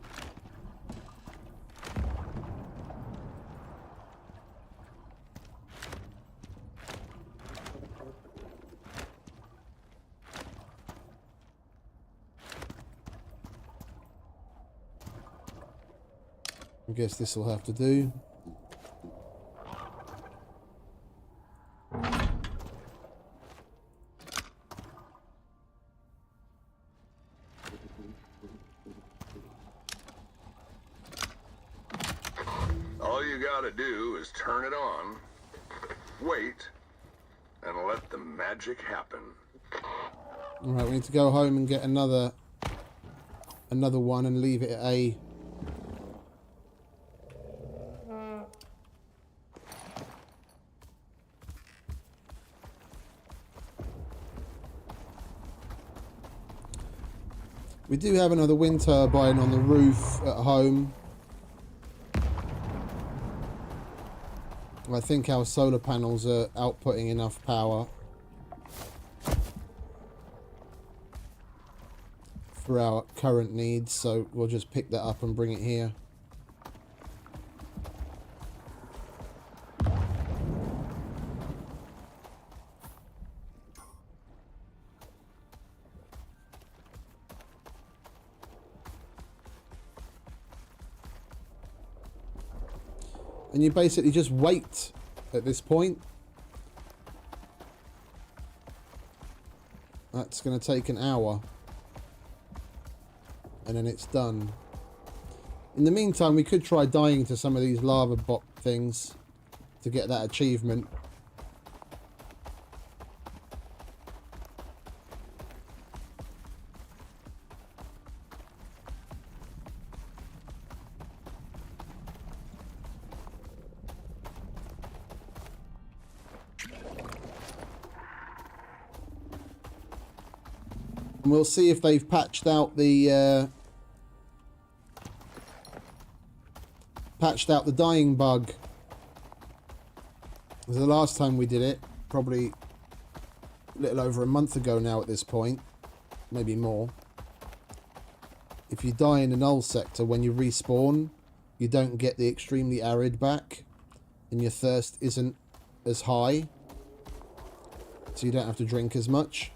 I guess this will have to do. gotta do is turn it on, wait, and let the magic happen. Alright, we need to go home and get another one and leave it at A. We do have another wind turbine on the roof at home. I think our solar panels are outputting enough power for our current needs, so we'll just pick that up and bring it here. And you basically just wait at this point. That's going to take an hour. And then it's done. In the meantime, we could try dying to some of these lava bot things to get that achievement. And we'll see if they've patched out the dying bug. Because the last time we did it, probably a little over a month ago now at this point, maybe more. If you die in the Null sector, when you respawn, you don't get the extremely arid back, and your thirst isn't as high, so you don't have to drink as much.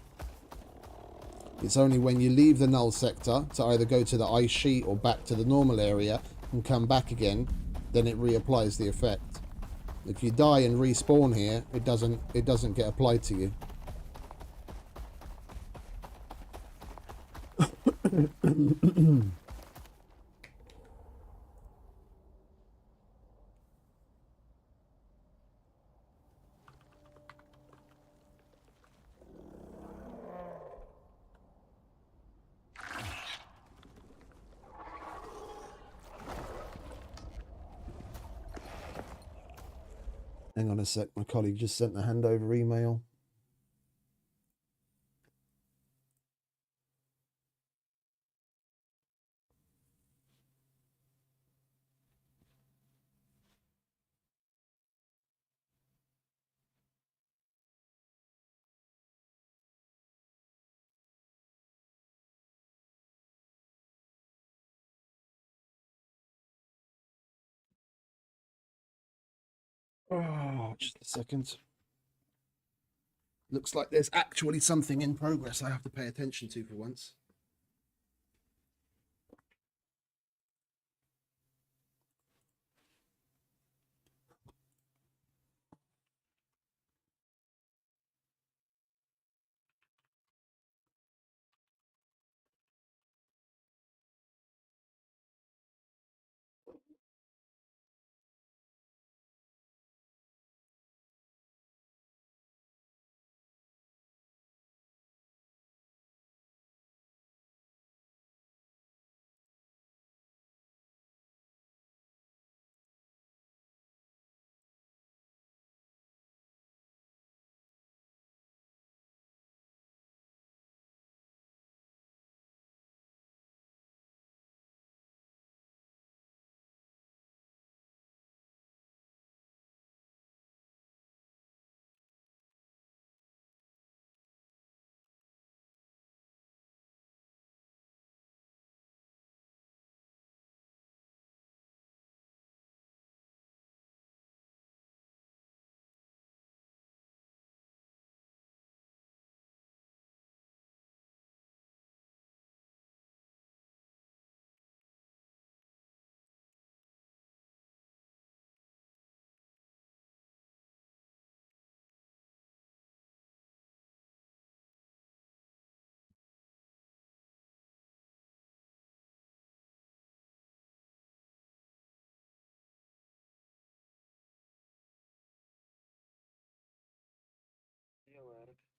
It's only when you leave the Null sector to either go to the ice sheet or back to the normal area and come back again, then it reapplies the effect. If you die and respawn here, it doesn't get applied to you. Hang on a sec, my colleague just sent the handover email. Oh, just a second. Looks like there's actually something in progress I have to pay attention to for once.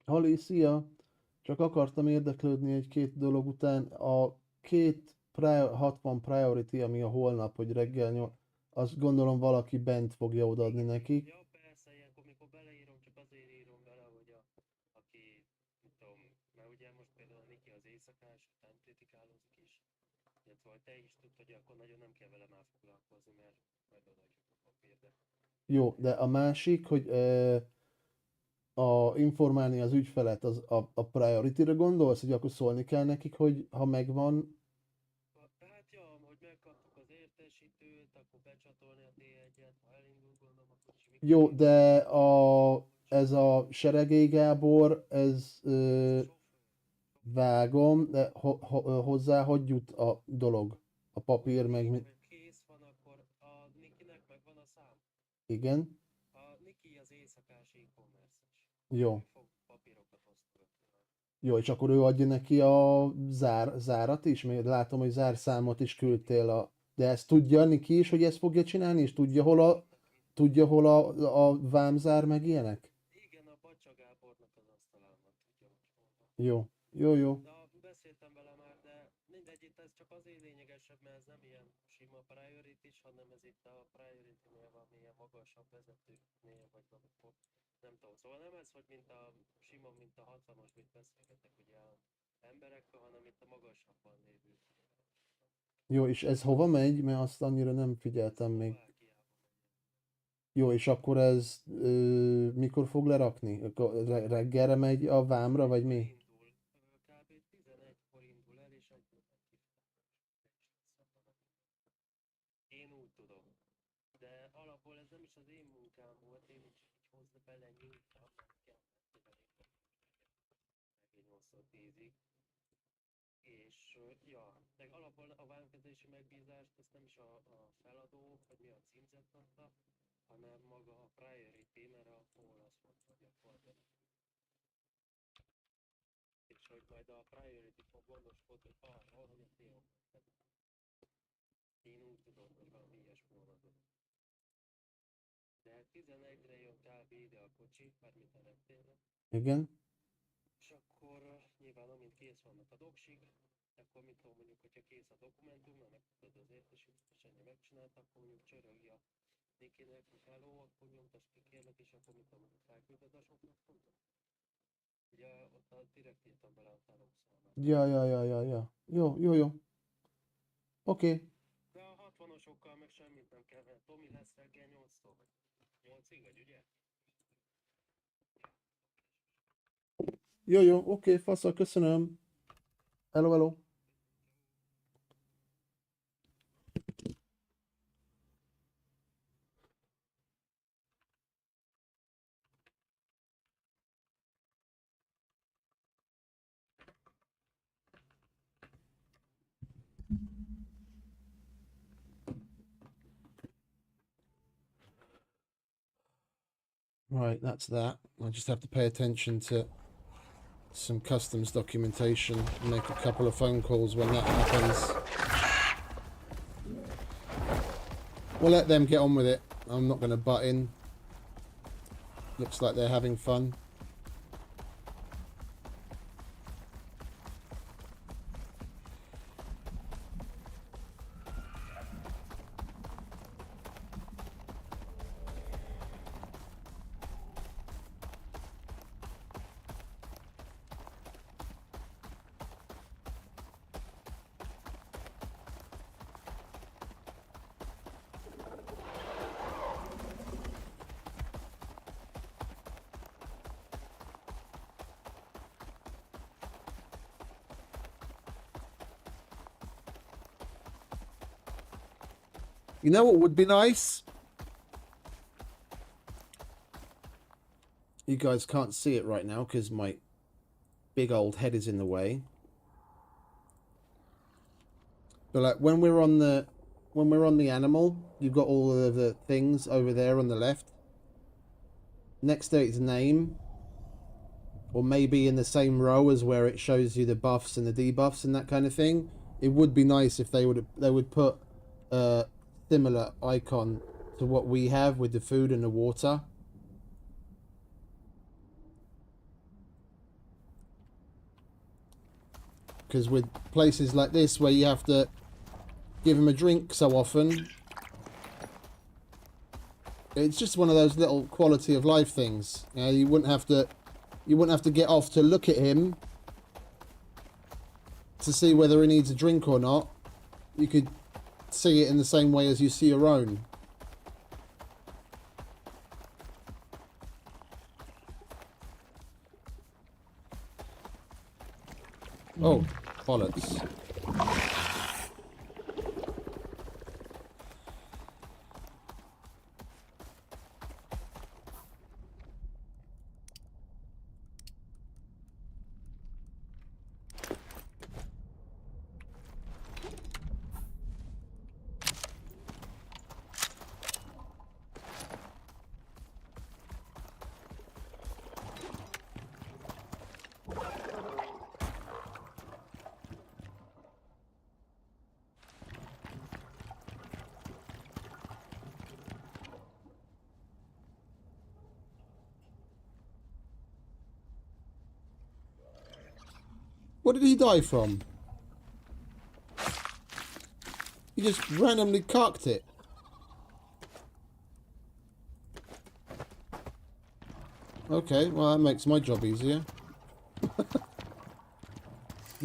Halli, szia! Csak akartam érdeklődni egy-két dolog után. A két 60 priority, ami a holnap, hogy reggel azt gondolom valaki bent fogja odaadni nekik. Ja, persze, ilyenkor, mikor beleírom, csak azért írom bele, hogy aki, mit tudom, mert ugye most például Niki az éjszakás, nem kritikálózik is, illetve hogy te is tudod, hogy akkor nagyon nem kell vele már foglalkozni, mert majd odaadjuk a papírra. Jó, de a másik, hogy informálni az ügyfelet, a priority-re gondolsz, hogy akkor szólni kell nekik, hogy ha megvan. Hát ja, hogy megkaptuk az értesítőt, akkor becsatolni a T1-et, ha elindul gondolom, akkor Jó, de ez a Seregély Gábor, ez vágom, de hozzá hogy jut a dolog? A papír meg. kész van, akkor a Nikinek megvan a szám. Igen. A Niki az éjszakás e-commerce-es. Jó. Ő fog papírokat osztogatni. Jó, és akkor ő adja neki a zárat is? Mert látom, hogy zárszámot is küldtél De ezt tudja Niki is, hogy ezt fogja csinálni? És tudja, hol a vámzár meg ilyenek? Igen, a Bacsa Gábornak az asztalán van, tudja, hogy hol van. Jó, jó, jó. De beszéltem vele már, de mindegy, itt ez csak azért lényegesebb, mert ez nem ilyen sima priority, hanem ez itt a priority-nél van ilyen magasabb vezetőknél, vagy valamikor, nem tudom. Szóval nem ez, hogy mint a sima, mint a 60-os, mit beszélgetek ugye a emberekkel, hanem itt a magasabban lévő. Jó, és ez hova megy? Mert azt annyira nem figyeltem még. Jó, és akkor ez mikor fog lerakni? Akkor reggelre megy a vámra, vagy mi? Indul, kb. 11-kor indul el, és egy én úgy tudom. De alapból ez nem is az én munkám volt, én is így hozzá bele nyújtam, meg 8-10-ig. És ja, de alapból a vámkezési megbízást ezt nem is a feladó, vagy mi a címzett adta, hanem maga a priority, mert a hol azt mondta, hogy akkor és hogy majd a priority fog gondoskodni arról, hogy a célok. Én úgy tudom, hogy valami ilyesmi van. De 11-re jön kb. Ide a kocsi, bármit a reptérre. Igen. És akkor nyilván amint kész vannak a doksik, akkor mit tudom, mondjuk, hogyha kész a dokumentum, mert megtudod az értesítést, és ennyi megcsinált, akkor mondjuk csörögi a Nikinek, hogy hello, akkor nyomtasd ki kérlek, és akkor mit tudom, felküldöd a soknak fontot. Ugye ott a direkt írtam bele a tárolószámát. Ja. Jó. Oké. De a 60-asokkal meg semmit nem kell, mert Tomi lesz reggel 8-tól, vagy 8-ig, vagy ugye? Jó, oké, faszal, köszönöm. Hello. Right, that's that. I just have to pay attention to some customs documentation and make a couple of phone calls when that happens. We'll let them get on with it. I'm not going to butt in. Looks like they're having fun. You know what would be nice? You guys can't see it right now because my big old head is in the way. But like when we're on the animal, you've got all of the things over there on the left. Next to its name, or maybe in the same row as where it shows you the buffs and the debuffs and that kind of thing. It would be nice if they would put a similar icon to what we have with the food and the water. because with places like this where you have to give him a drink so often, it's just one of those little quality of life things. You know, you wouldn't have to get off to look at him to see whether he needs a drink or not. You could see it in the same way as you see your own. Oh, bollocks. What did he die from? He just randomly cocked it. Okay, well that makes my job easier.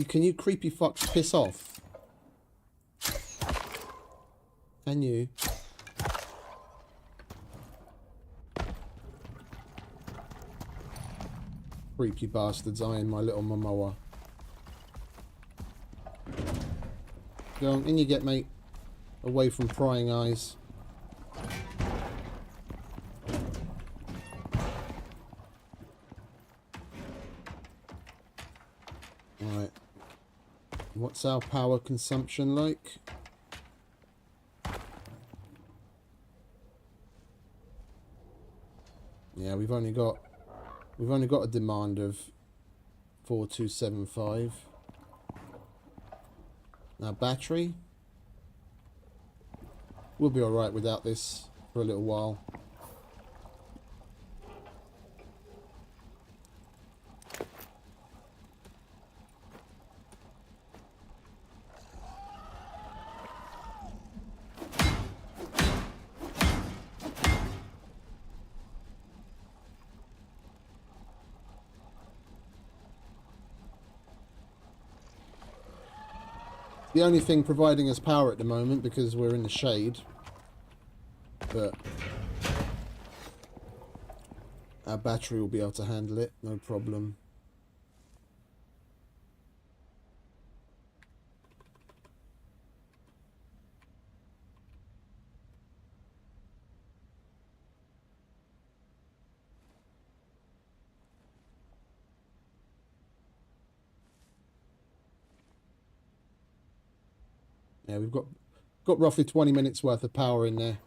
Can you creepy fucks piss off? Can you? Creepy bastards eyeing my little Momoa. Go on, in you get, mate. Away from prying eyes. Right. What's our power consumption like? Yeah, we've only got a demand of 4275. Now battery, we'll be alright without this for a little while. The only thing providing us power at the moment, because we're in the shade, but our battery will be able to handle it, no problem. Yeah, we've got roughly 20 minutes worth of power in there.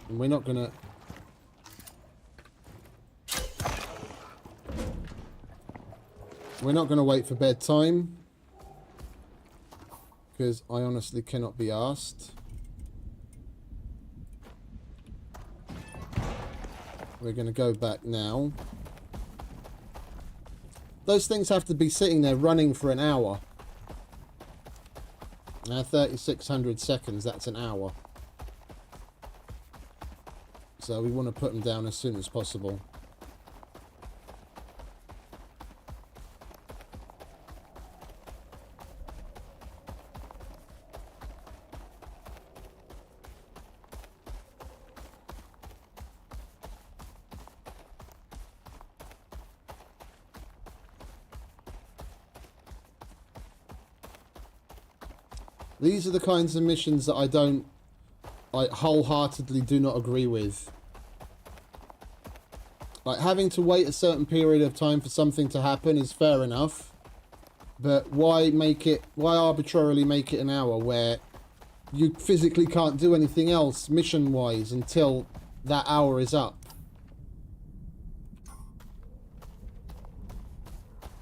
And we're not gonna... wait for bedtime, because I honestly cannot be asked. We're going to go back now. Those things have to be sitting there running for an hour. Now 3600 seconds, that's an hour. So we want to put them down as soon as possible. These are the kinds of missions that I wholeheartedly do not agree with. Like, having to wait a certain period of time for something to happen is fair enough. But why arbitrarily make it an hour where you physically can't do anything else mission-wise until that hour is up?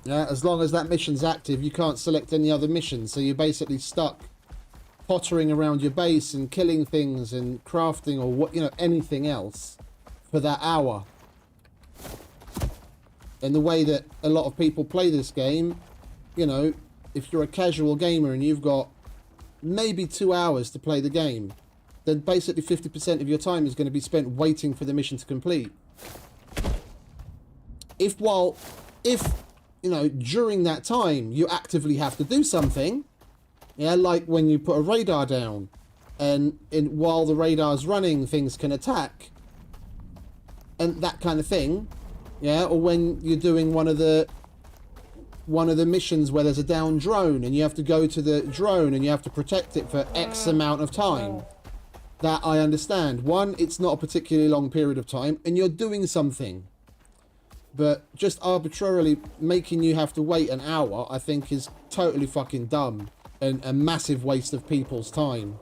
Yeah, as long as that mission's active, you can't select any other missions, so you're basically stuck pottering around your base and killing things and crafting or what, you know, anything else for that hour. And the way that a lot of people play this game, you know, if you're a casual gamer and you've got maybe 2 hours to play the game, then basically 50% of your time is going to be spent waiting for the mission to complete. If you know, during that time you actively have to do something, yeah, like when you put a radar down and while the radar's running things can attack and that kind of thing, yeah, or when you're doing one of the missions where there's a down drone and you have to go to the drone and you have to protect it for X amount of time. That I understand. One, it's not a particularly long period of time and you're doing something. But just arbitrarily making you have to wait an hour, I think is totally fucking dumb and a massive waste of people's time.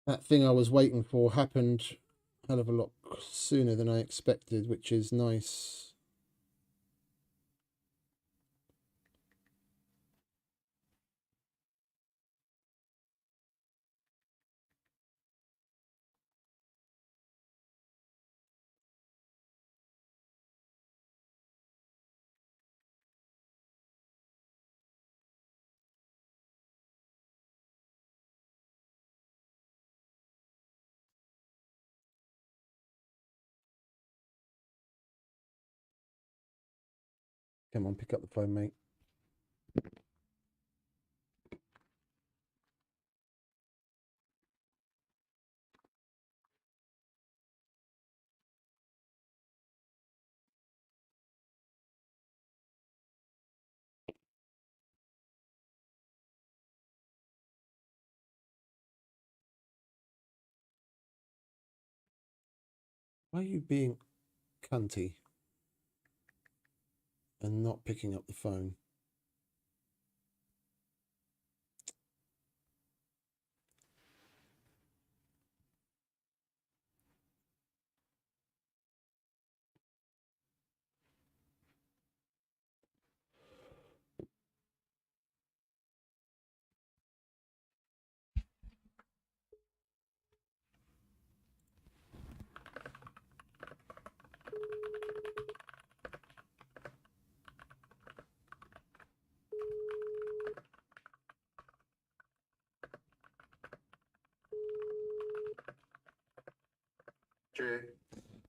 That thing I was waiting for happened a hell of a lot sooner than I expected, which is nice. Come on, pick up the phone, mate. Why are you being cunty and not picking up the phone?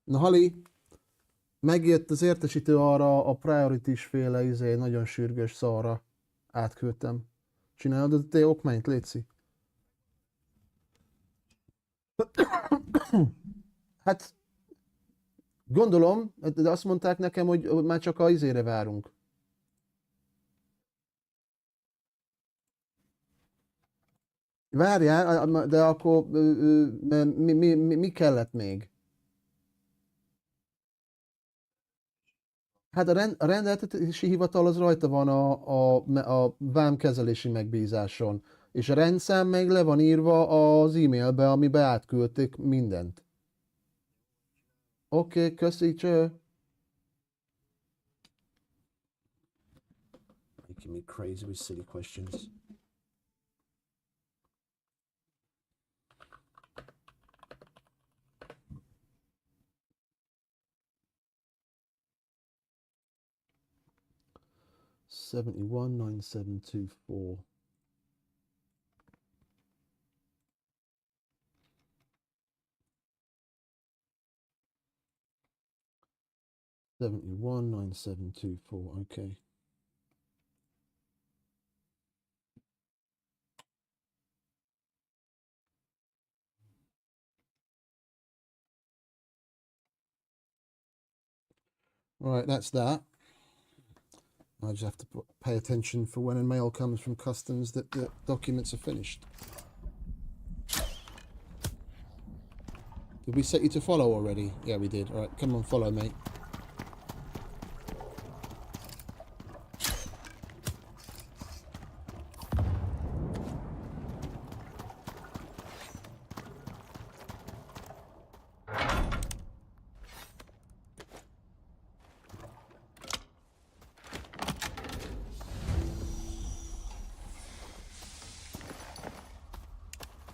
Na Hali, megjött az értesítő arra a priorities féle nagyon sürgős szarra. Átküldtem. Csinálod a te okmányt, létszi? Hát gondolom, de azt mondták nekem, hogy már csak a izére várunk. Várjál, de akkor mi kellett még? Hát a rendeltetési hivatal az rajta van a vámkezelési megbízáson, és a rendszám meg le van írva az e-mailbe, amibe átküldték mindent. Oké, köszi, cső. Making me crazy with silly questions. $71,972.4. 71,972.4. Okay. All right, that's that. I just have to pay attention for when a mail comes from customs that the documents are finished. Did we set you to follow already? Yeah, we did. All right, come on, follow, mate.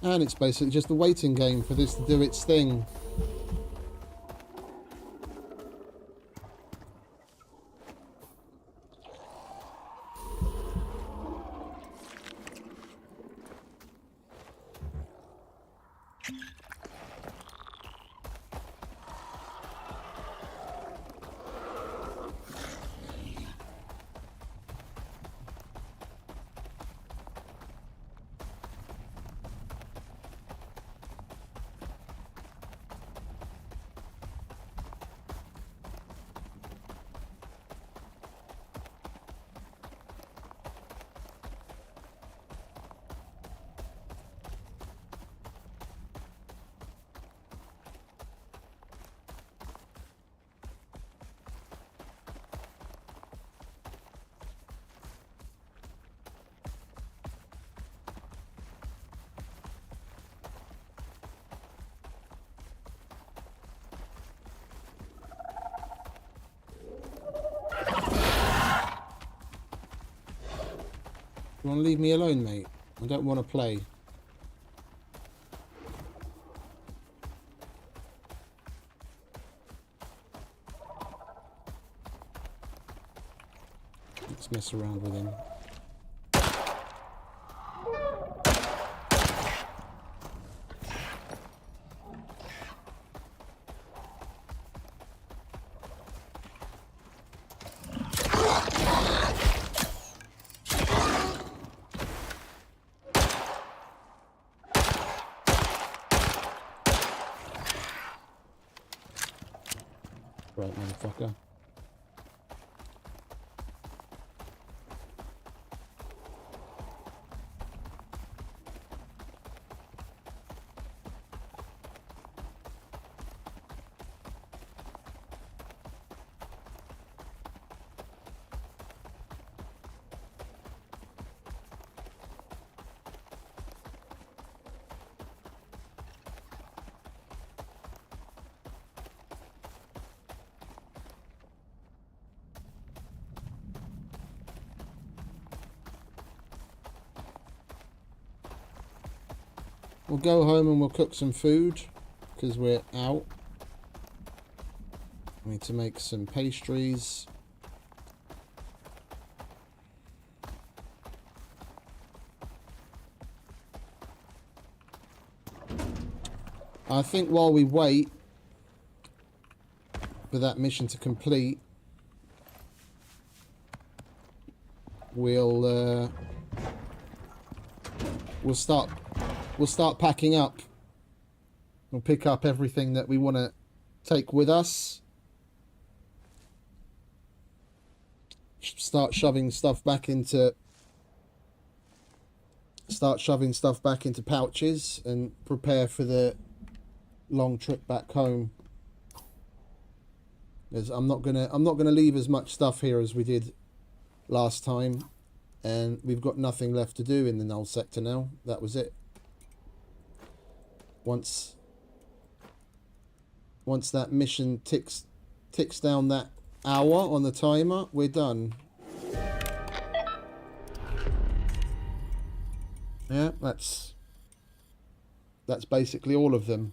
And it's basically just a waiting game for this to do its thing. You want to leave me alone, mate? I don't want to play. Let's mess around with him. Right, motherfucker. We'll go home and we'll cook some food because we're out. We need to make some pastries. I think while we wait for that mission to complete, we'll start packing up. We'll pick up everything that we want to take with us. Start shoving stuff back into start shoving stuff back into pouches and prepare for the long trip back home. Because I'm not gonna leave as much stuff here as we did last time, and we've got nothing left to do in the Null sector now. That was it. Once that mission ticks down that hour on the timer, we're done. Yeah, that's basically all of them.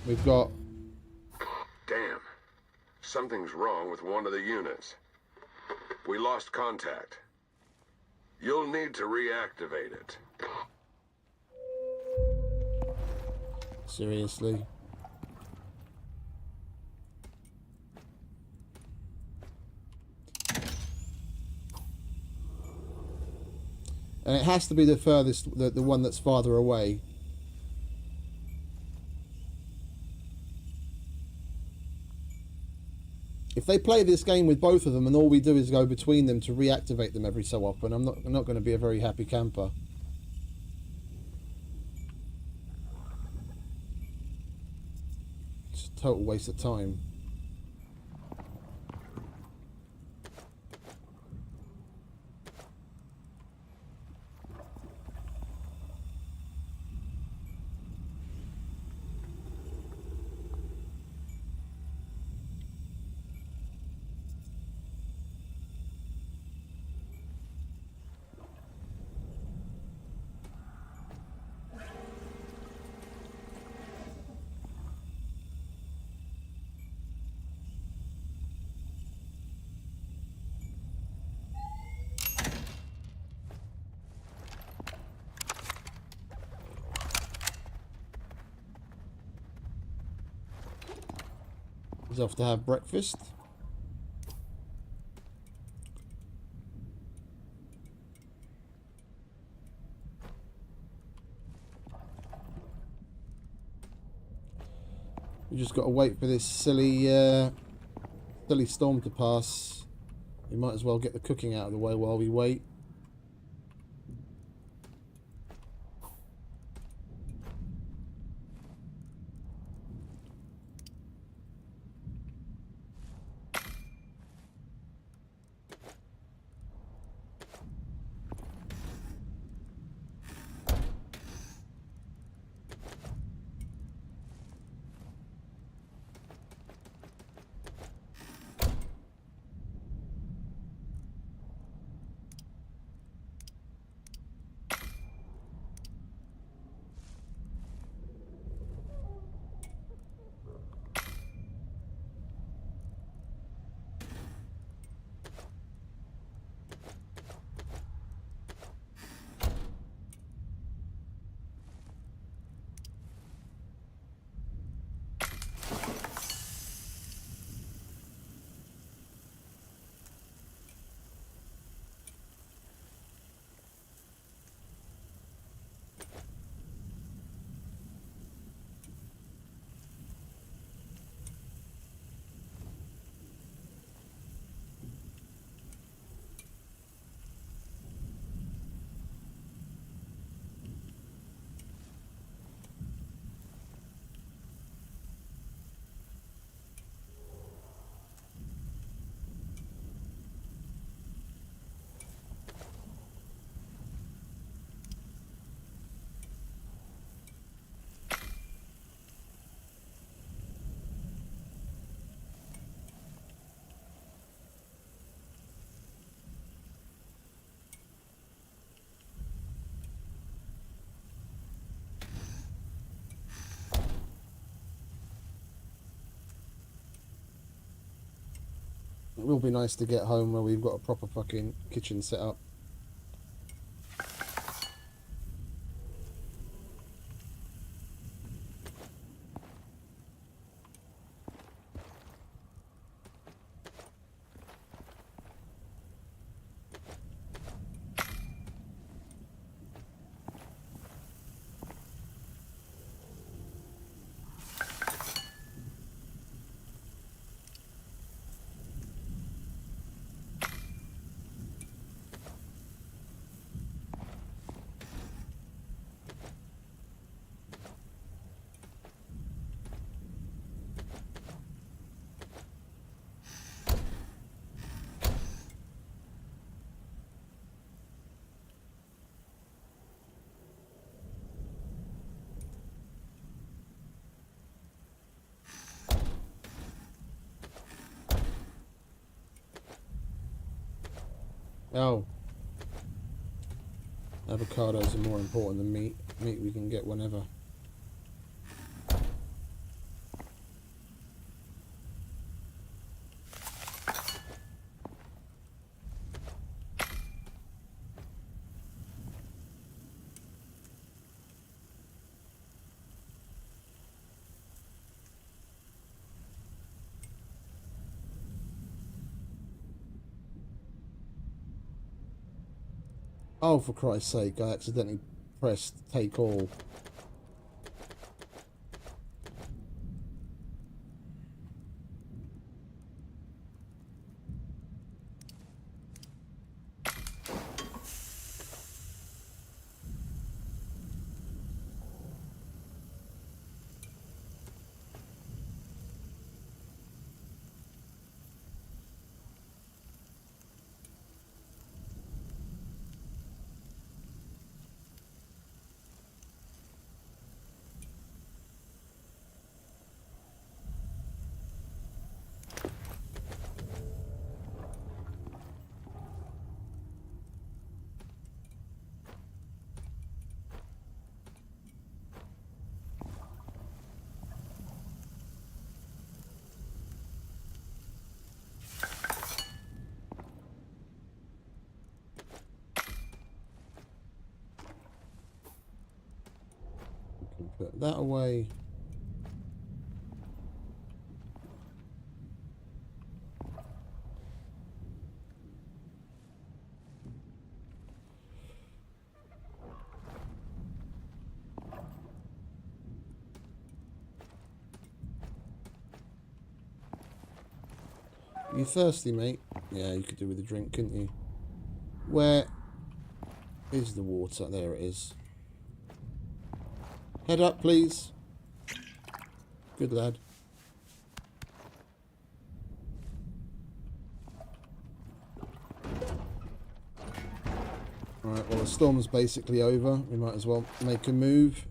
We've got... Damn. Something's wrong with one of the units. We lost contact. You'll need to reactivate it. Seriously. And it has to be the furthest, the one that's farther away. If they play this game with both of them and all we do is go between them to reactivate them every so often, I'm not going to be a very happy camper. It's a total waste of time. He's off to have breakfast. We just got to wait for this silly storm to pass. We might as well get the cooking out of the way while we wait. It will be nice to get home where we've got a proper fucking kitchen set up. Oh. Avocados are more important than meat. Meat we can get whenever. Oh, for Christ's sake, I accidentally pressed take all. We can put that away. You thirsty, mate? Yeah, you could do with a drink, couldn't you? Where is the water? There it is. Head up, please. Good lad. Alright, well the storm's basically over. We might as well make a move.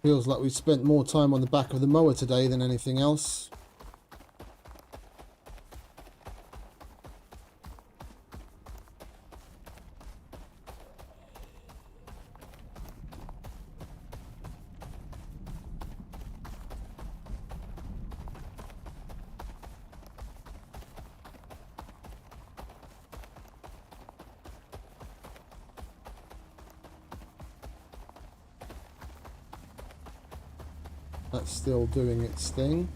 Feels like we've spent more time on the back of the mower today than anything else. That's still doing its thing.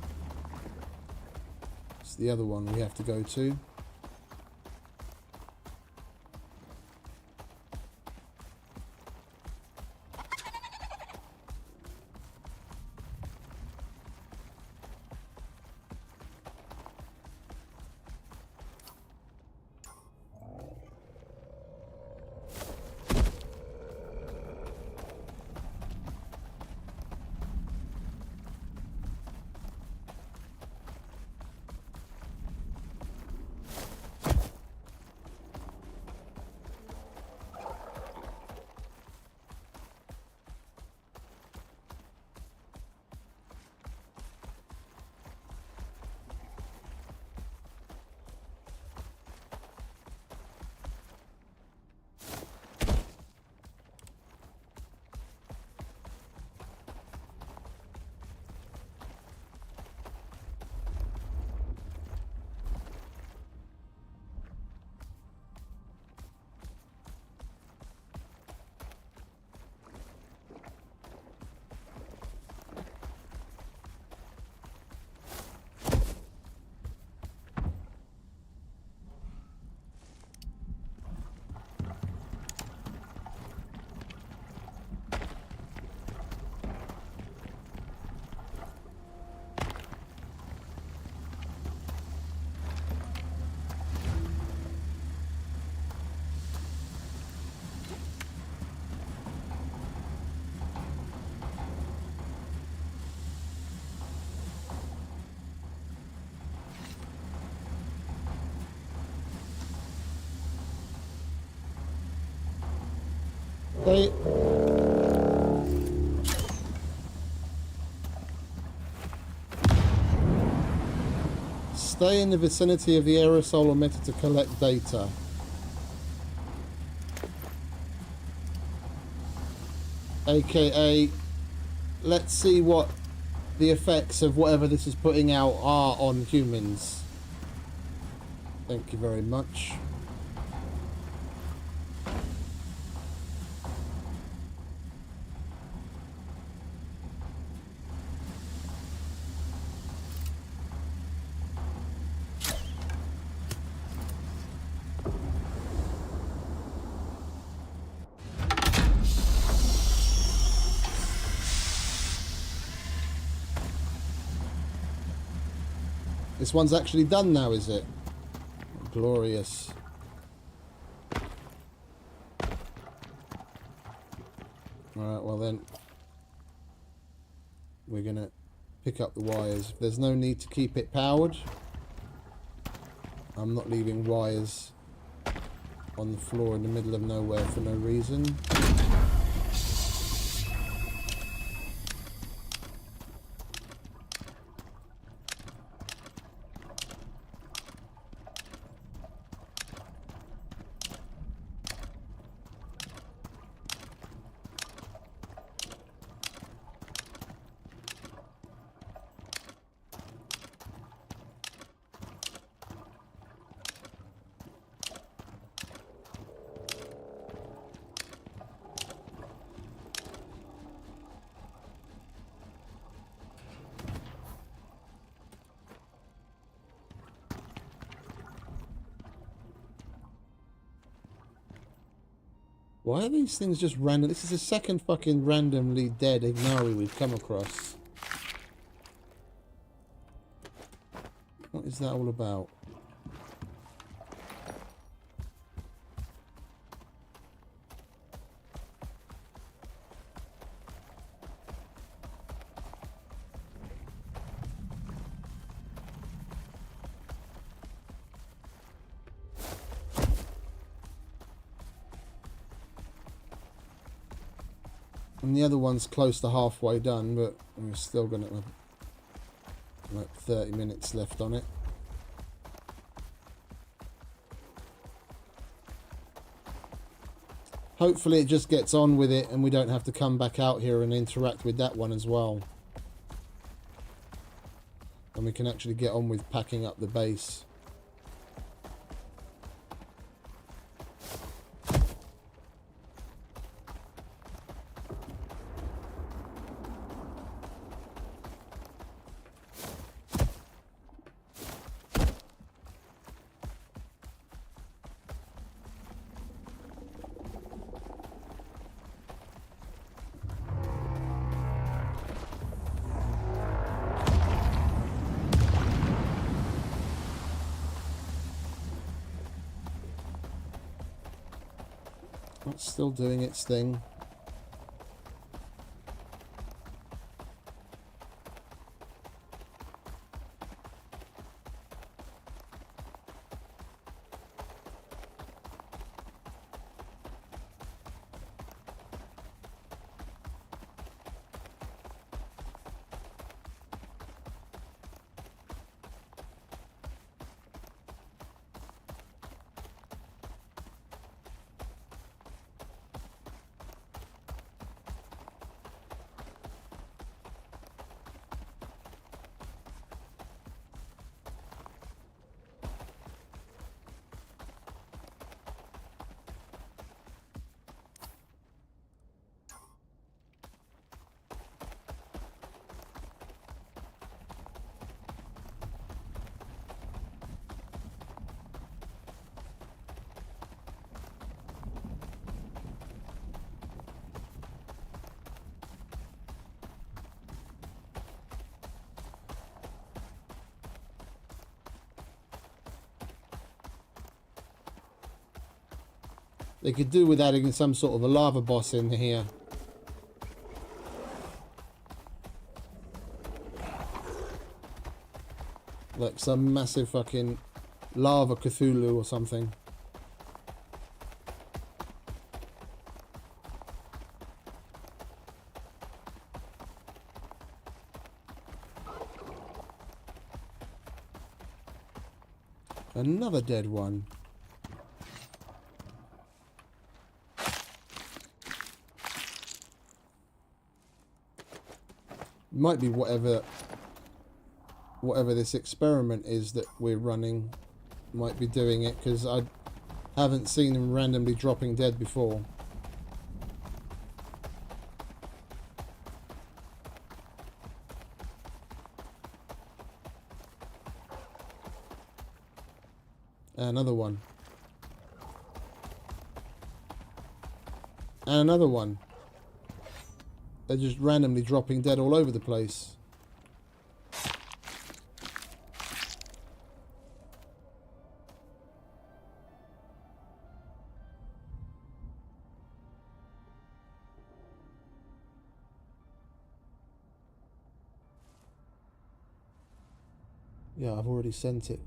It's the other one we have to go to. Stay. Stay in the vicinity of the aerosol emitter to collect data. AKA, let's see what the effects of whatever this is putting out are on humans. Thank you very much. This one's actually done now, is it? Glorious. Alright, well then, we're gonna pick up the wires. There's no need to keep it powered. I'm not leaving wires on the floor in the middle of nowhere for no reason. Why are these things just random? This is the second fucking randomly dead Ignari we've come across. What is that all about? And the other one's close to halfway done, but we're still gonna have like 30 minutes left on it. Hopefully it just gets on with it and we don't have to come back out here and interact with that one as well. And we can actually get on with packing up the base. It's still doing its thing. They could do with adding some sort of a lava boss in here. Like some massive fucking lava Cthulhu or something. Another dead one. Might be whatever this experiment is that we're running might be doing it, because I haven't seen them randomly dropping dead before. Another one. And another one. They're just randomly dropping dead all over the place. Yeah, I've already sent it.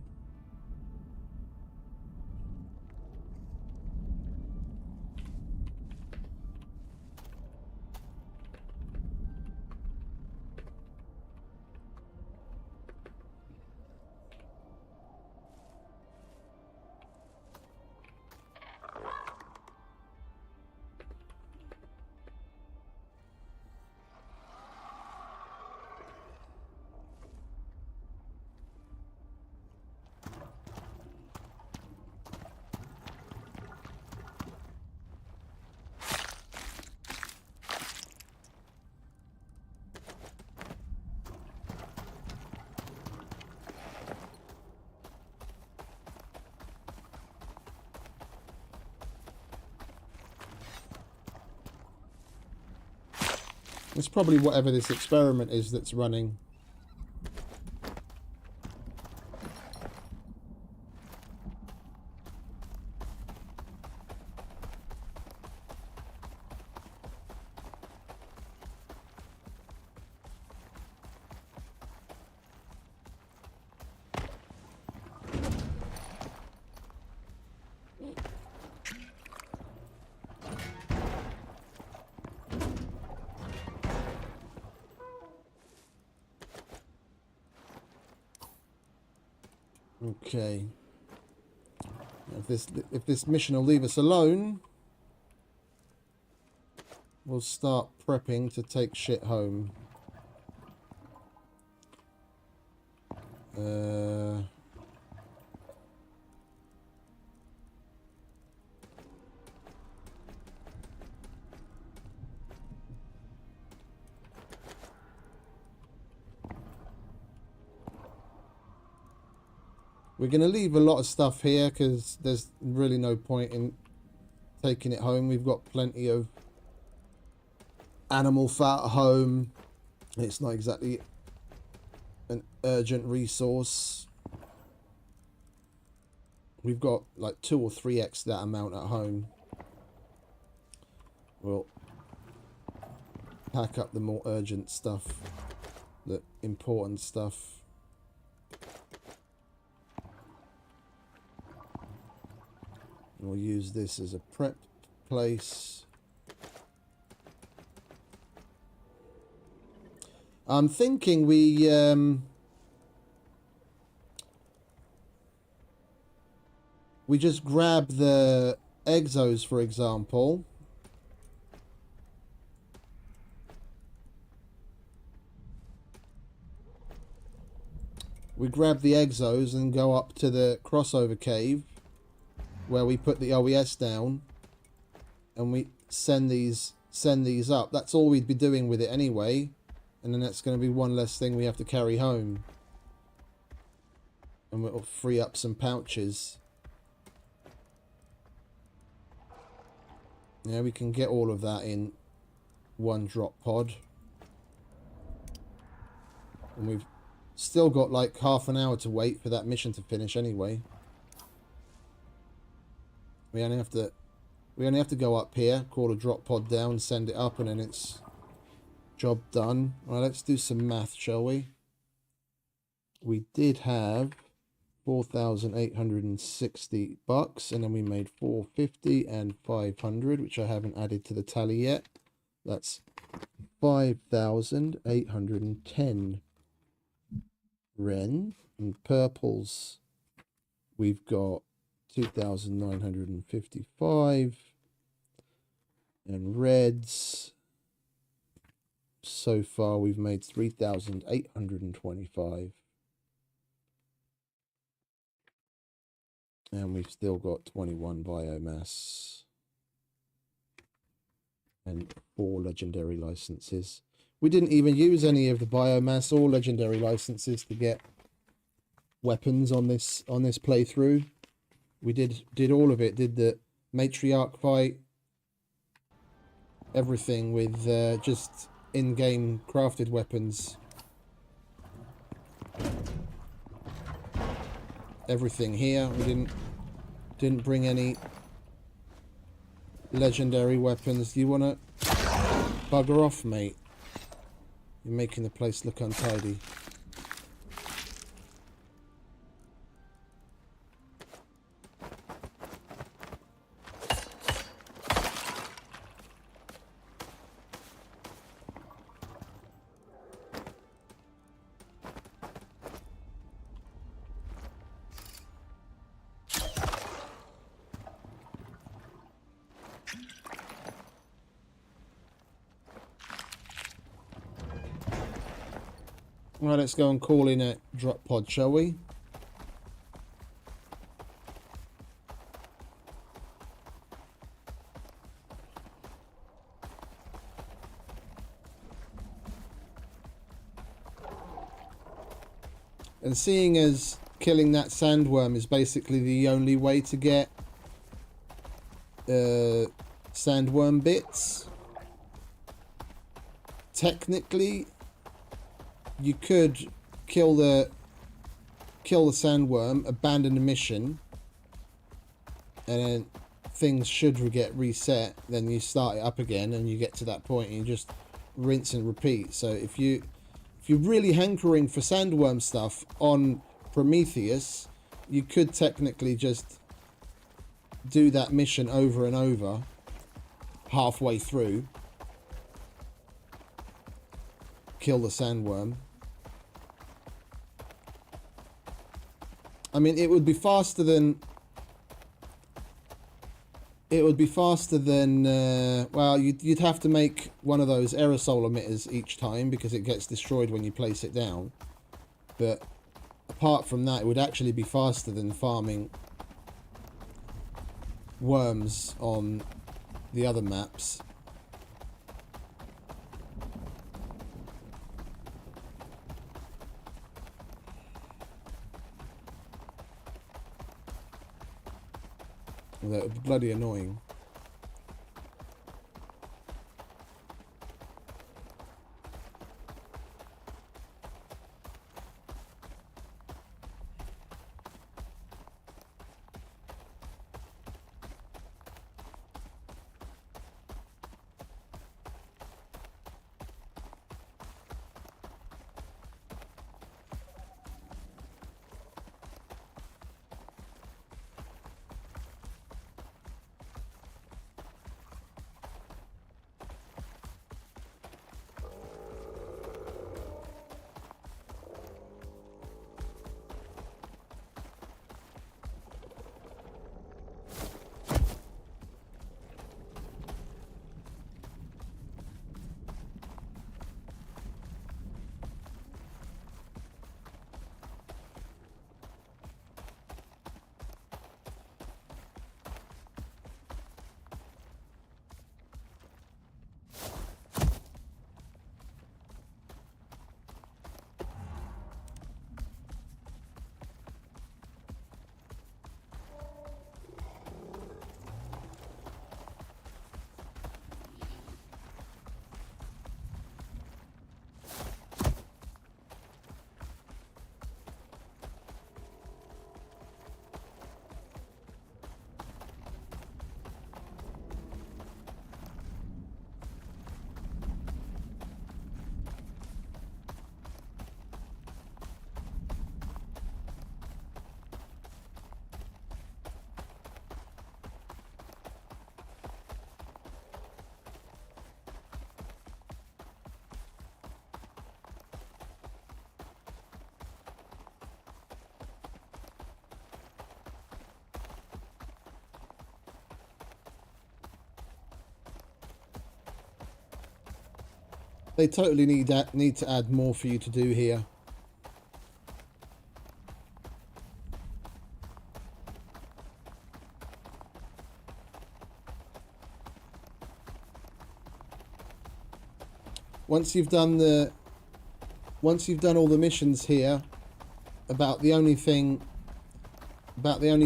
It's probably whatever this experiment is that's running. Okay. If this mission will leave us alone, we'll start prepping to take shit home. We're going to leave a lot of stuff here because there's really no point in taking it home. We've got plenty of animal fat at home. It's not exactly an urgent resource. We've got like 2 or 3x that amount at home. We'll pack up the more urgent stuff, the important stuff. We'll use this as a prep place. I'm thinking we just grab the exos, for example. We grab the exos and go up to the crossover cave where we put the OES down, and we send these up. That's all we'd be doing with it anyway, and then that's going to be one less thing we have to carry home, and we'll free up some pouches. Yeah, we can get all of that in one drop pod, and we've still got like half an hour to wait for that mission to finish anyway. We only have to go up here, call a drop pod down, send it up, and then it's job done. Well, let's do some math, shall we? We did have 4,860 bucks, and then we made 450 and 500, which I haven't added to the tally yet. That's 5,810 Ren, and purple's we've got 2,955. And reds, so far we've made 3,825. And we've still got 21 biomass. And 4 legendary licenses. We didn't even use any of the biomass or legendary licenses to get weapons on this playthrough. We did all of it. Did the matriarch fight, everything with just in-game crafted weapons. Everything here. We didn't bring any legendary weapons. Do you want to bugger off, mate? You're making the place look untidy. Right, let's go and call in a drop pod, shall we? And seeing as killing that sandworm is basically the only way to get sandworm bits, technically you could kill the sandworm, abandon the mission, and then things should get reset. Then you start it up again, and you get to that point, and you just rinse and repeat. So if you're really hankering for sandworm stuff on Prometheus, you could technically just do that mission over and over, halfway through, kill the sandworm. I mean, it would be faster than... well, you'd have to make one of those aerosol emitters each time because it gets destroyed when you place it down. But apart from that, it would actually be faster than farming worms on the other maps. That would be bloody annoying. They totally need to add more for you to do here. Once you've done all the missions here, about the only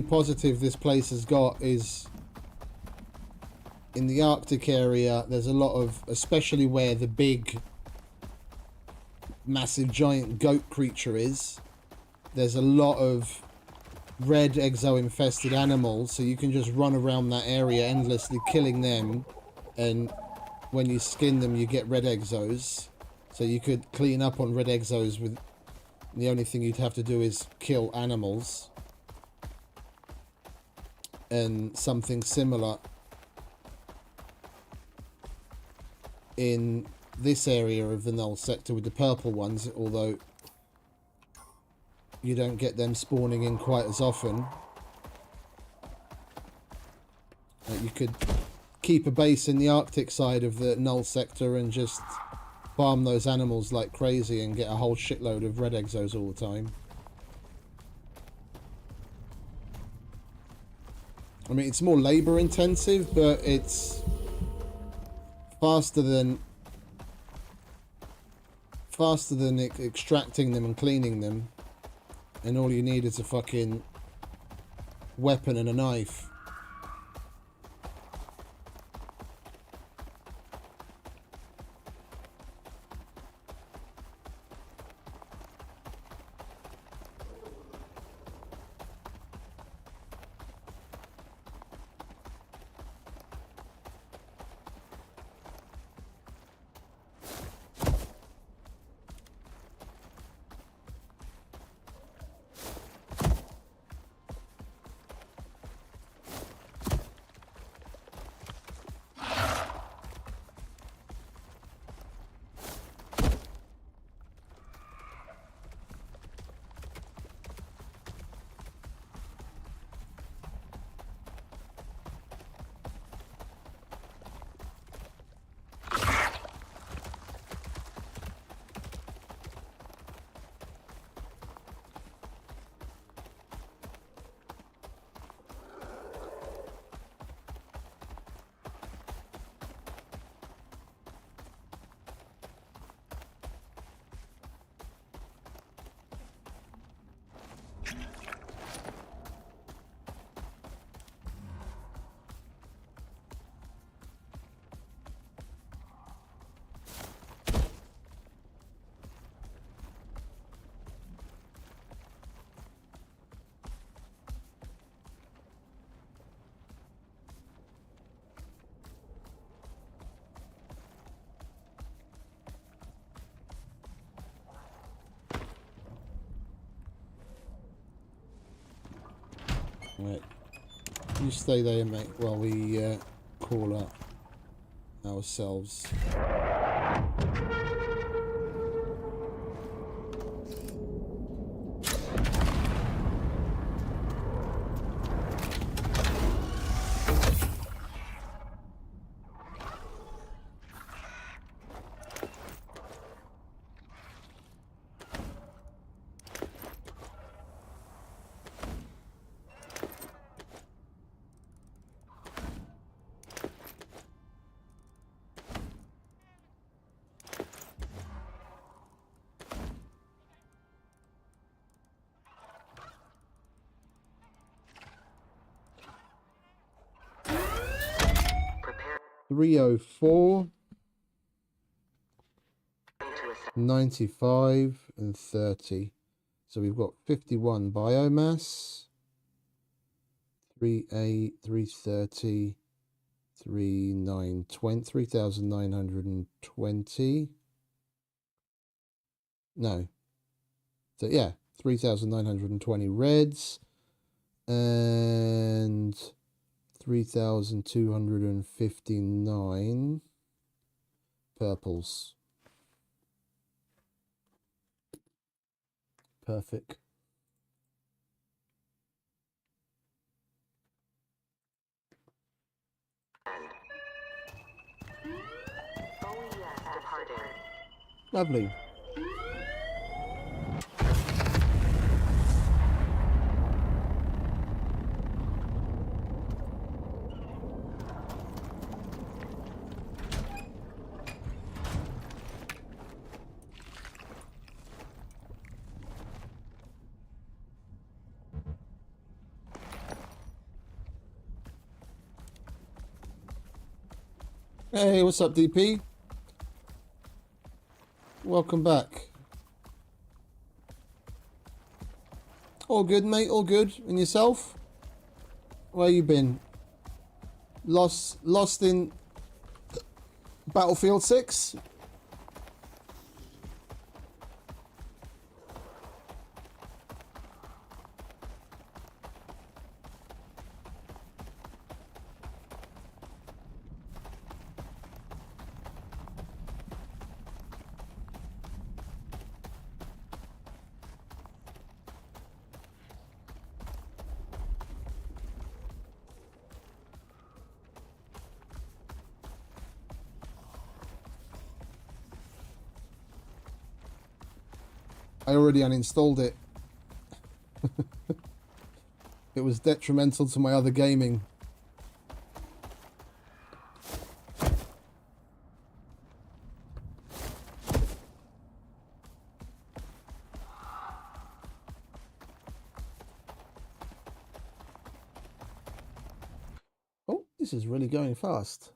positive this place has got is in the Arctic area. There's a lot of, especially where the big massive giant goat creature is, there's a lot of red exo infested animals, so you can just run around that area endlessly killing them, and when you skin them you get red exos, so you could clean up on red exos with the only thing you'd have to do is kill animals. And something similar in this area of the Null sector with the purple ones, although you don't get them spawning in quite as often. You could keep a base in the Arctic side of the Null sector and just farm those animals like crazy and get a whole shitload of red exos all the time. I mean, it's more labor intensive, but it's faster than extracting them and cleaning them, and all you need is a fucking weapon and a knife. Right, you stay there, mate, while we call up ourselves. Prepare 304, to ascend. 95 and 30. So we've got 51 biomass, 38, 330, 3,920. No. So yeah, 3,920 reds and 3,259 purples. Perfect. OES departed. Lovely. Hey, what's up, DP? Welcome back. All good, mate, all good. And yourself? Where you been? Lost in Battlefield 6? I already uninstalled it. It was detrimental to my other gaming. Oh, this is really going fast.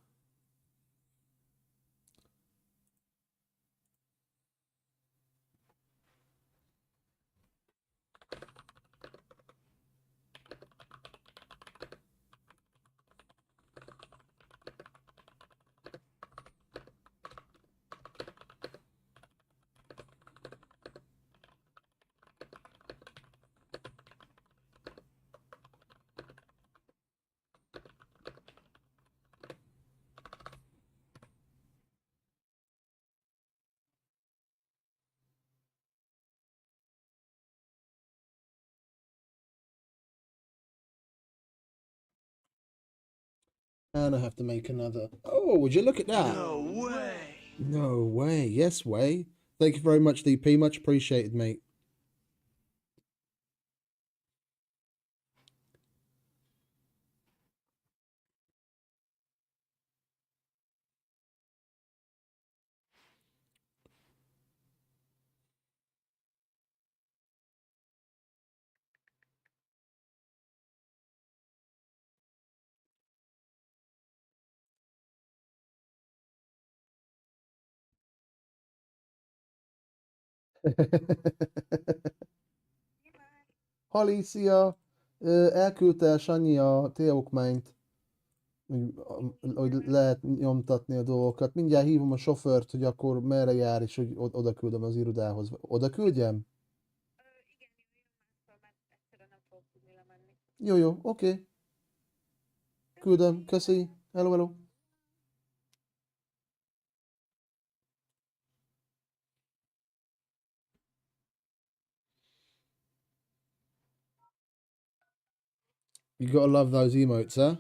And I have to make another. Oh, would you look at that? No way! No way. Yes, way. Thank you very much, DP. Much appreciated, mate. Hali, szia! Elküldte Sanyi a T-okmányt, hogy lehet nyomtatni a dolgokat. Mindjárt hívom a sofőrt, hogy akkor merre jár, és hogy oda küldöm az irodához. Oda küldjem? Jó, jó, oké. Küldöm, köszi. Hello, hello. You gotta love those emotes, huh?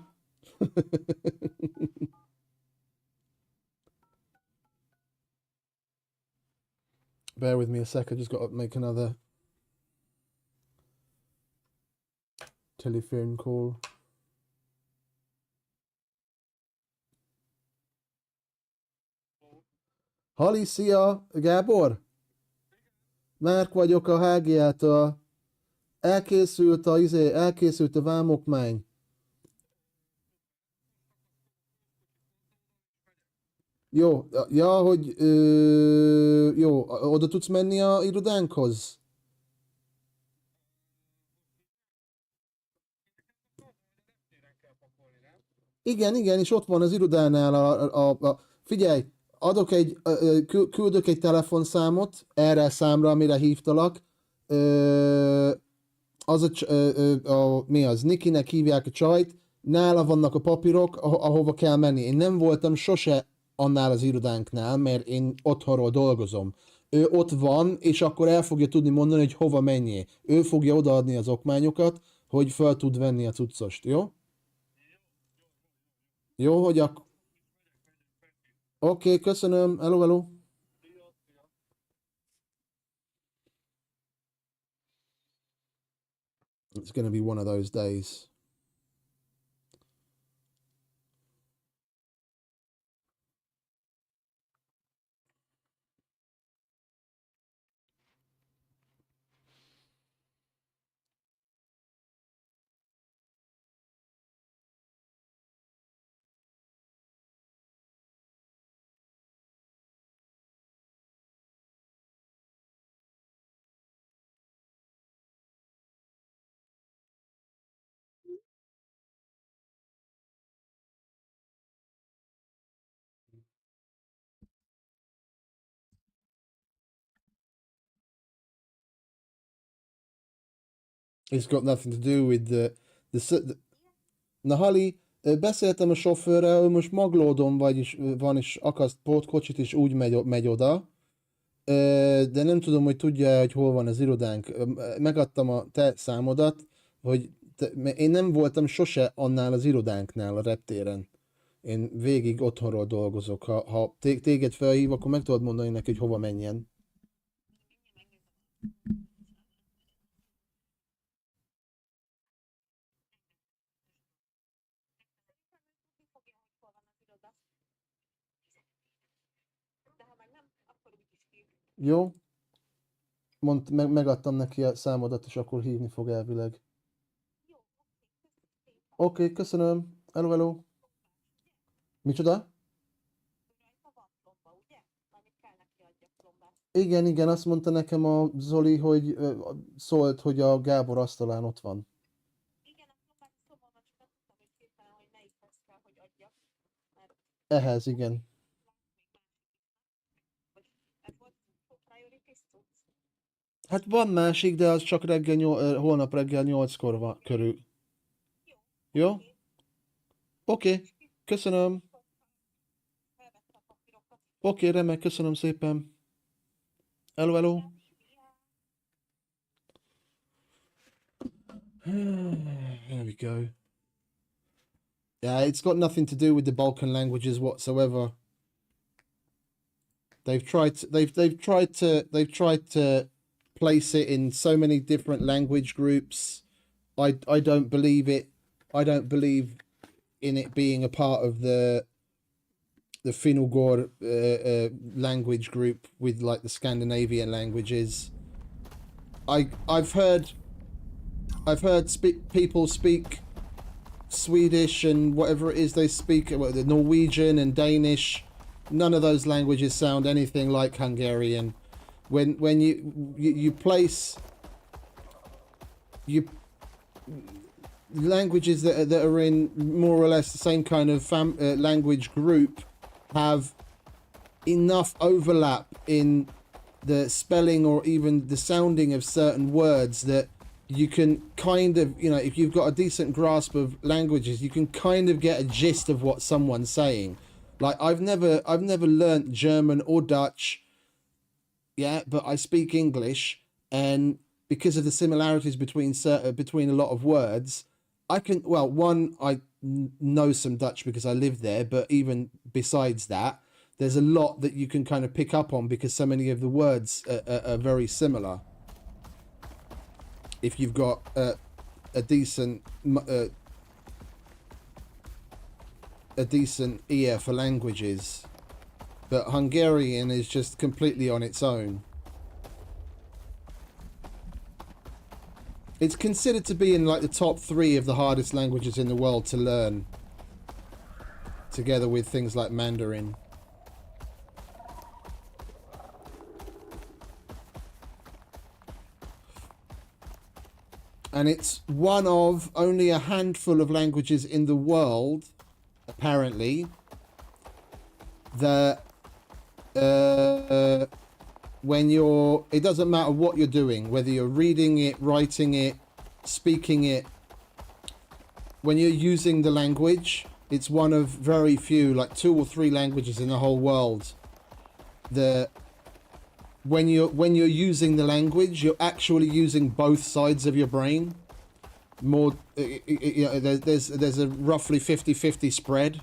Bear with me a sec, I just got to make another telephone call. Hali, szia! Gábor? Márk vagyok a HGA-től. Elkészült a vámokmány. Jó, ja, hogy jó, oda tudsz menni a irodánkhoz? Igen, igen, és ott van az irodánál figyelj, küldök egy telefonszámot erre a számra, amire hívtalak. Mi az? Nikinek hívják a csajt, nála vannak a papírok, ahova kell menni. Én nem voltam sose annál az irodánknál, mert én otthonról dolgozom. Ő ott van, és akkor el fogja tudni mondani, hogy hova menjél. Ő fogja odaadni az okmányokat, hogy fel tud venni a cuccost, jó? Jó, hogy Oké, köszönöm. Hello, hello. It's going to be one of those days. It's got nothing to do with the na Hali, beszéltem a sofőrrel, ő most Maglódon van, és akaszt pótkocsit, és úgy megy oda, de nem tudom, hogy tudja, hogy hol van az irodánk. Megadtam a te számodat, hogy én nem voltam sose annál az irodánknál a reptéren. Én végig otthonról dolgozok. Ha téged felhív, akkor meg tudod mondani neki, hogy hova menjen. Jó? Megadtam neki a számodat, és akkor hívni fog elvileg. Oké, köszönöm. Hello, hello. Micsoda? Igen, azt mondta nekem a Zoli, hogy szólt, hogy a Gábor asztalán ott van. Ehhez, igen. Hát van másik, de az csak holnap reggel 8-kor van körül. Jó? Oké, köszönöm. Oké, remek, köszönöm szépen. Hello, hello. There we go. Yeah, it's got nothing to do with the Balkan languages whatsoever. They've tried to place it in so many different language groups. I don't believe it. I don't believe in it being a part of the Finugor language group with like the Scandinavian languages. I've heard people speak Swedish and whatever it is they speak, the Norwegian and Danish. None of those languages sound anything like Hungarian. When you place languages that are in more or less the same kind of language group have enough overlap in the spelling or even the sounding of certain words that you can kind of, you know, if you've got a decent grasp of languages, you can kind of get a gist of what someone's saying. Like I've never learnt German or Dutch, yeah, but I speak English, and because of the similarities between a lot of words, I can, well, one, I know some Dutch because I live there, but even besides that, there's a lot that you can kind of pick up on because so many of the words are very similar. If you've got a decent ear for languages, but Hungarian is just completely on its own. It's considered to be in like the top 3 of the hardest languages in the world to learn, together with things like Mandarin. And it's one of only a handful of languages in the world, apparently, that when it doesn't matter what you're doing, whether you're reading it, writing it, speaking it, when you're using the language, it's one of very few, like 2 or 3 languages in the whole world that when you're using the language, you're actually using both sides of your brain. There's a roughly 50-50 spread.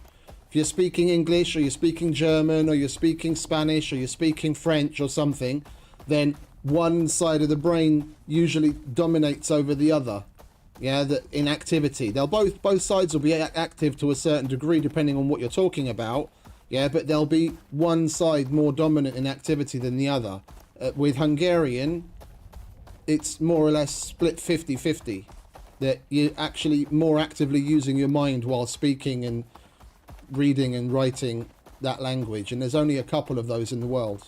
If you're speaking English, or you're speaking German, or you're speaking Spanish, or you're speaking French or something, then one side of the brain usually dominates over the other. Yeah, that in activity, they'll both sides will be active to a certain degree depending on what you're talking about. Yeah, but there'll be one side more dominant in activity than the other. With Hungarian, it's more or less split 50-50. That you're actually more actively using your mind while speaking and reading and writing that language, and there's only a couple of those in the world.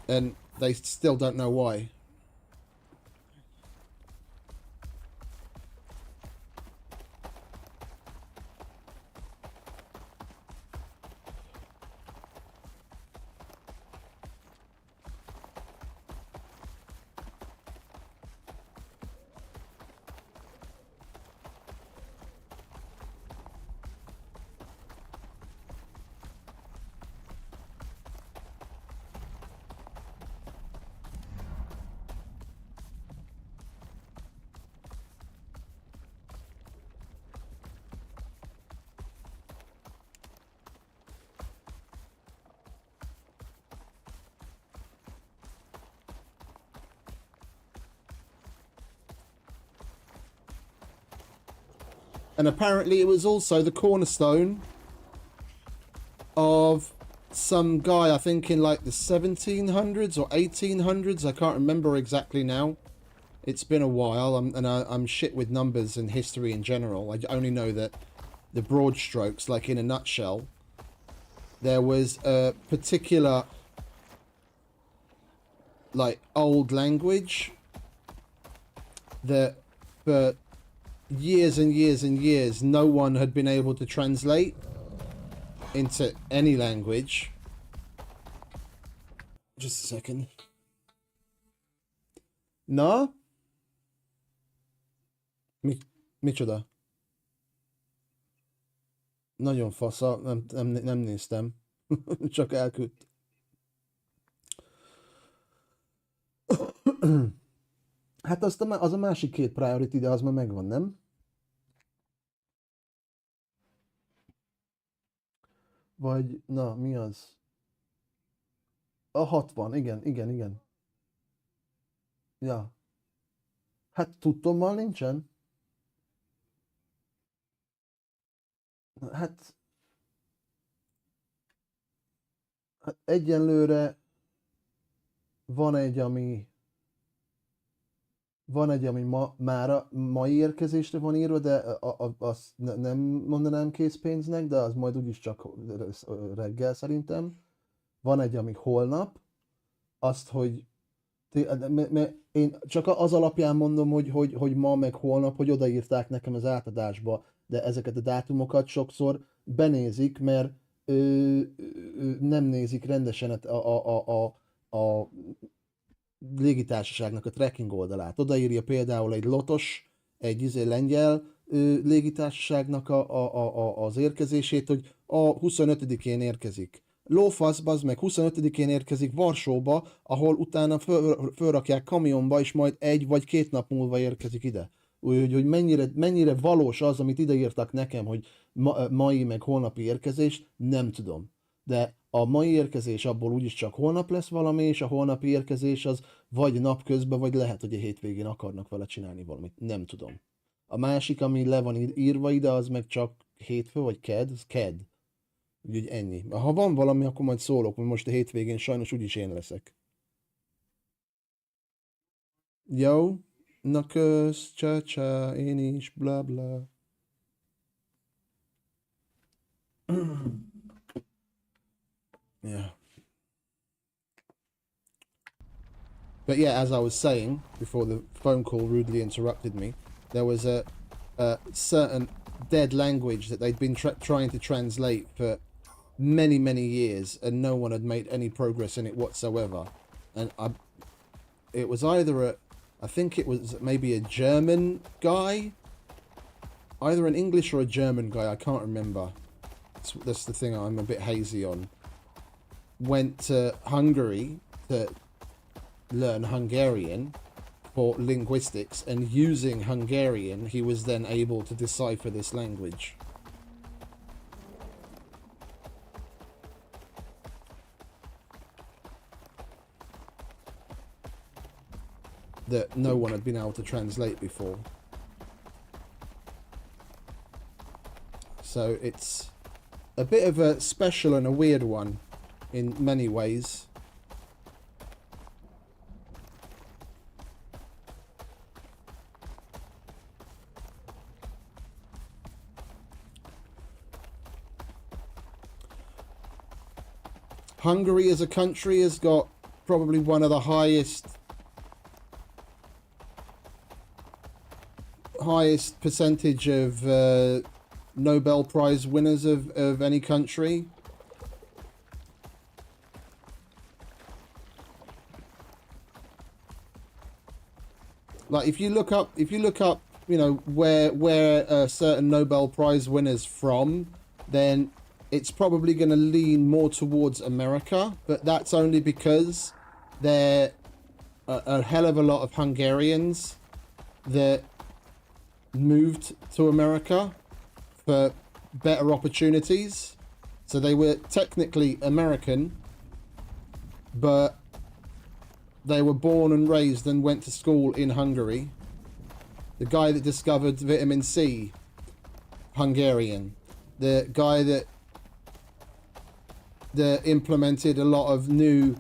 And they still don't know why. And apparently it was also the cornerstone of some guy, I think in like the 1700s or 1800s. I can't remember exactly now. It's been a while, I'm shit with numbers and history in general. I only know that the broad strokes, like in a nutshell, there was a particular like old language that for years and years and years no one had been able to translate into any language. Just a second. Na? Micsoda? Nagyon fasza, nem néztem. Csak elküldtem. Hát az a másik két priority, de az már megvan, nem? Vagy, na, mi az? A 60, igen. Ja. Hát tudtommal nincsen. Hát egyenlőre van egy, ami mai érkezésre van írva, de azt nem mondanám készpénznek, de az majd úgyis csak reggel szerintem. Van egy, ami holnap, azt, hogy én csak az alapján mondom, hogy ma meg holnap, hogy odaírták nekem az átadásba, de ezeket a dátumokat sokszor benézik, mert nem nézik rendesen a légitársaságnak a tracking oldalát. Odaírja például egy lotos, egy lengyel légitársaságnak az érkezését, hogy a 25-én érkezik. Lófasz, bazd meg, 25-én érkezik Varsóba, ahol utána fölrakják kamionba, és majd 1 vagy 2 nap múlva érkezik ide. Úgyhogy hogy mennyire valós az, amit ideírtak nekem, hogy mai meg holnapi érkezés, nem tudom. De a mai érkezés abból úgyis csak holnap lesz valami, és a holnapi érkezés az vagy napközben, vagy lehet, hogy a hétvégén akarnak vele csinálni valamit. Nem tudom. A másik, ami le van írva ide, az meg csak hétfő, vagy kedd, az kedd. Úgyhogy ennyi. Ha van valami, akkor majd szólok, mert most a hétvégén sajnos úgyis én leszek. Jó, na kösz, csa, én is, bla bla. Yeah. But yeah, as I was saying before the phone call rudely interrupted me, there was a certain dead language that they'd been trying to translate for many years, and no one had made any progress in it whatsoever. And it was either I think it was maybe a German guy, either an English or a German guy, I can't remember. That's the thing I'm a bit hazy on. Went to Hungary to learn Hungarian for linguistics, and using Hungarian, he was then able to decipher this language. that no one had been able to translate before. So it's a bit of a special and a weird one in many ways. Hungary as a country has got probably one of the highest percentage of Nobel Prize winners of any country. Like if you look up, you know, where a certain Nobel Prize winner's from, then it's probably going to lean more towards America, but that's only because there are a hell of a lot of Hungarians that moved to America for better opportunities. So they were technically American, but they were born and raised and went to school in Hungary. The guy that discovered vitamin C, Hungarian. The guy that implemented a lot of new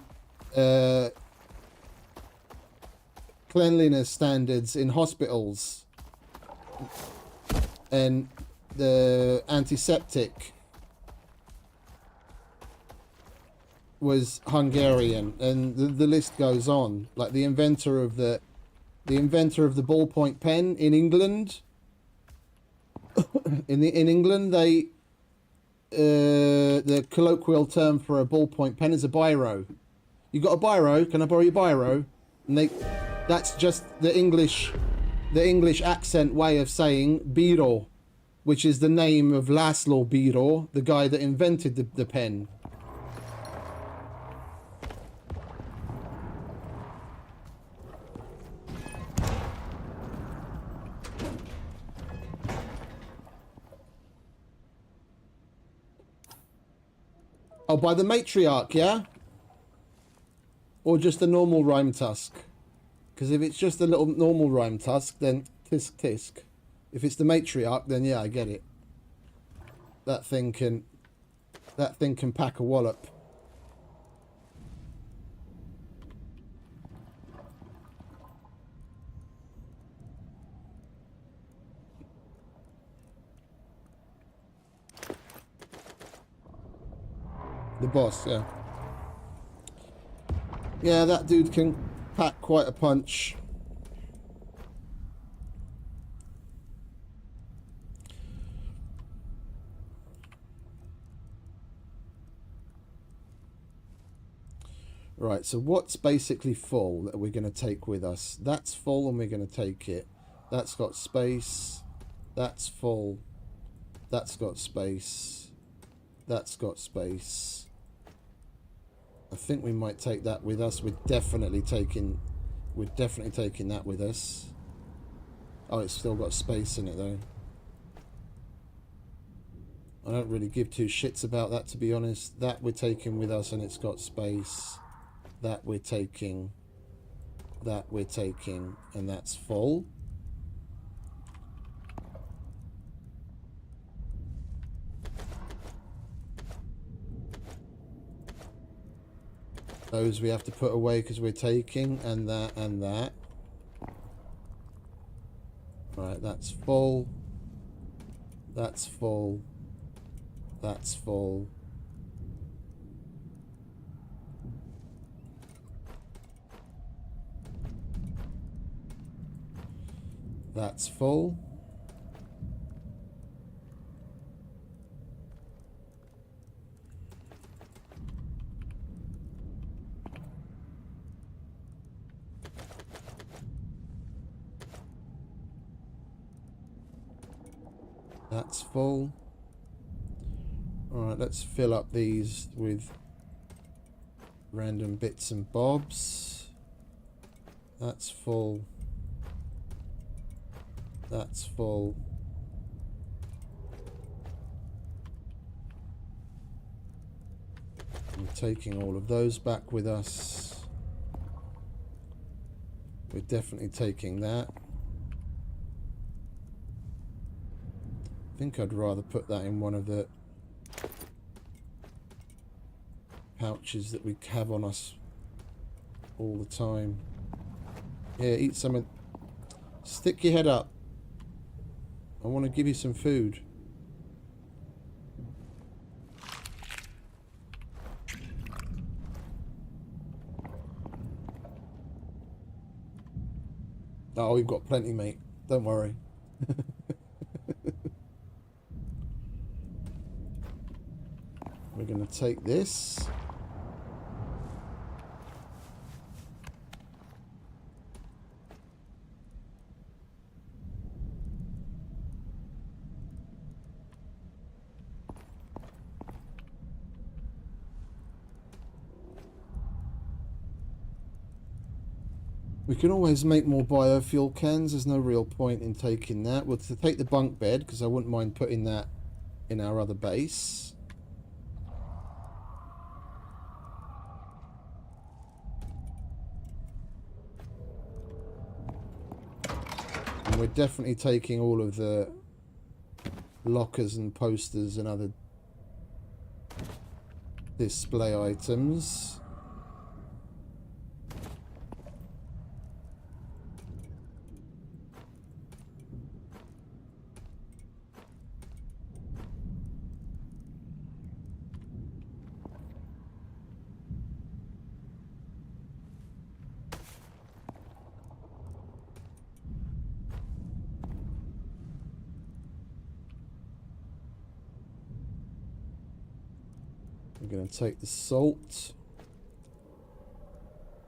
cleanliness standards in hospitals, and the antiseptic was Hungarian, and the list goes on. Like the inventor of the ballpoint pen in England. in England, they the colloquial term for a ballpoint pen is a biro. You got a biro? Can I borrow your biro? And that's just the English accent way of saying biro, which is the name of Laszlo Biro, the guy that invented the pen. Oh, by the matriarch, yeah? Or just a normal rhyme tusk? Because if it's just a little normal rhyme tusk, then tisk tisk. If it's the matriarch, then yeah, I get it. That thing can pack a wallop. The boss, yeah. Yeah, that dude can pack quite a punch. Right, so what's basically full that we're going to take with us? That's full and we're going to take it. That's got space. That's full. That's got space. That's got space. I think we might take that with us. We're definitely taking that with us. Oh, it's still got space in it though. I don't really give two shits about that, to be honest. That we're taking with us and it's got space. That we're taking. That we're taking. And that's full. Those we have to put away because we're taking, and that and that. Right, that's full. That's full. That's full. That's full. That's full. Alright, let's fill up these with random bits and bobs. That's full. That's full. I'm taking all of those back with us. We're definitely taking that. I think I'd rather put that in one of the pouches that we have on us all the time. Yeah, eat some of... Stick your head up. I want to give you some food. Oh, we've got plenty, mate. Don't worry. We're going to take this. We can always make more biofuel cans. There's no real point in taking that. We'll take the bunk bed because I wouldn't mind putting that in our other base. And we're definitely taking all of the lockers and posters and other display items. We're going to take the salt.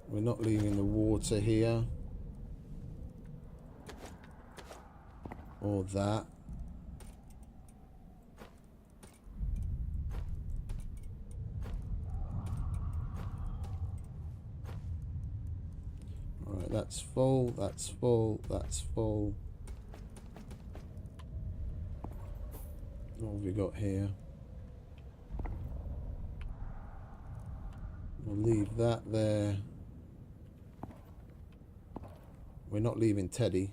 We're not leaving the water here. Or that. Alright, that's full, that's full, that's full. What have we got here? We'll leave that there. We're not leaving Teddy.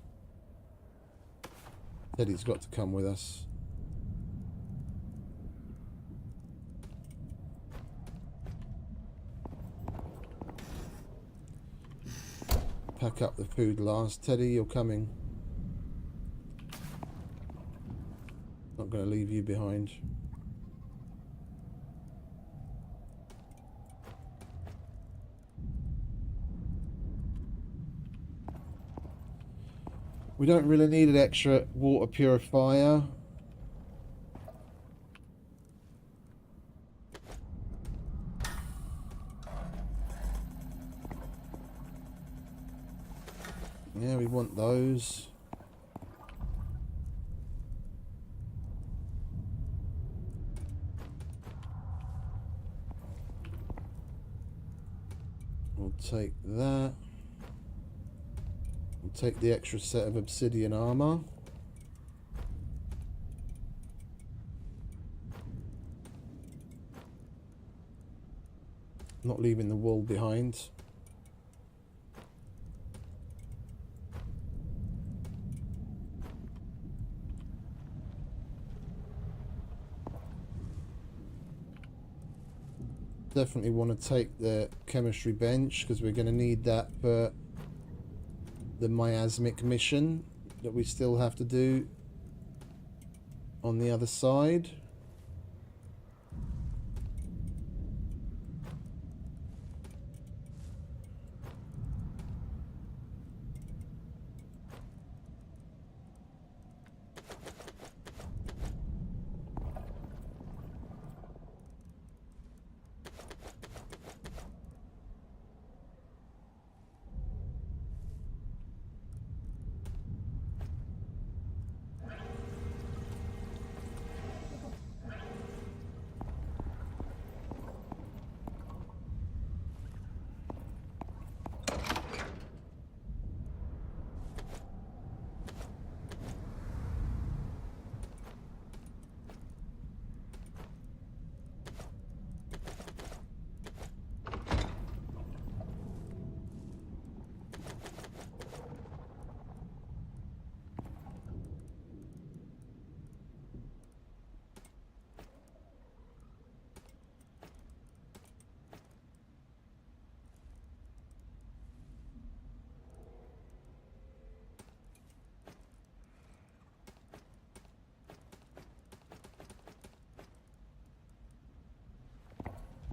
Teddy's got to come with us. Pack up the food last. Teddy, you're coming. Not going to leave you behind. We don't really need an extra water purifier. Yeah, we want those. We'll take that. We'll take the extra set of obsidian armor. Not leaving the wool behind. Definitely want to take the chemistry bench because we're going to need that for the miasmic mission that we still have to do on the other side.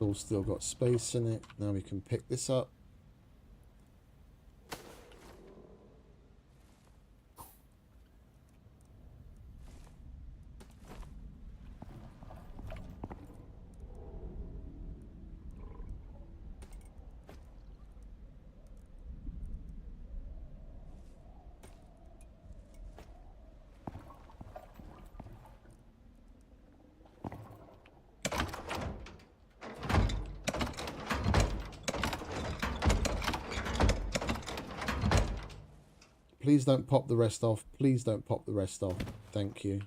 Cool, still got space in it. Now we can pick this up. Please don't pop the rest off. Please don't pop the rest off. Thank you.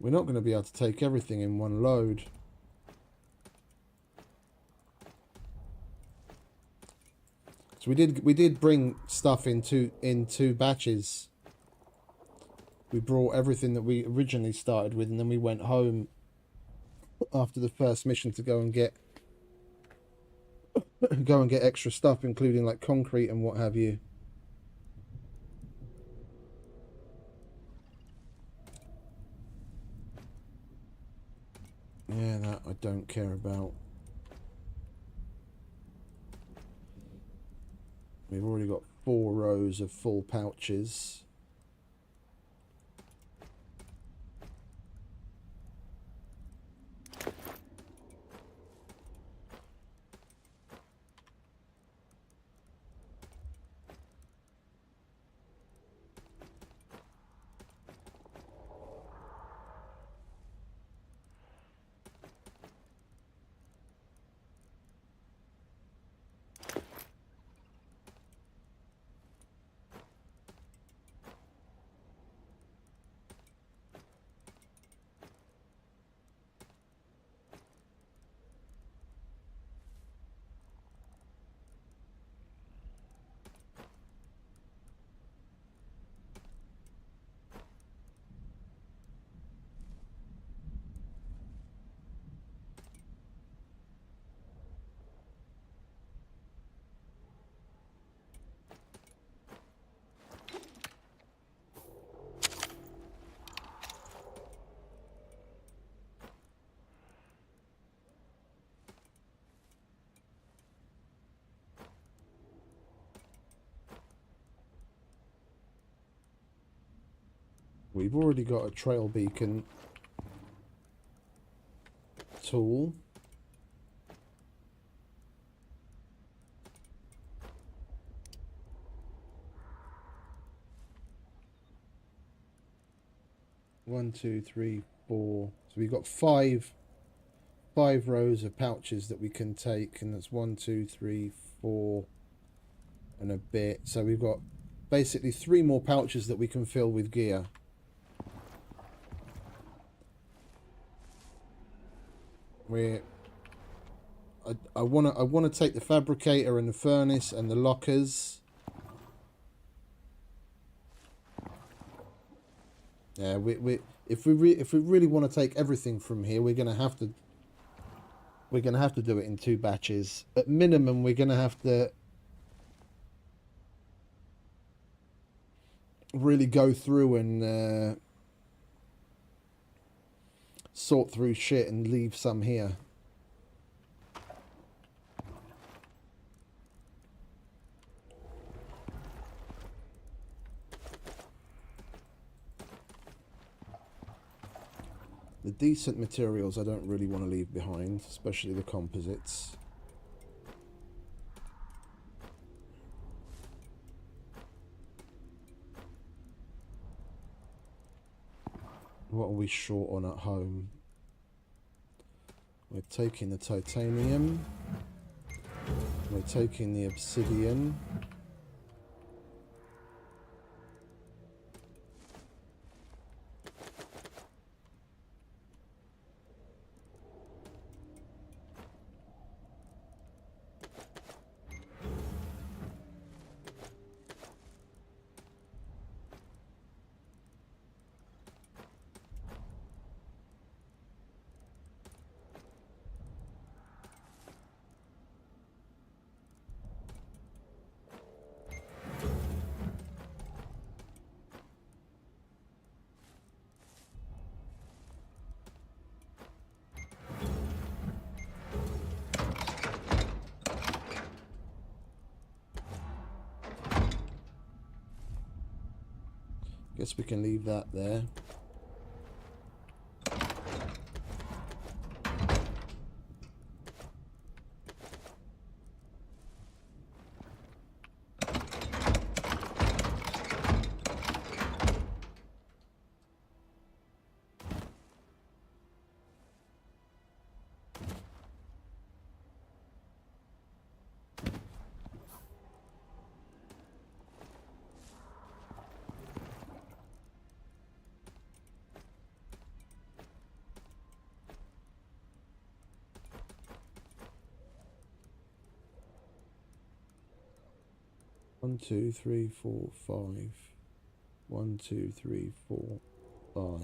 We're not going to be able to take everything in one load. So we did bring stuff in two batches. We brought everything that we originally started with, and then we went home after the first mission to go and get extra stuff, including like concrete and what have you. Yeah, that I don't care about. We've already got 4 rows of full pouches. We've already got a trail beacon tool. One, two, three, 4. So we've got five rows of pouches that we can take, and that's 1, 2, 3, 4 and a bit. So we've got basically 3 more pouches that we can fill with gear. I want to take the fabricator and the furnace and the lockers. Yeah, if we really want to take everything from here, we're gonna have to do it in 2 batches. At minimum, we're gonna have to really go through and sort through shit and leave some here. The decent materials I don't really want to leave behind, especially the composites. What are we short on at home? We're taking the titanium. We're taking the obsidian. Guess we can leave that there. One, two, three, four, five. 1, 2, 3, 4, 5.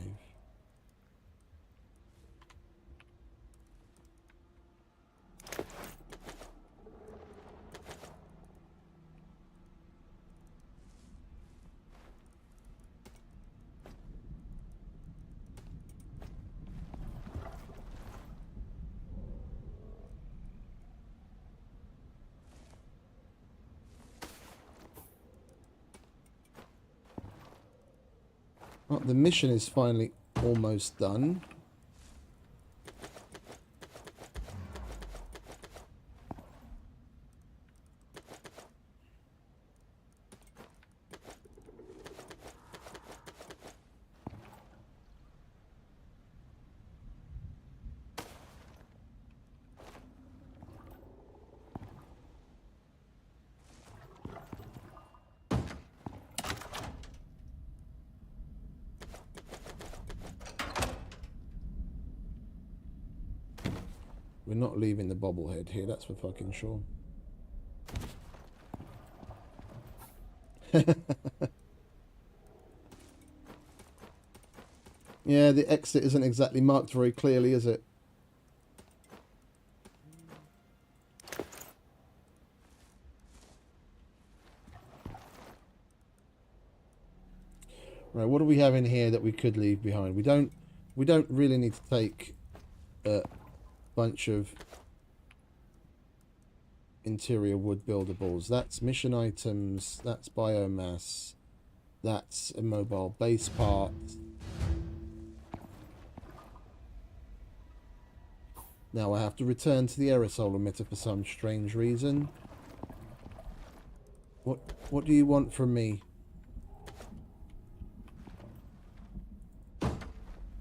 Oh, the mission is finally almost done. We're not leaving the bobblehead here, that's for fucking sure. Yeah, the exit isn't exactly marked very clearly, is it? Right, what do we have in here that we could leave behind? We don't really need to take a bunch of interior wood buildables. That's mission items, that's biomass, that's a mobile base part. Now I have to return to the aerosol emitter for some strange reason. What do you want from me?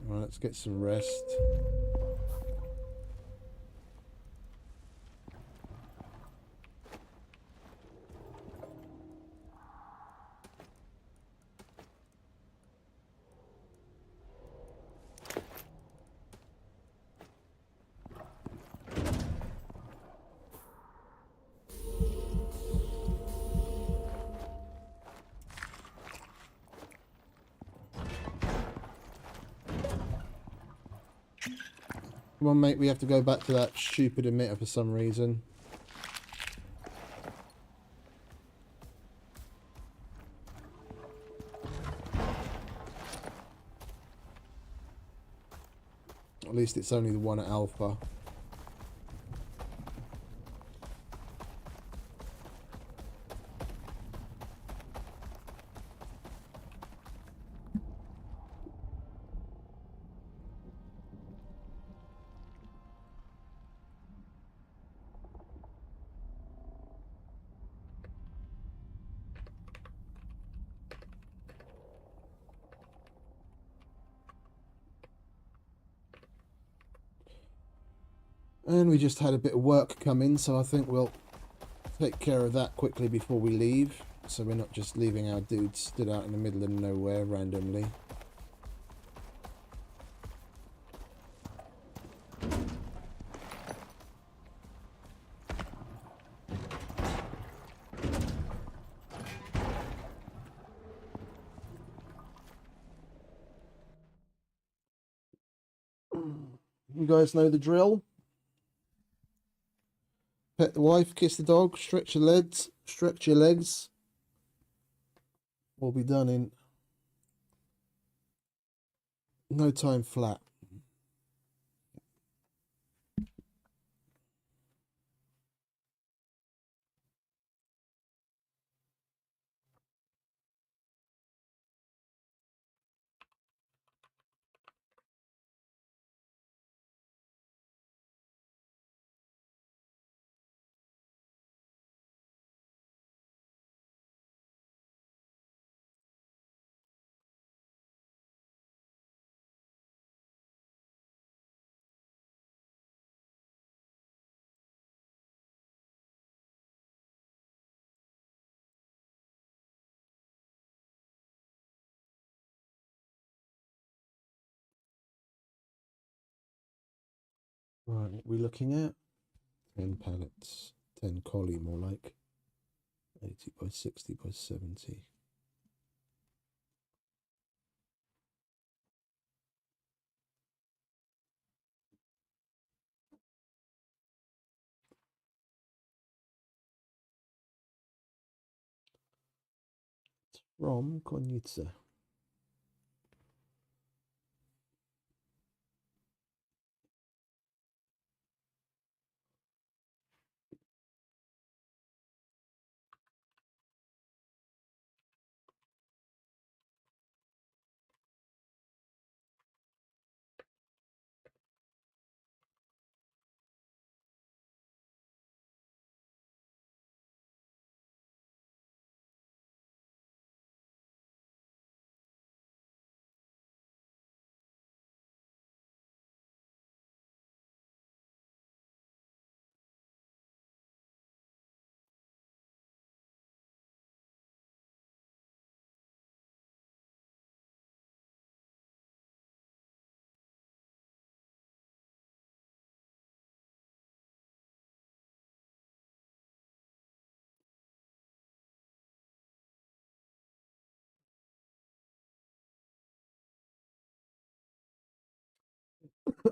Well, let's get some rest. Come on, mate, we have to go back to that stupid emitter for some reason. At least it's only the one at Alpha. And we just had a bit of work come in, so I think we'll take care of that quickly before we leave. So we're not just leaving our dudes stood out in the middle of nowhere randomly. You guys know the drill. Pet the wife, kiss the dog, stretch your legs, stretch your legs. We'll be done in no time flat. Right, what we're looking at 10 pallets, 10 collie more like 80 by 60 by 70. From Konitsa.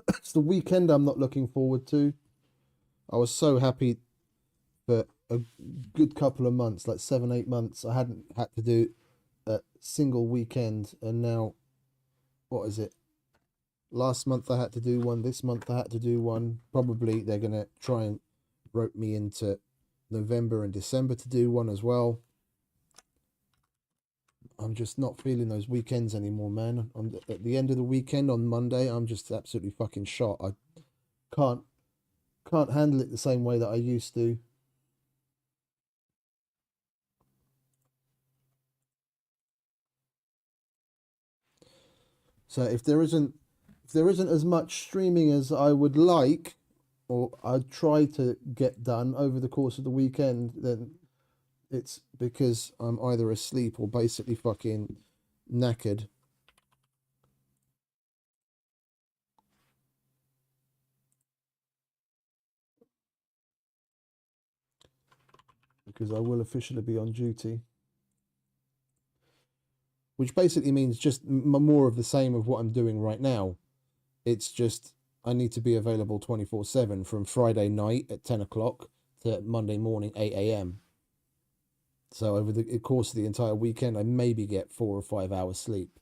It's the weekend I'm not looking forward to. I was so happy for a good couple of months, like 7, 8 months. I hadn't had to do a single weekend, and now, what is it? Last month I had to do one. This month I had to do one. Probably they're gonna try and rope me into November and December to do one as well. I'm just not feeling those weekends anymore, man. At the end of the weekend on Monday, I'm just absolutely fucking shot. I can't handle it the same way that I used to. So if there isn't as much streaming as I would like, or I'd try to get done over the course of the weekend, then it's because I'm either asleep or basically fucking knackered. Because I will officially be on duty. Which basically means just more of the same of what I'm doing right now. It's just I need to be available 24/7 from Friday night at 10 o'clock to Monday morning 8 a.m. So over the course of the entire weekend, I maybe get 4 or 5 hours sleep.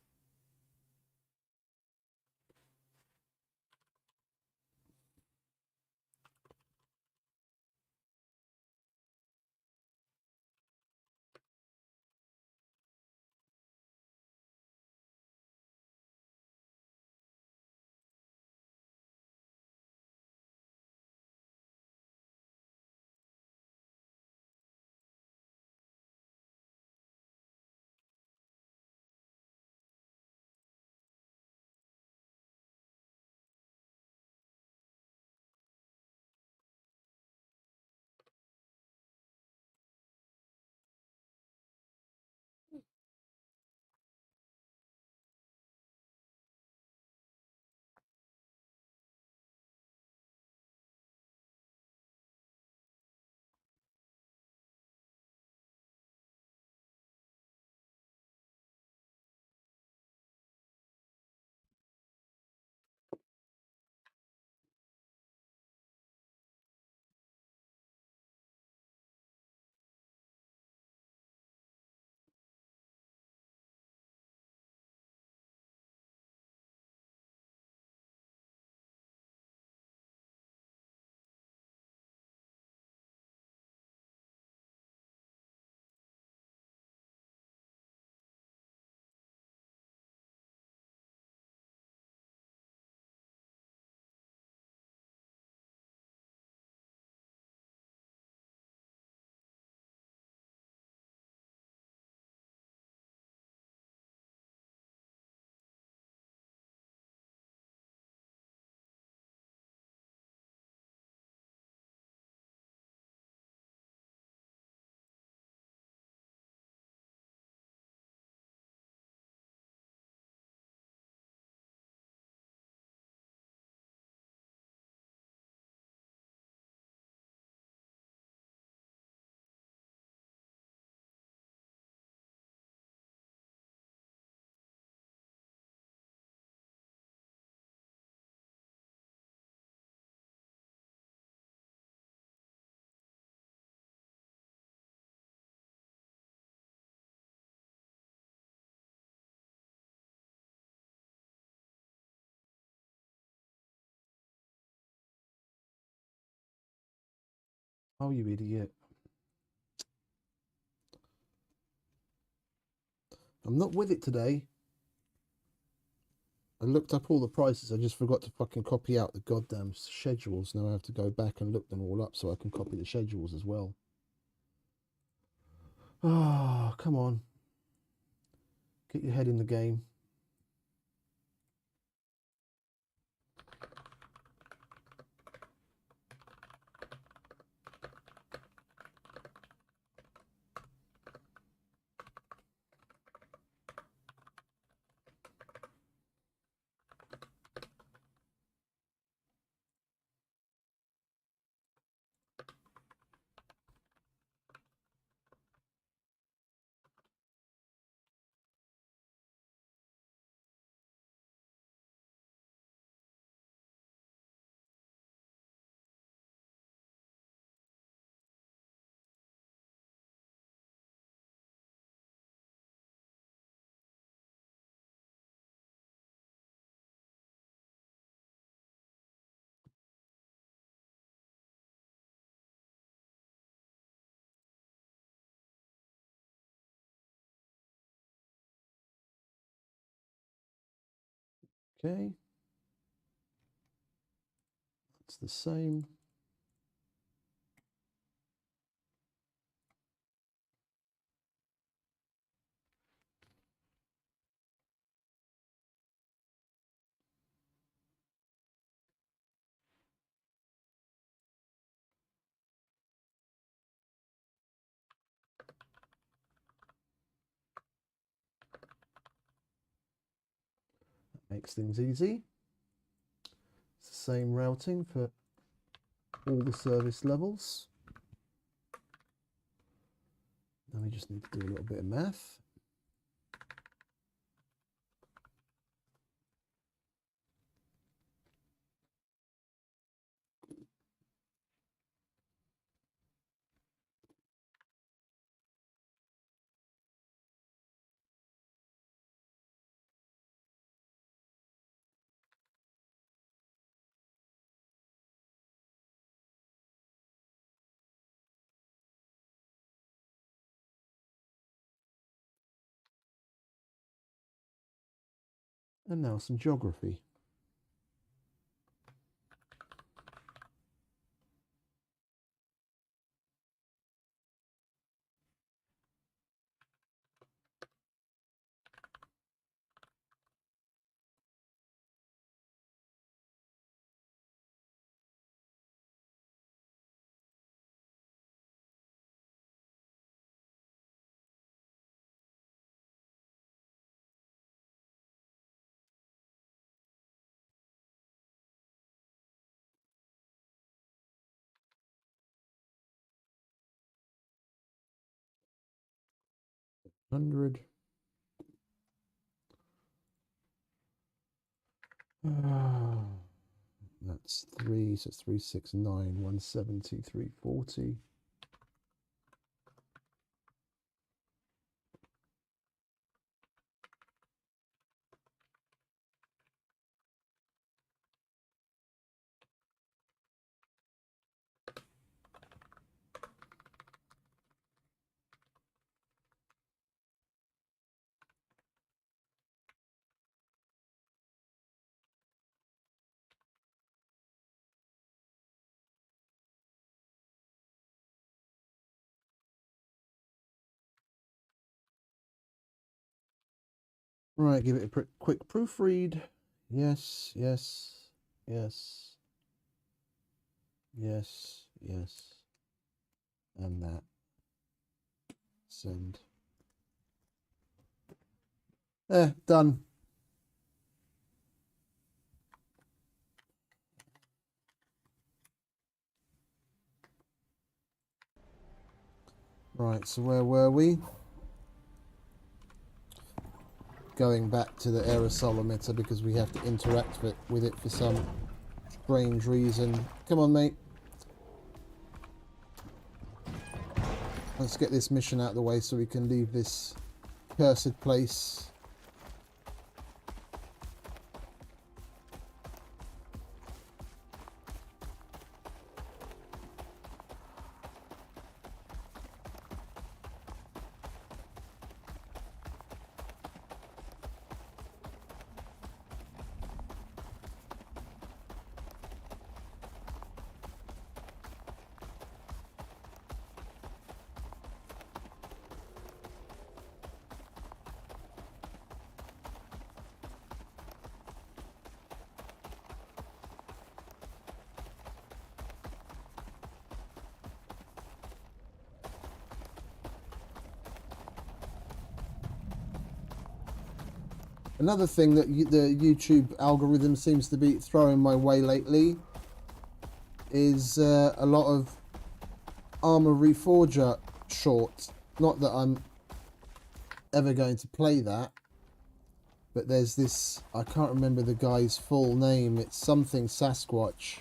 Oh, you idiot. I'm not with it today. I looked up all the prices. I just forgot to fucking copy out the goddamn schedules. Now I have to go back and look them all up so I can copy the schedules as well. Oh, come on. Get your head in the game. Okay. It's the same. Makes things easy. It's the same routing for all the service levels. Now we just need to do a little bit of math. And now some geography. Hundred. That's 3, so it's 369, 170, 340. Right, give it a quick proofread. Yes, yes, yes, yes, yes. And that. Send. Done. Right, so where were we? Going back to the aerosol emitter because we have to interact with it for some strange reason. Come on, mate. Let's get this mission out of the way so we can leave this cursed place. Another thing that the YouTube algorithm seems to be throwing my way lately is a lot of Armor Reforger shorts. Not that I'm ever going to play that, but there's this, I can't remember the guy's full name, it's something Sasquatch.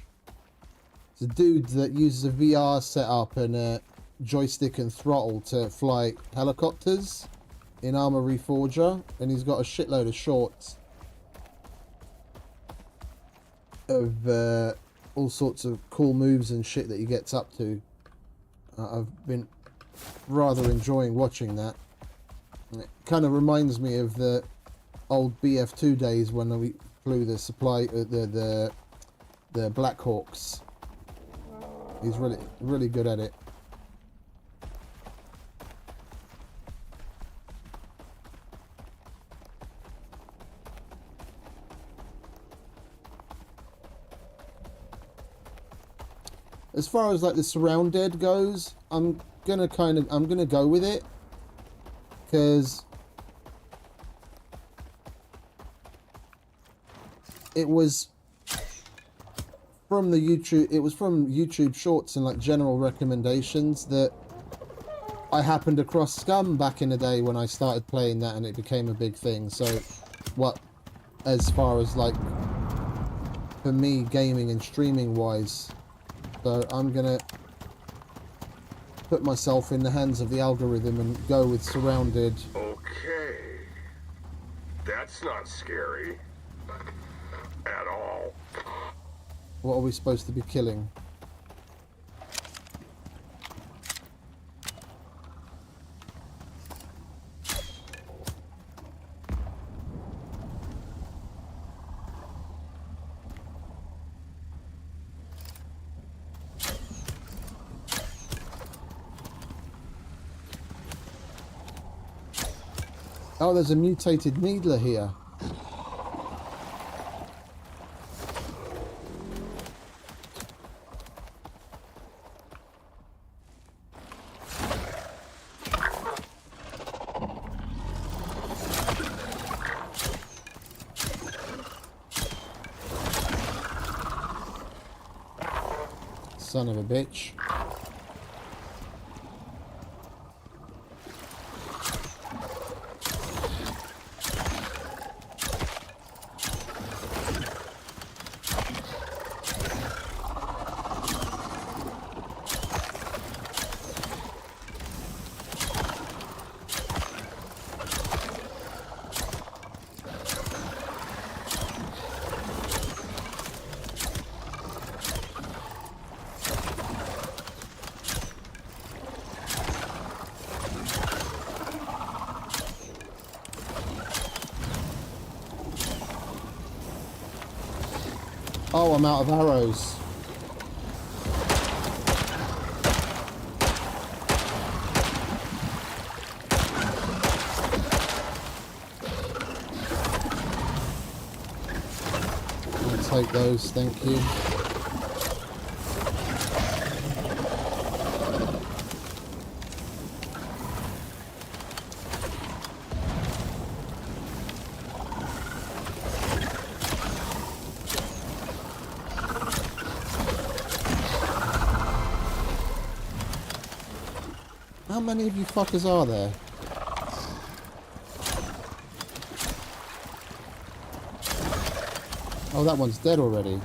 It's a dude that uses a VR setup and a joystick and throttle to fly helicopters in Armor Reforger, and he's got a shitload of shorts of all sorts of cool moves and shit that he gets up to. I've been rather enjoying watching that. It kind of reminds me of the old BF2 days when we flew the supply, the Black Hawks. He's really good at it. As far as like the surrounded goes, I'm gonna go with it, because it was from YouTube Shorts and like general recommendations that I happened across Scum back in the day when I started playing that, and it became a big thing. So as far as like for me gaming and streaming wise, so I'm gonna put myself in the hands of the algorithm and go with surrounded. Okay. That's not scary. At all. What are we supposed to be killing? Oh, there's a mutated needler here. Son of a bitch. Oh, I'm out of arrows. I'll take those, thank you. How many of you fuckers are there? Oh, that one's dead already.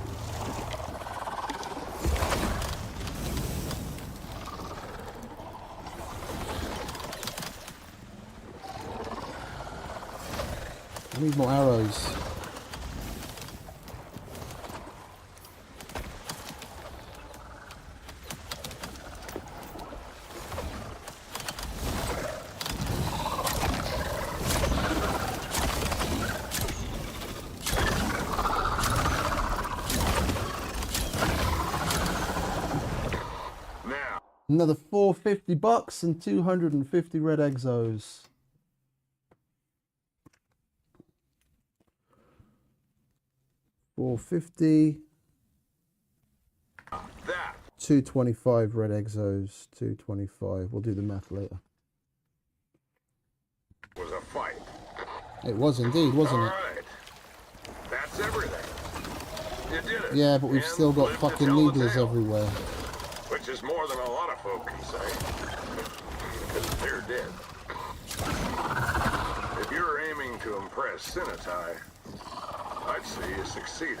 I need more arrows. Another 450 bucks and 250 red exos. $450. 225 red exos. 225. We'll do the math later. Was a fight. It was indeed, wasn't it? All right. everything. You did it. Yeah, but we've and still got lived to fucking tell the needlers tale, everywhere. which is more than a lot of folk can say. Because they're dead. If you're aiming to impress Sinatai, I'd say you succeeded.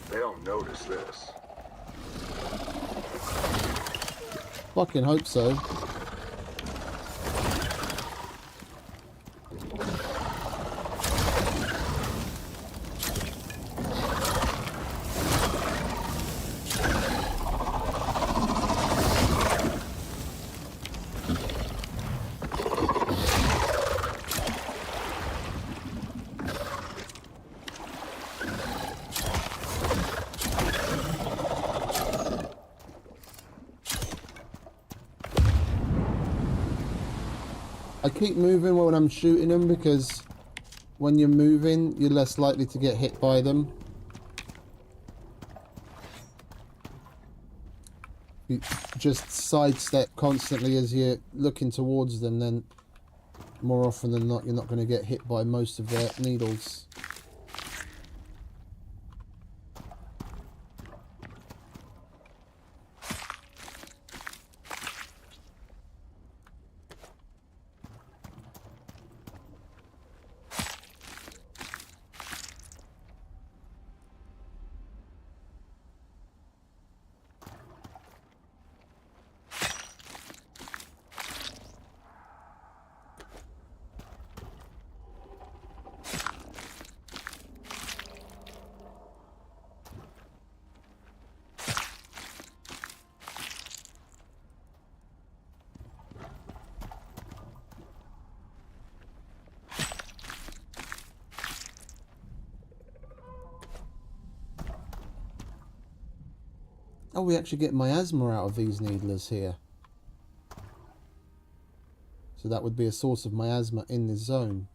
They'll notice this. Fucking hope so. I keep moving when I'm shooting them because when you're moving, you're less likely to get hit by them. You just sidestep constantly as you're looking towards them, then more often than not, you're not going to get hit by most of their needles. Oh, we actually get miasma out of these needlers here. So that would be a source of miasma in this zone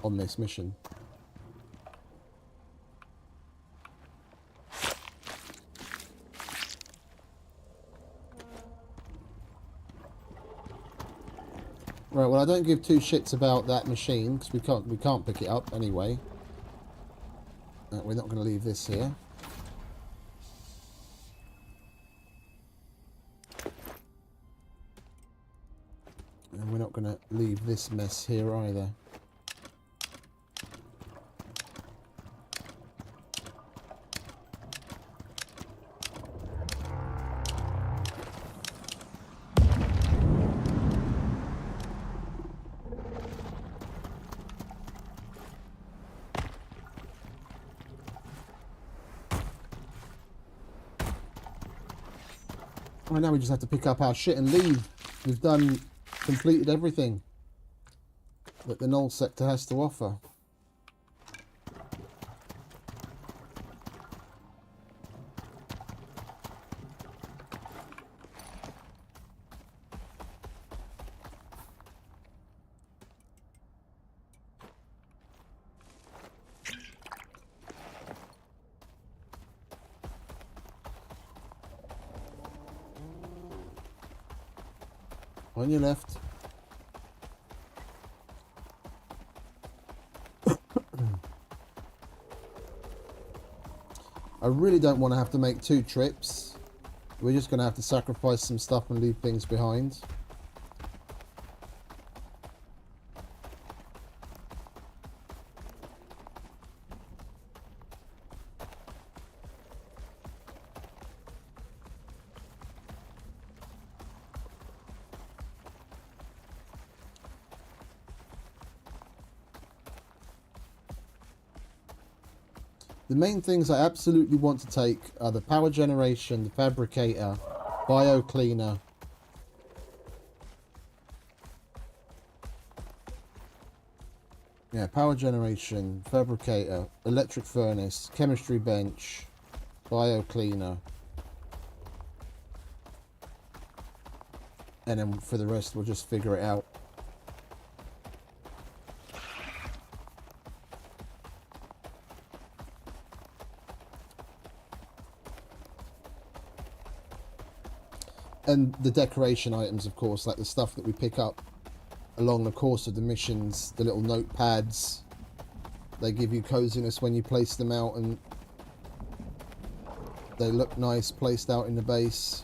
on this mission. Right, well I don't give two shits about that machine because we can't pick it up anyway. We're not going to leave this here. And we're not going to leave this mess here either. Right, now we just have to pick up our shit and leave. We've completed everything that the Null sector has to offer. On your left. I really don't want to have to make two trips. We're just going to have to sacrifice some stuff and leave things behind. The main things I absolutely want to take are the power generation, the fabricator, bio cleaner, power generation, fabricator, electric furnace, chemistry bench, bio cleaner, and then for the rest we'll just figure it out. And the decoration items, of course, like the stuff that we pick up along the course of the missions, the little notepads, They give you coziness when you place them out, and they look nice placed out in the base.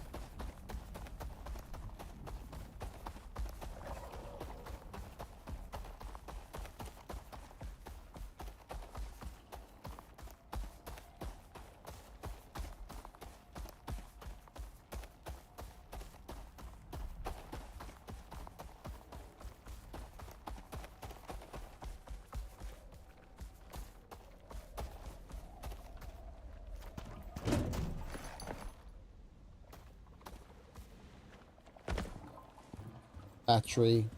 Battery.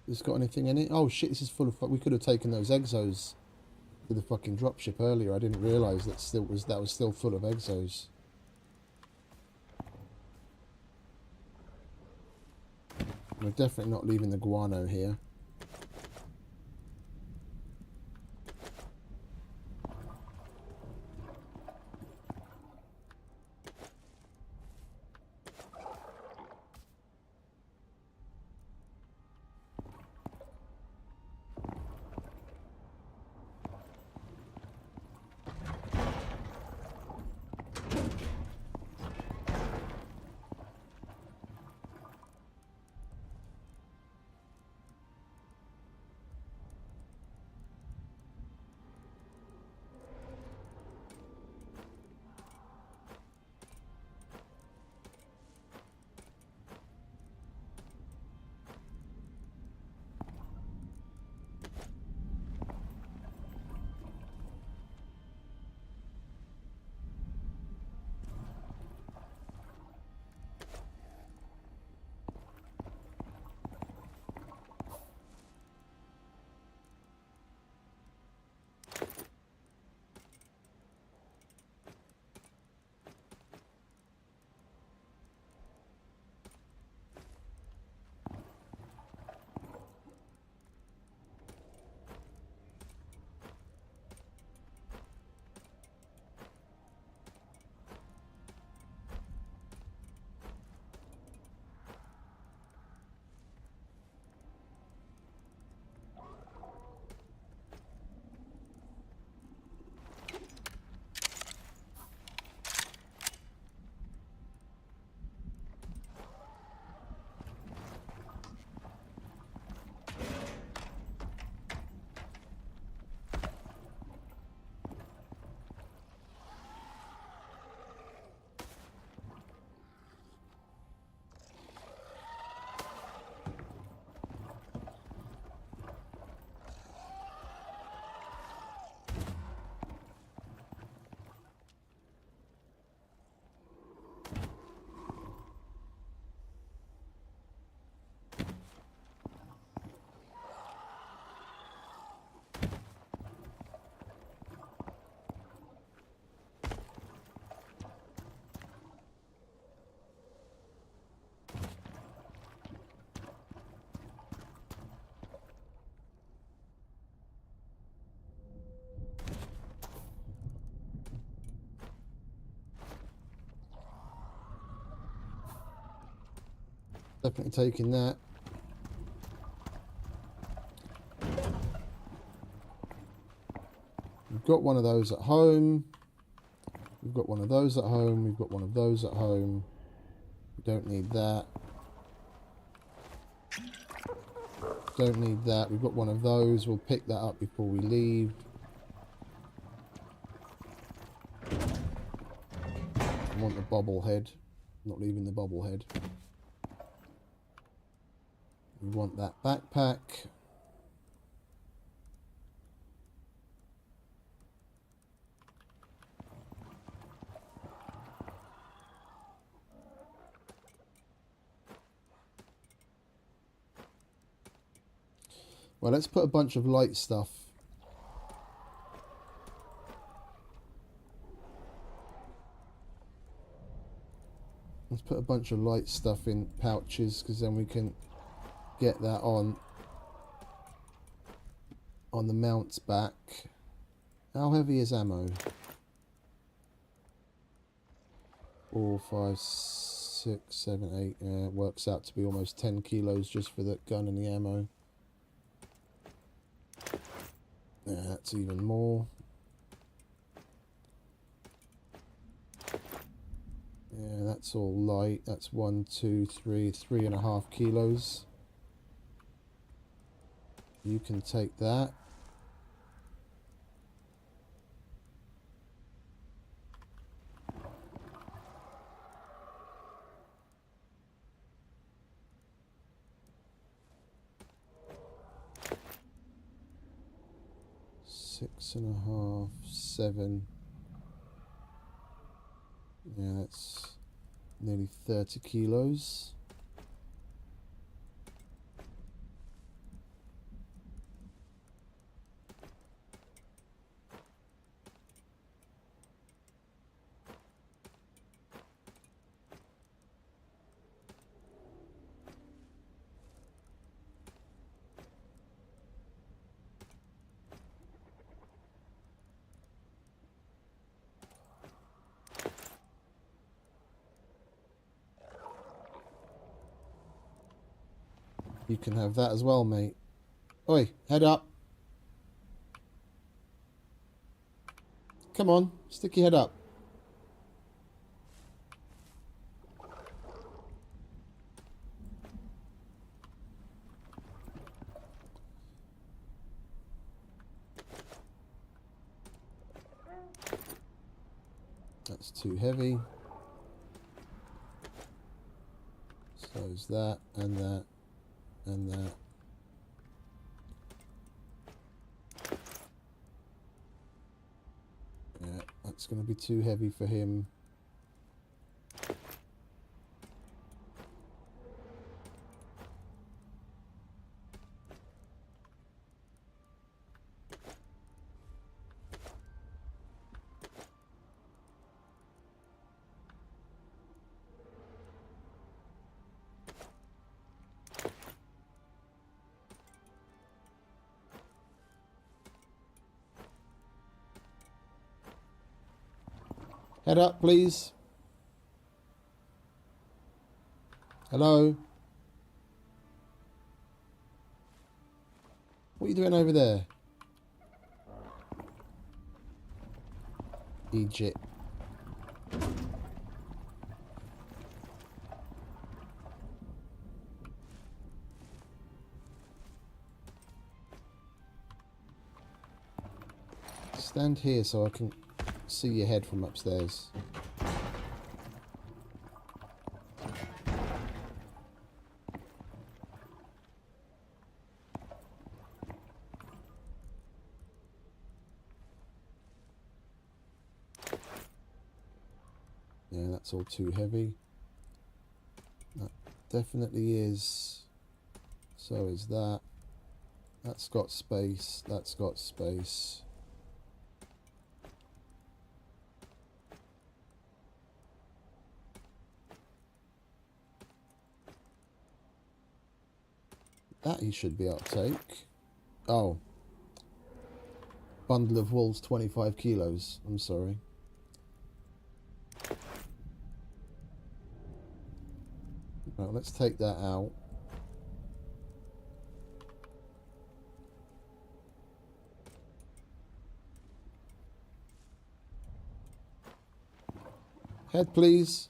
Has got anything in it? Oh shit, this is full of... We could have taken those exos to the fucking dropship earlier. I didn't realise that was still full of exos. We're definitely not leaving the guano here. Definitely taking that. We've got one of those at home. We've got one of those at home. We've got one of those at home. We don't need that. Don't need that. We've got one of those. We'll pick that up before we leave. I want the bobblehead. Not leaving the bobblehead. We want that backpack. Well, let's put a bunch of light stuff. Let's put a bunch of light stuff in pouches, because then we can get that on the mount's back. How heavy is ammo? 4, 5, 6, 7, 8. Yeah, it works out to be almost 10 kilos just for the gun and the ammo. Yeah, that's even more. Yeah, that's all light. That's 1, 2, 3, 3.5 kilos. You can take that. Six and a half, 7. Yeah, that's nearly 30 kilos. You can have that as well, mate. Oi, head up. Come on, stick your head up. That's too heavy. So is that, and that, and that. Yeah, that's going to be too heavy for him. Head up, please. Hello? What are you doing over there? Egypt. Stand here so I can see your head from upstairs. Yeah, that's all too heavy. That definitely is. So is that. That's got space. That's got space. That he should be able to take. Oh. Bundle of wool's 25 kilos. I'm sorry. Right, let's take that out. Head, please.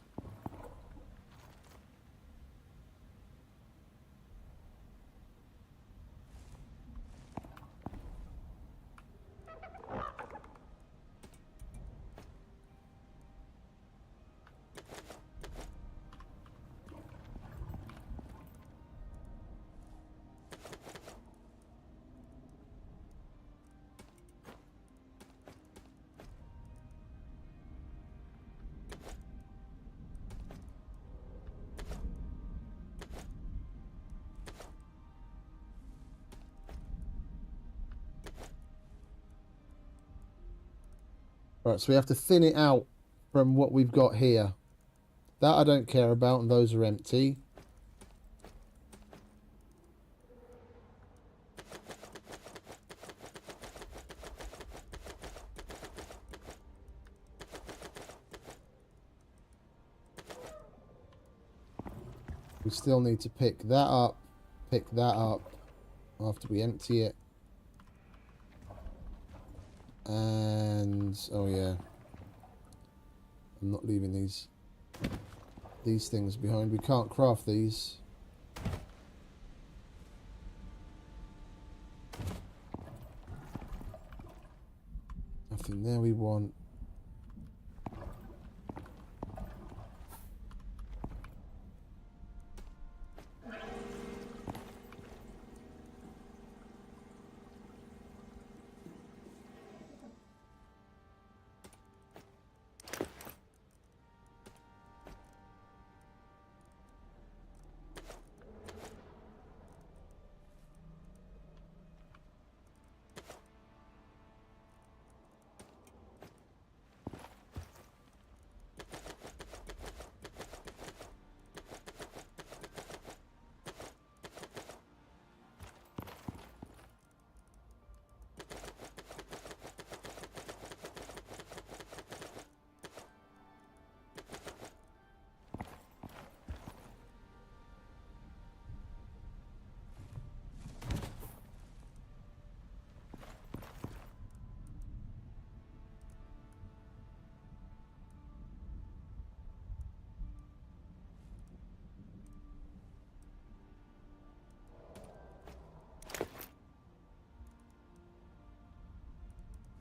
Right, so we have to thin it out from what we've got here. That I don't care about, and those are empty. We still need to pick that up after we empty it. And oh yeah, I'm not leaving these things behind. We can't craft these. Nothing there we want.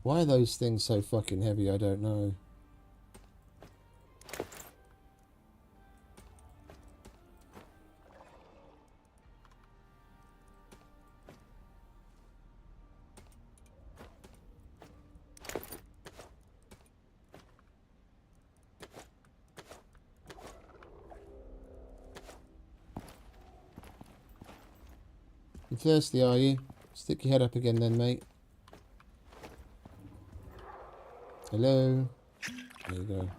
Why are those things so fucking heavy? I don't know. You thirsty, are you? Stick your head up again then, mate. Hello? There you go.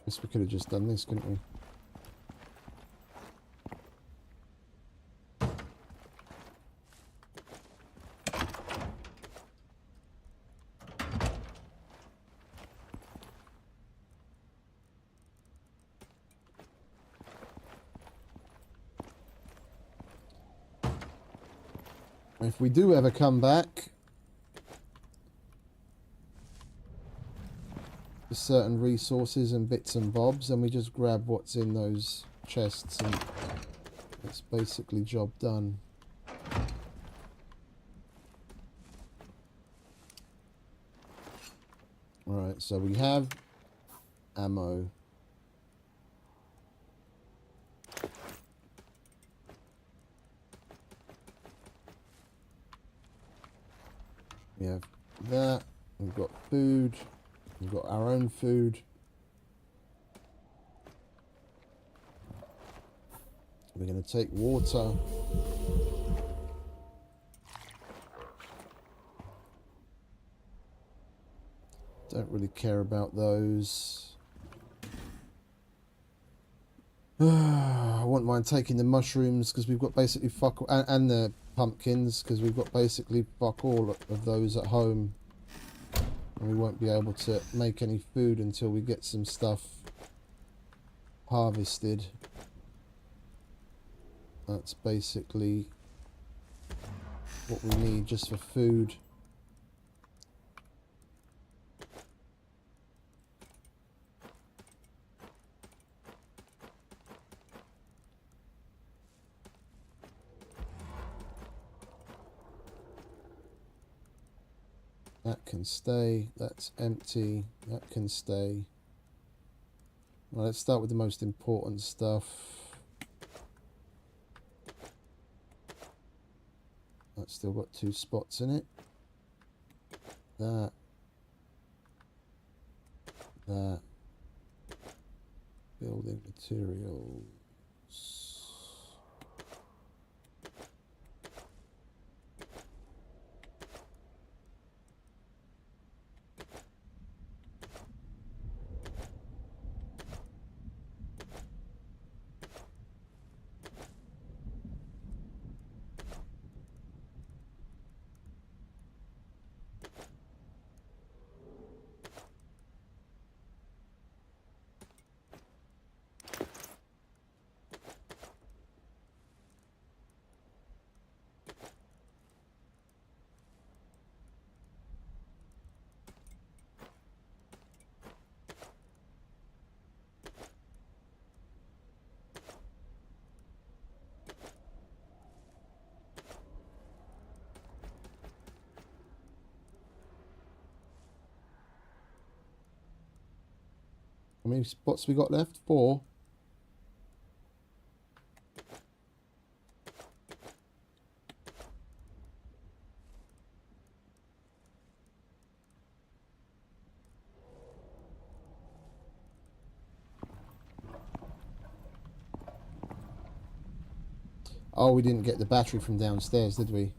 Guess we could have just done this, couldn't we? If we do ever come back, for certain resources and bits and bobs, then we just grab what's in those chests and it's basically job done. Alright, so we have ammo. We have that, we've got food, we've got our own food. We're going to take water. Don't really care about those. I wouldn't mind taking the mushrooms because we've got basically fuck all, and the pumpkins because we've got basically fuck all of those at home. And we won't be able to make any food until we get some stuff harvested. That's basically what we need just for food. That can stay, that's empty, that can stay. Well, let's start with the most important stuff. That's still got 2 spots in it. That. Building materials. How many spots we got left? 4. Oh, we didn't get the battery from downstairs, did we?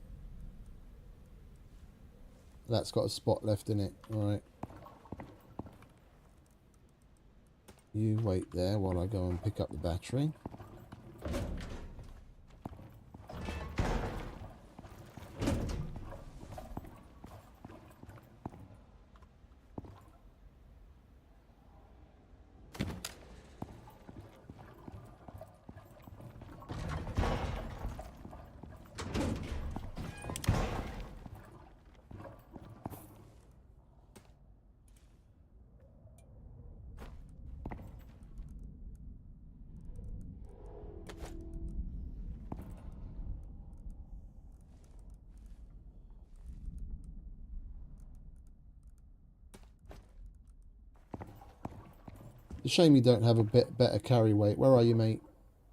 That's got a spot left in it. Alright. You wait there while I go and pick up the battery. It's a shame you don't have a bit better carry weight. Where are you, mate?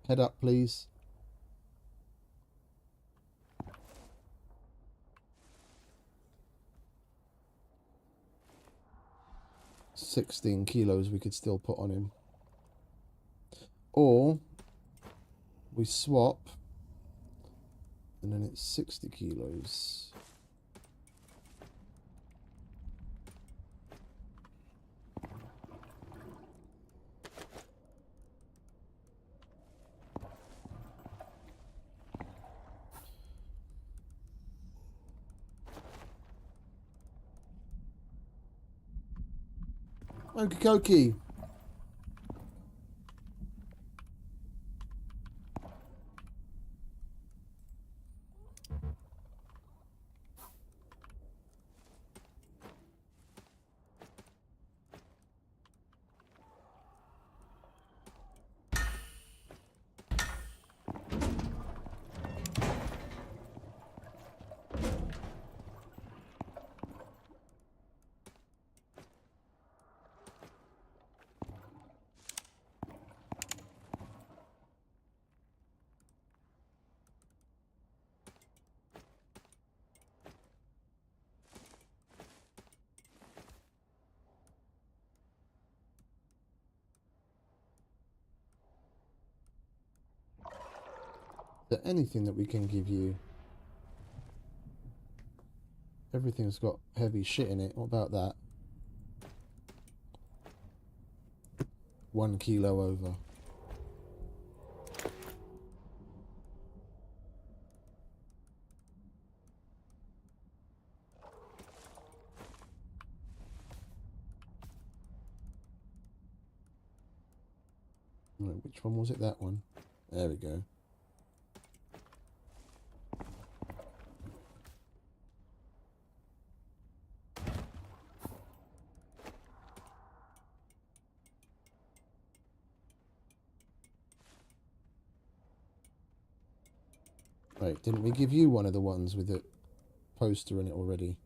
Head up, please. $16 kilos we could still put on him. Or we swap and then it's 60 kilos. Okie dokie. Is there anything that we can give you? Everything's got heavy shit in it. What about that? 1 kilo over. Right, which one was it? That one. There we go. Right, didn't we give you one of the ones with the poster in it already?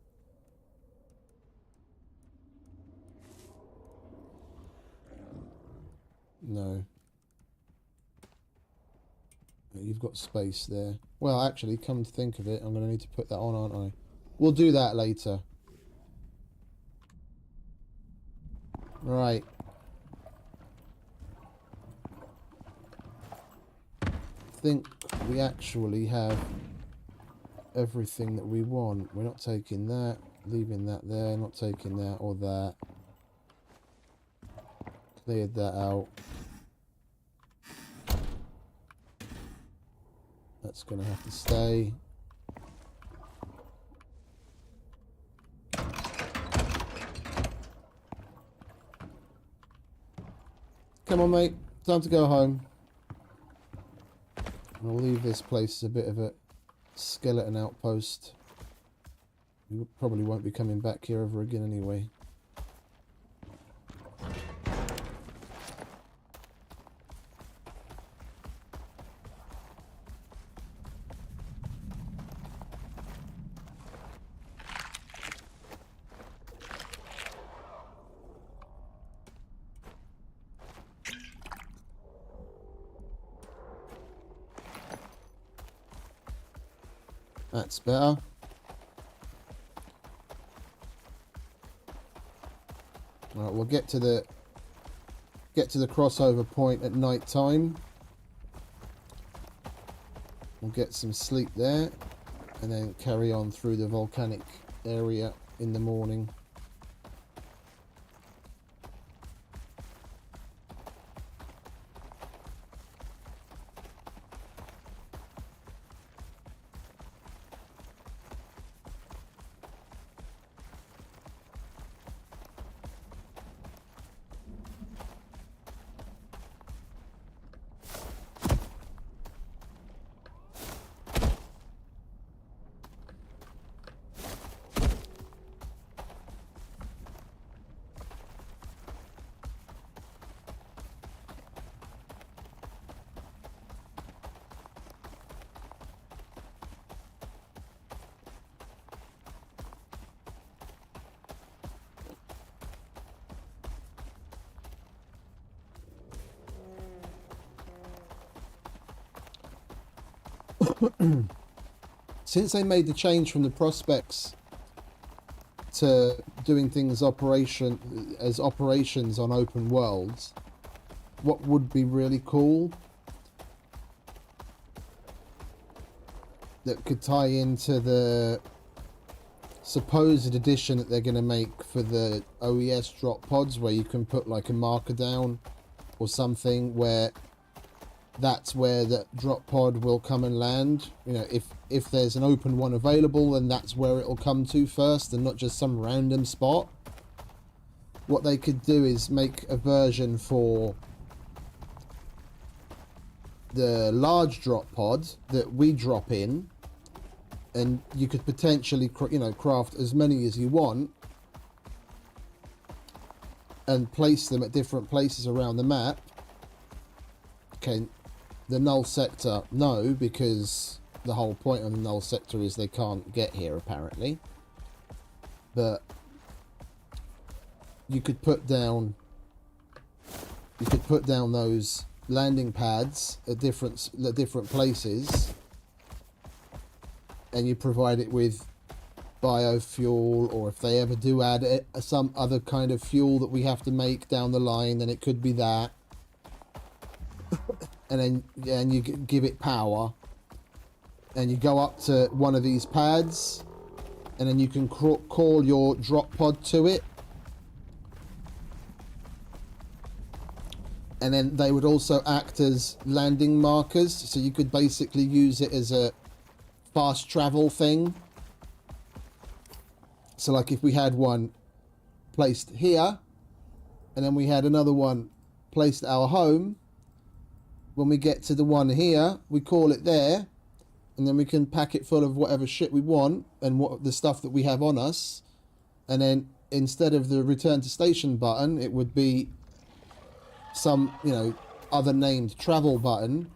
No. You've got space there. Well, actually, come to think of it, I'm going to need to put that on, aren't I? We'll do that later. Right. I think we actually have everything that we want. We're not taking that, leaving that there, not taking that or that. Cleared that out. That's going to have to stay. Come on, mate. Time to go home. I'll leave this place as a bit of a skeleton outpost. We probably won't be coming back here ever again anyway. That's better. All right, we'll get to the crossover point at night time. We'll get some sleep there, and then carry on through the volcanic area in the morning. Since they made the change from the prospects to doing things as operations on open worlds, what would be really cool that could tie into the supposed addition that they're going to make for the OES drop pods, where you can put like a marker down or something where that's where the drop pod will come and land. You know, if there's an open one available, then that's where it'll come to first, and not just some random spot. What they could do is make a version for the large drop pod that we drop in, and you could potentially, you know, craft as many as you want and place them at different places around the map. Okay, the Null sector, no, because the whole point of the Null sector is they can't get here apparently. But you could put down those landing pads at different places, and you provide it with biofuel, or if they ever do add some other kind of fuel that we have to make down the line, then it could be that. And then you give it power, and you go up to one of these pads, and then you can call your drop pod to it, and then they would also act as landing markers, so you could basically use it as a fast travel thing. So like if we had one placed here, and then we had another one placed at our home, when we get to the one here, we call it there, and then we can pack it full of whatever shit we want and what the stuff that we have on us. And then instead of the return to station button, it would be some, you know, other named travel button.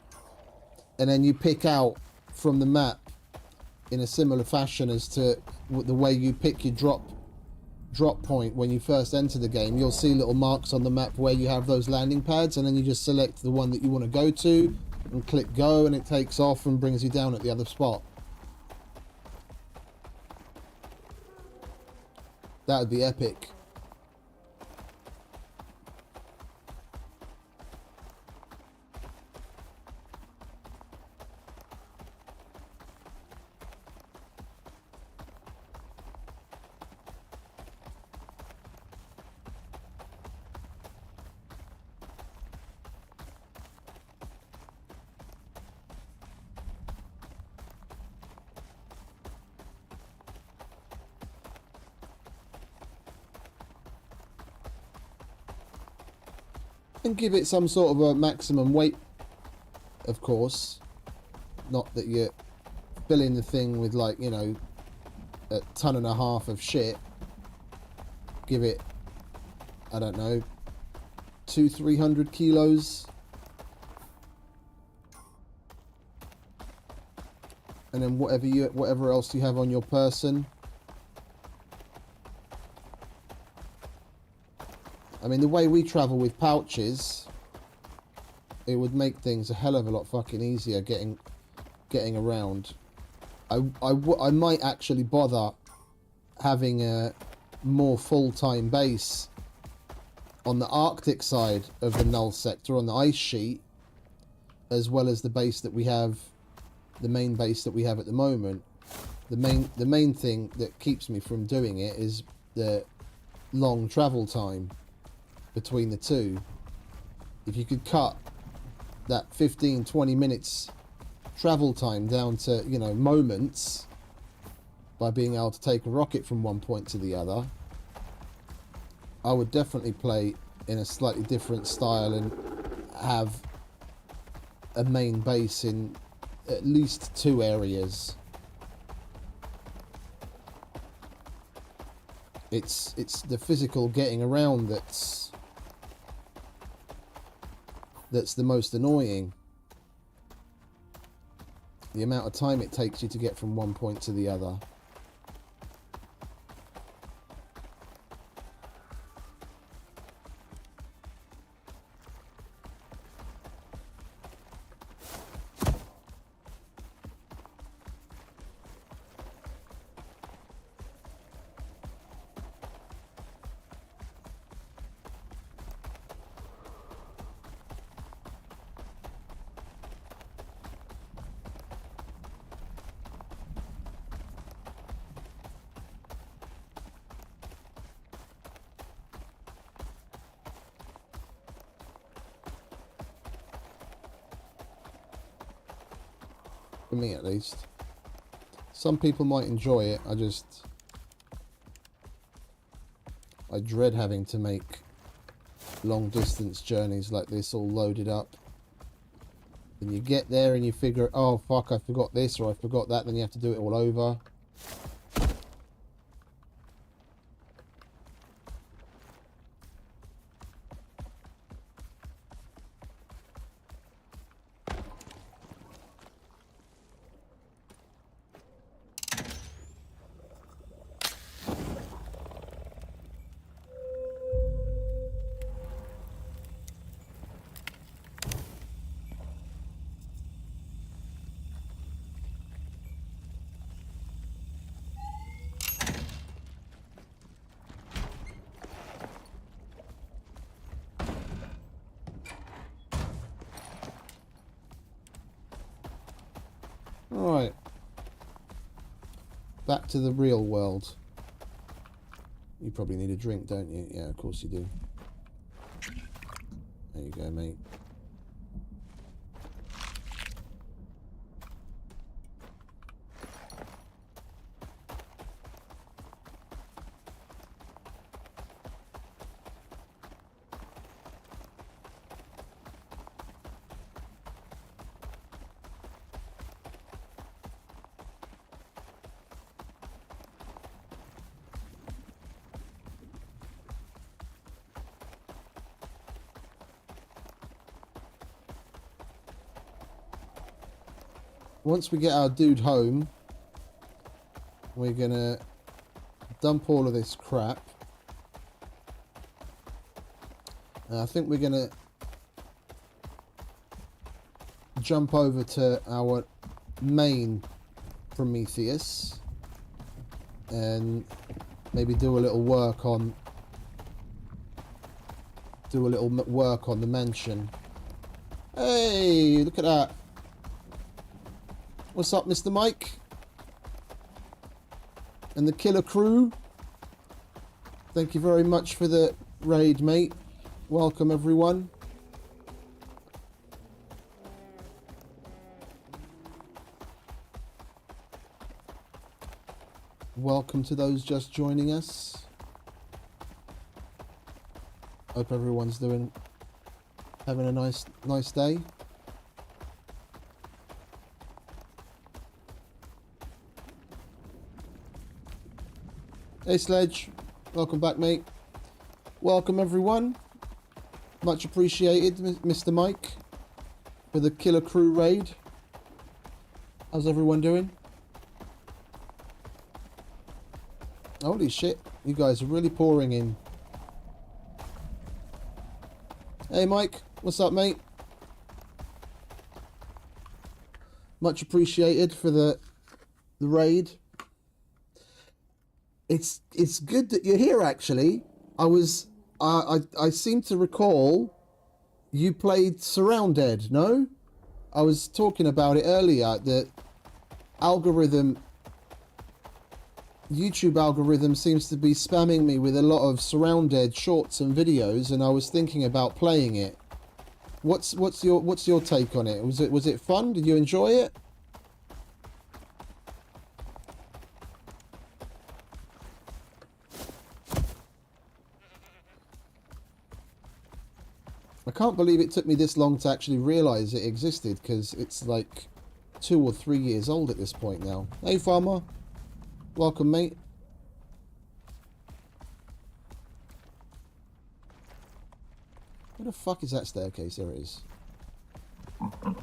And then you pick out from the map in a similar fashion as to the way you pick your drop point when you first enter the game. You'll see little marks on the map where you have those landing pads, and then you just select the one that you want to go to and click go, and it takes off and brings you down at the other spot. That would be epic. And give it some sort of a maximum weight, of course. Not that you're filling the thing with, like, you know, a ton and a half of shit. Give it, I don't know, 200-300 kilos. And then whatever else you have on your person. I mean, the way we travel with pouches, it would make things a hell of a lot fucking easier getting around. I might actually bother having a more full-time base on the Arctic side of the Null sector, on the ice sheet, as well as the base that we have, the main base that we have at the moment. The main thing that keeps me from doing it is the long travel time between the two. If you could cut that 15-20 minutes travel time down to, you know, moments, by being able to take a rocket from one point to the other, I would definitely play in a slightly different style and have a main base in at least 2 areas. It's the physical getting around that's the most annoying. The amount of time it takes you to get from one point to the other. For me, at least. Some people might enjoy it. I dread having to make long distance journeys like this all loaded up. And you get there and you figure, oh fuck, I forgot this or I forgot that, then you have to do it all over. Alright. Back to the real world. You probably need a drink, don't you? Yeah, of course you do. There you go, mate. Once we get our dude home, we're gonna dump all of this crap. And I think we're gonna jump over to our main Prometheus and maybe do a little work on the mansion. Hey, look at that. What's up, Mr. Mike? And the killer crew. Thank you very much for the raid, mate. Welcome, everyone. Welcome to those just joining us. Hope everyone's having a nice day. Hey Sledge, welcome back, mate. Welcome everyone. Much appreciated, Mr. Mike, for the Killer Crew raid. How's everyone doing? Holy shit, you guys are really pouring in. Hey Mike, what's up, mate? Much appreciated for the the raid. It's good that you're here. Actually, I seem to recall you played Surrounded. No, I was talking about it earlier. The YouTube algorithm seems to be spamming me with a lot of Surrounded shorts and videos, and I was thinking about playing it. What's your take on it? Was it fun? Did you enjoy it? I can't believe it took me this long to actually realise it existed, because it's like 2 or 3 years old at this point now. Hey, Farmer. Welcome, mate. Where the fuck is that staircase? There it is.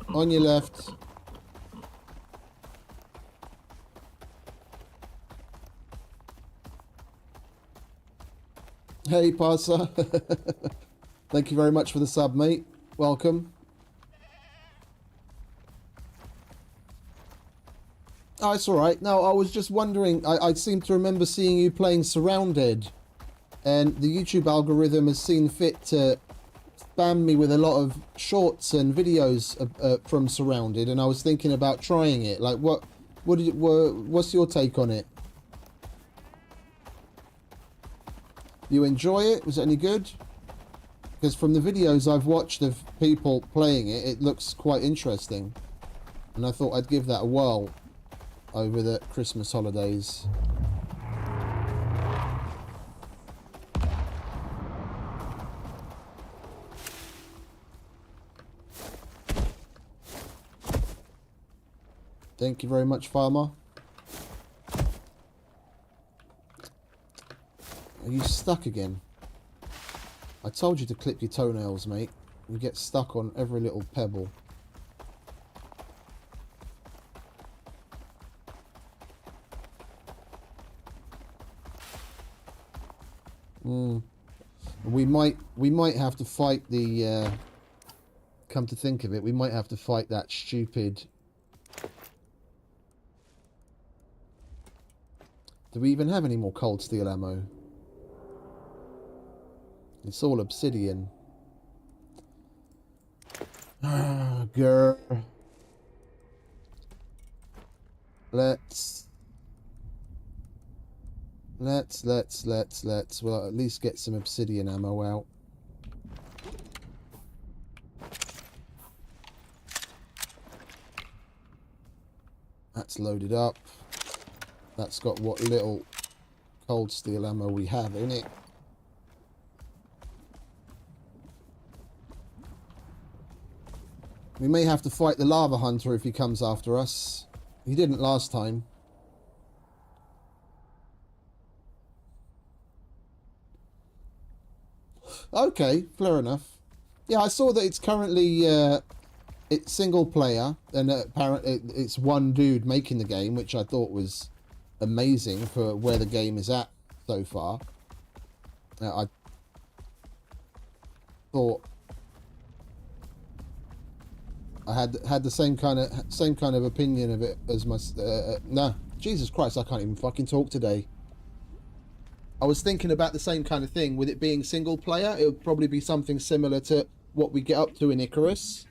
On your left. Hey, Parsa. Thank you very much for the sub, mate. Welcome. Oh, it's alright. No, I was just wondering. I seem to remember seeing you playing Surrounded. And the YouTube algorithm has seen fit to spam me with a lot of shorts and videos from Surrounded. And I was thinking about trying it. Like, what's your take on it? You enjoy it? Was it any good? Because from the videos I've watched of people playing it, it looks quite interesting. And I thought I'd give that a whirl over the Christmas holidays. Thank you very much, Farmer. Are you stuck again? I told you to clip your toenails, mate. You get stuck on every little pebble. We might have to fight the come to think of it, we might have to fight that stupid. Do we even have any more cold steel ammo? It's all obsidian. Ah, grr. Let's well, at least get some obsidian ammo out. That's loaded up. That's got what little cold steel ammo we have in it. We may have to fight the lava hunter if he comes after us. He didn't last time. Okay, fair enough. Yeah, I saw that it's currently it's single player, and apparently it's one dude making the game, which I thought was amazing for where the game is at so far. I thought I had the same kind of opinion of it as my nah, Jesus Christ, I can't even fucking talk today. I was thinking about the same kind of thing with it being single player. It would probably be something similar to what we get up to in ICARUS,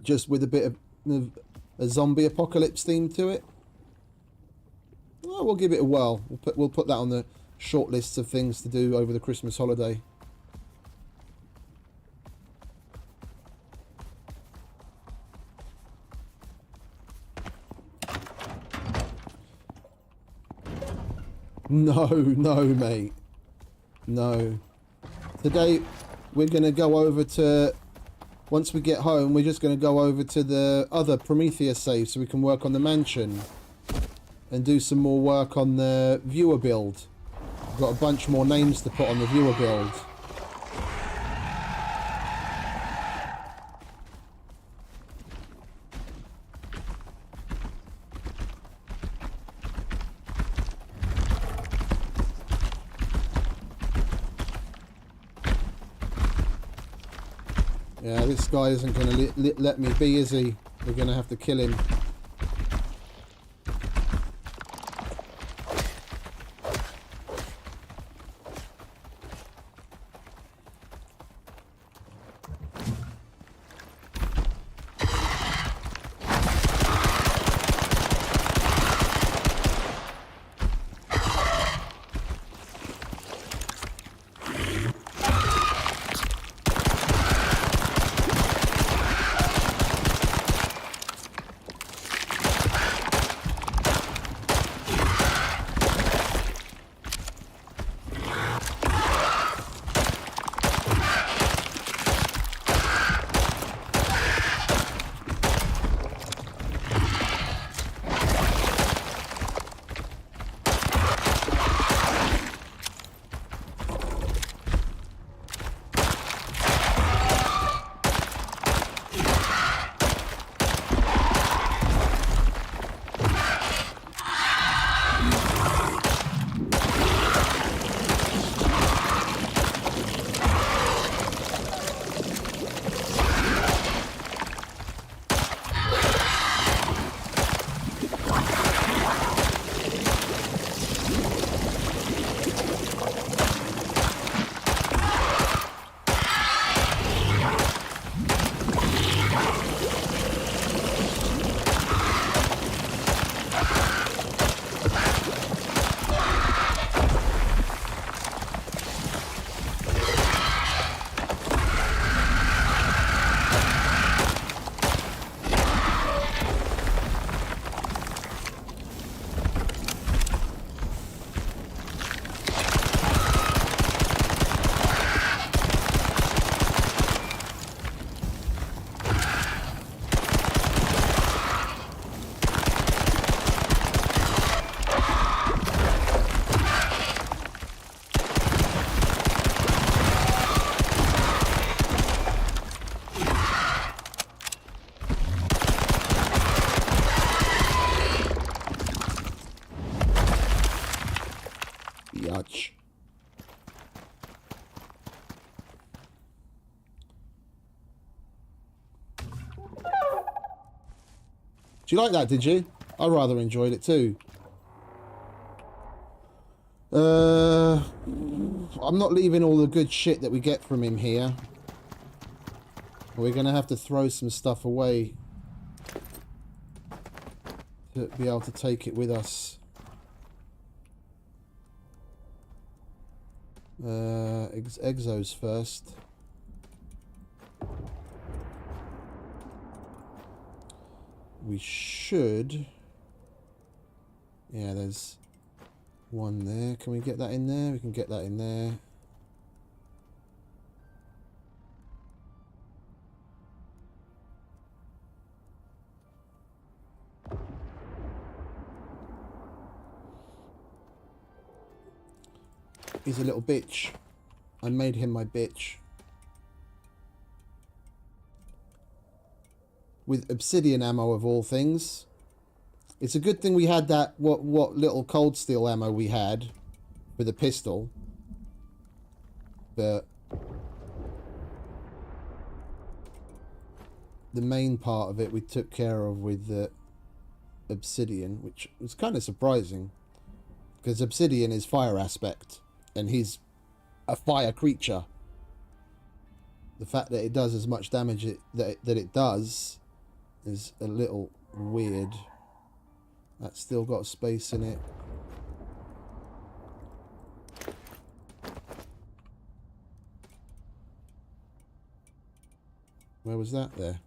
just with a bit of a zombie apocalypse theme to it. Well, we'll give it a whirl. We'll put that on the short list of things to do over the Christmas holiday. No, mate. No. Today, we're going to go over to... Once we get home, we're just going to go over to the other Prometheus save so we can work on the mansion. And do some more work on the viewer build. We've got a bunch more names to put on the viewer build. Yeah, this guy isn't going to let me be, is he? We're going to have to kill him. Do you like that, did you? I rather enjoyed it too. I'm not leaving all the good shit that we get from him here. We're going to have to throw some stuff away to be able to take it with us. Exos first. We should... Yeah, there's one there. Can we get that in there? We can get that in there. He's a little bitch. I made him my bitch. With obsidian ammo of all things. It's a good thing we had that, what little cold steel ammo we had with a pistol. But the main part of it we took care of with the obsidian, which was kind of surprising. Because obsidian is fire aspect. And he's a fire creature. The fact that it does as much damage that it does is a little weird. That's still got space in it. Where was that there?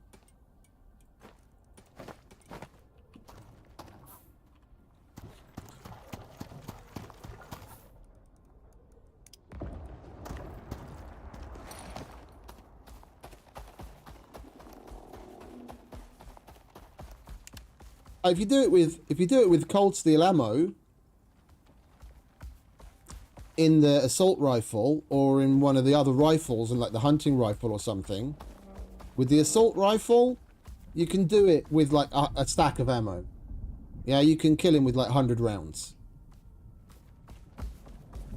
If you do it with cold steel ammo in the assault rifle or in one of the other rifles, and like the hunting rifle or something, with the assault rifle, you can do it with like a stack of ammo. Yeah, you can kill him with like 100 rounds.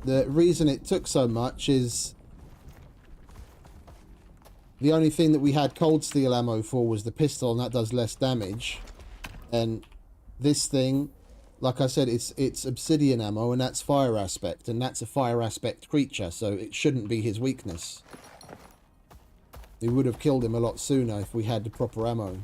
The reason it took so much is the only thing that we had cold steel ammo for was the pistol, and that does less damage. And this thing, like I said, it's obsidian ammo, and that's fire aspect, and that's a fire aspect creature, so it shouldn't be his weakness. We would have killed him a lot sooner if we had the proper ammo.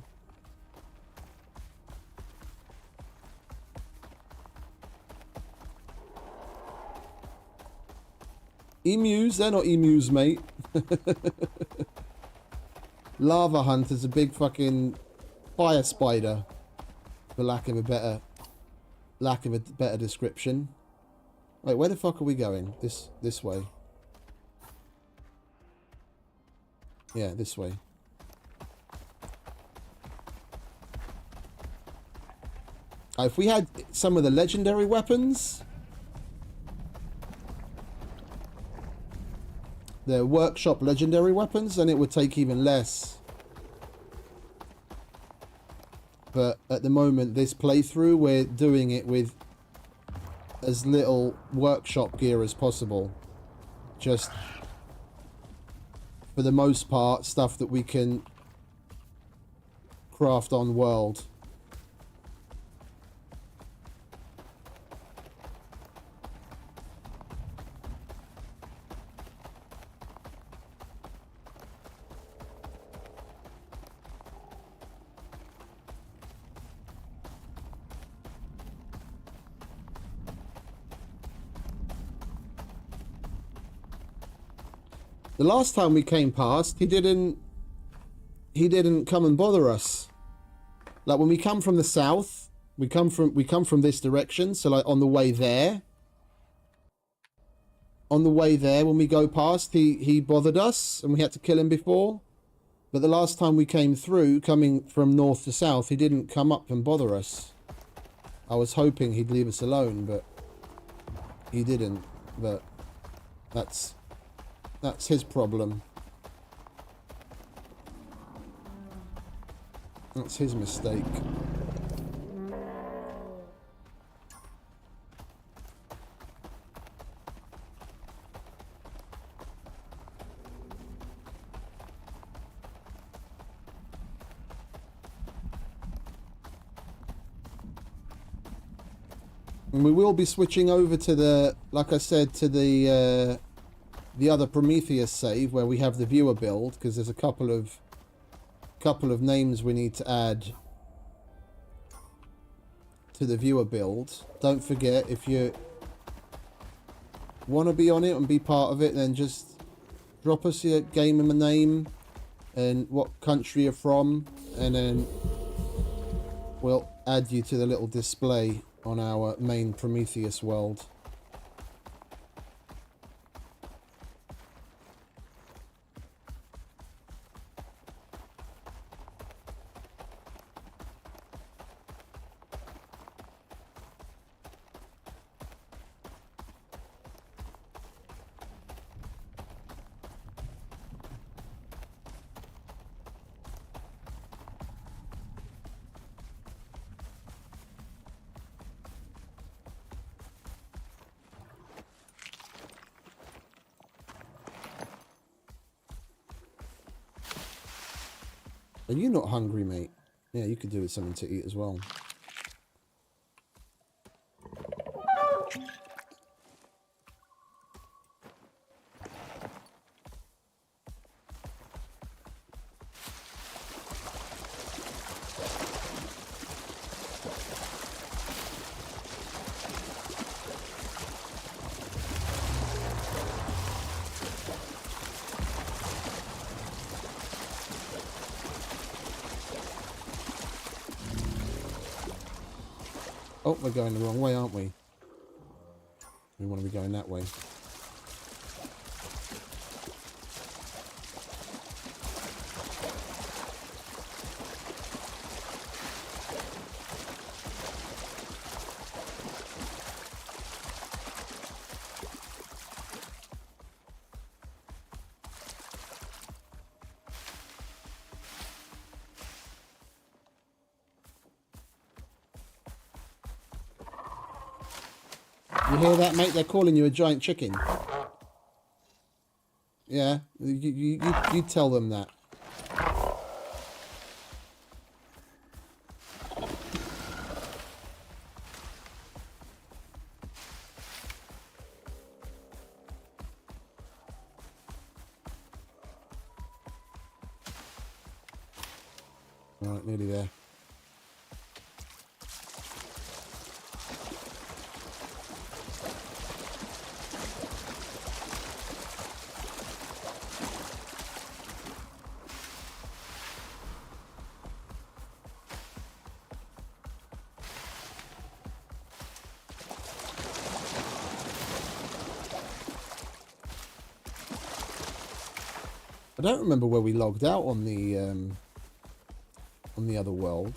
Emus? They're not emus, mate. Lava Hunter's a big fucking fire spider. For lack of a better description. Wait, where the fuck are we going? This way. Yeah, this way. If we had some of the legendary weapons, the workshop legendary weapons, then it would take even less. But at the moment, this playthrough, we're doing it with as little workshop gear as possible. Just, for the most part, stuff that we can craft on world. The last time we came past, he didn't come and bother us. Like when we come from the south, we come from this direction, so like on the way there. On the way there, when we go past, he bothered us and we had to kill him before. But the last time we came through, coming from north to south, he didn't come up and bother us. I was hoping he'd leave us alone, but he didn't. But that's his problem. That's his mistake. And we will be switching over to the, like I said, to the other Prometheus save where we have the viewer build, because there's a couple of names we need to add to the viewer build. Don't forget, if you want to be on it and be part of it, then just drop us your game and name and what country you're from, and then we'll add you to the little display on our main Prometheus world. Are you not hungry, mate? Yeah, you could do with something to eat as well. Oh, we're going the wrong way, aren't we? We want to be going that way. You hear that, mate? They're calling you a giant chicken. Yeah, you tell them that. Right, nearly there. I don't remember where we logged out on the other world.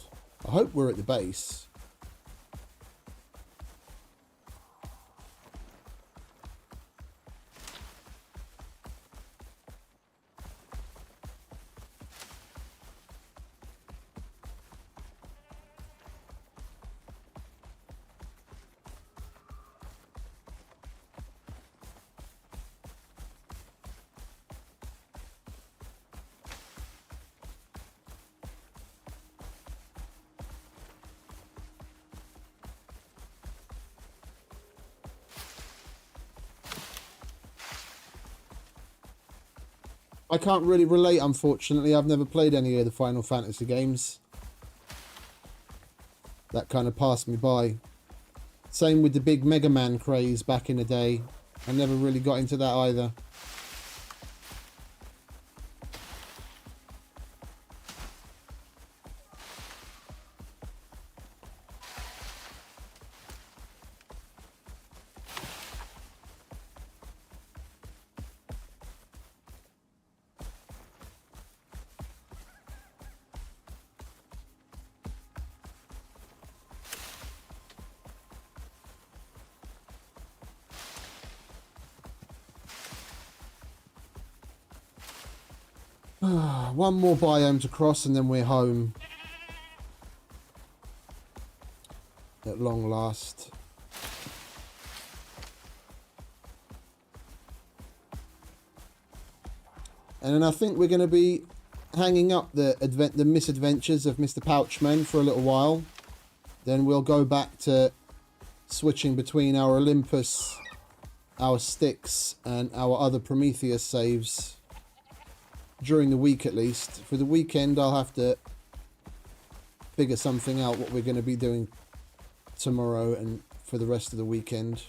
I hope we're at the base. I can't really relate, unfortunately. I've never played any of the Final Fantasy games. That kind of passed me by. Same with the big Mega Man craze back in the day. I never really got into that either. One more biome to cross and then we're home. At long last. And then I think we're going to be hanging up the misadventures of Mr. PouchMan for a little while. Then we'll go back to switching between our Olympus, our Styx, and our other Prometheus saves during the week at least. For the weekend, I'll have to figure something out what we're going to be doing tomorrow and for the rest of the weekend.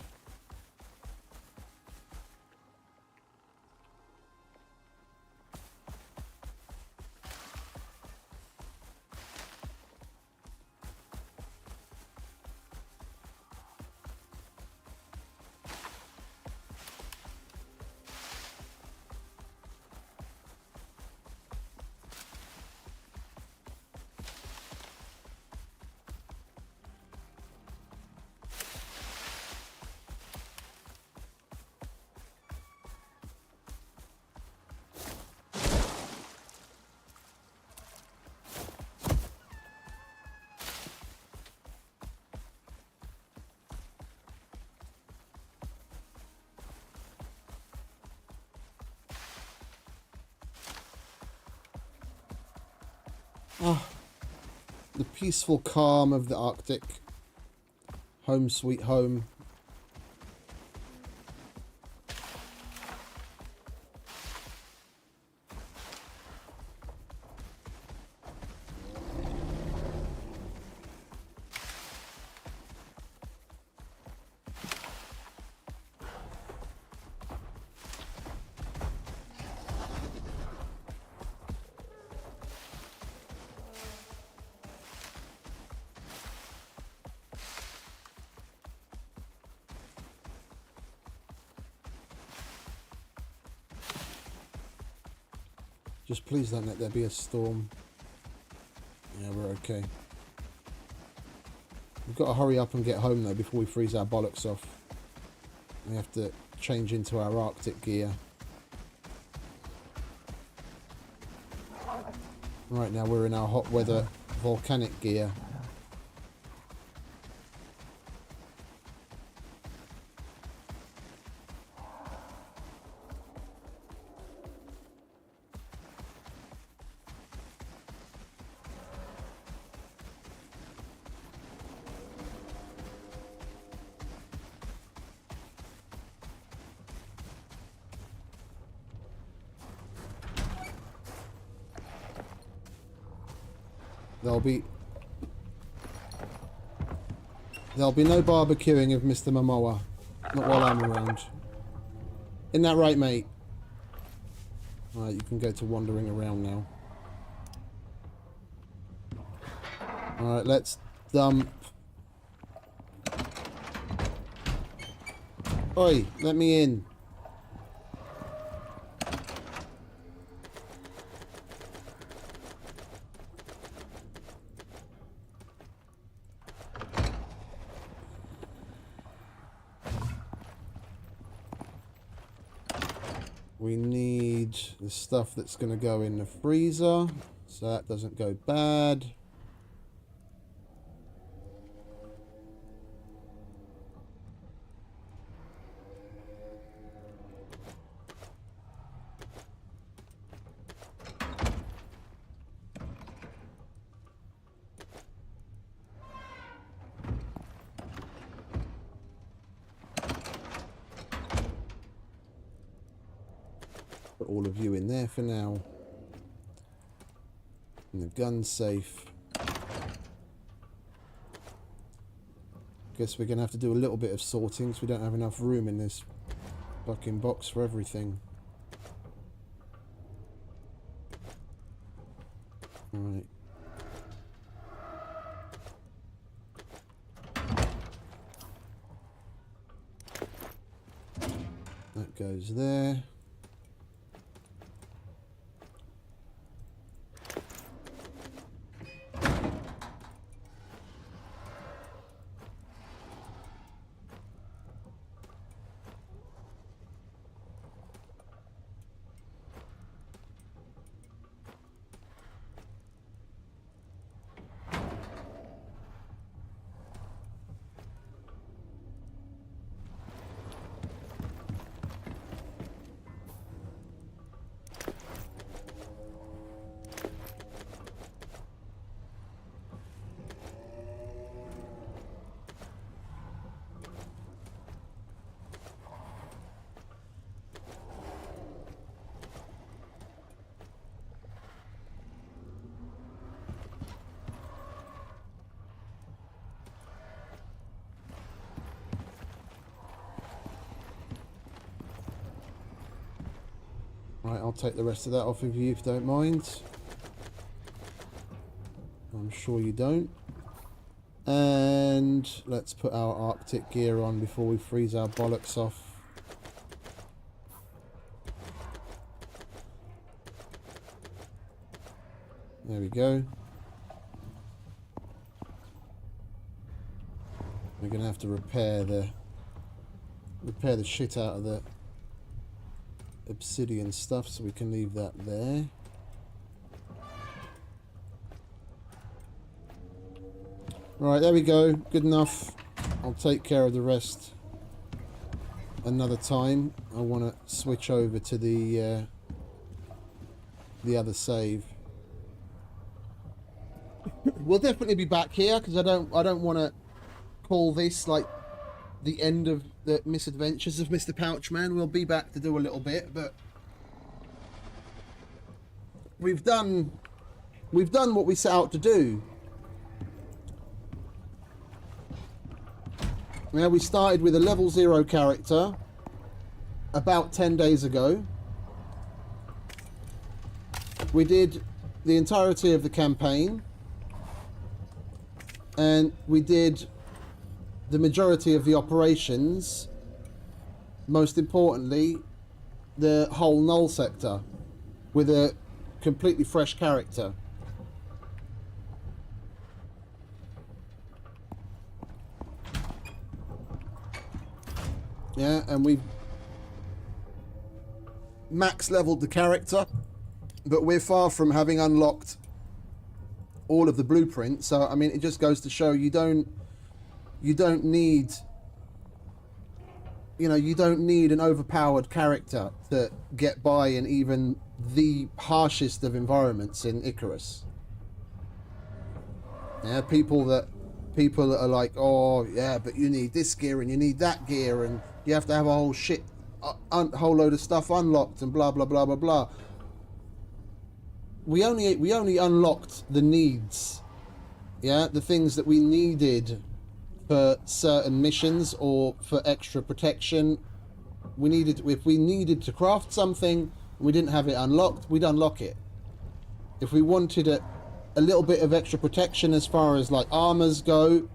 The peaceful calm of the Arctic. Home sweet home. Just please don't let there be a storm. Yeah, we're okay. We've got to hurry up and get home though before we freeze our bollocks off. We have to change into our Arctic gear. Right now we're in our hot weather volcanic gear. There'll be no barbecuing of Mr. Momoa. Not while I'm around. Isn't that right, mate? Alright, you can go to wandering around now. Alright, let's dump. Oi, let me in. We need the stuff that's going to go in the freezer, so that doesn't go bad. Put all of you in there for now. And the gun's safe. Guess we're going to have to do a little bit of sorting because we don't have enough room in this fucking box for everything. Alright. That goes there. Right, I'll take the rest of that off of you if you don't mind. I'm sure you don't. And let's put our Arctic gear on before we freeze our bollocks off. There we go. We're gonna have to repair the shit out of the obsidian stuff, so we can leave that there. Right, there we go. Good enough. I'll take care of the rest another time. I want to switch over to the other save. We'll definitely be back here because I don't want to call this like the end of the misadventures of Mr. Pouchman. We'll be back to do a little bit, but we've done what we set out to do. Now, we started with a level 0 character about 10 days ago. We did the entirety of the campaign, and we did the majority of the operations, most importantly the whole Null sector, with a completely fresh character. Yeah, and we've max leveled the character, but we're far from having unlocked all of the blueprints. So I mean, it just goes to show you don't need, you know, you don't need an overpowered character to get by in even the harshest of environments in ICARUS. Yeah, people that are like, oh yeah, but you need this gear and you need that gear and you have to have a whole whole load of stuff unlocked and blah blah blah blah blah. We only unlocked the needs, yeah, the things that we needed for certain missions or for extra protection. If we needed to craft something and we didn't have it unlocked, we'd unlock it. If we wanted a little bit of extra protection as far as like armors go,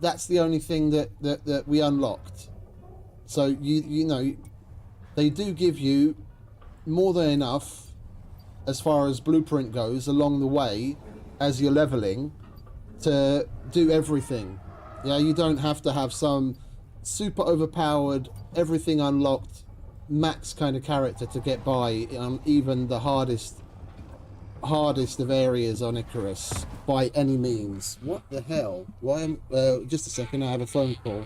that's the only thing that we unlocked. So you know, they do give you more than enough as far as blueprint goes along the way as you're leveling to do everything. Yeah, you don't have to have some super overpowered, everything unlocked, max kind of character to get by even the hardest of areas on ICARUS by any means. What the hell? Why am just a second, I have a phone call.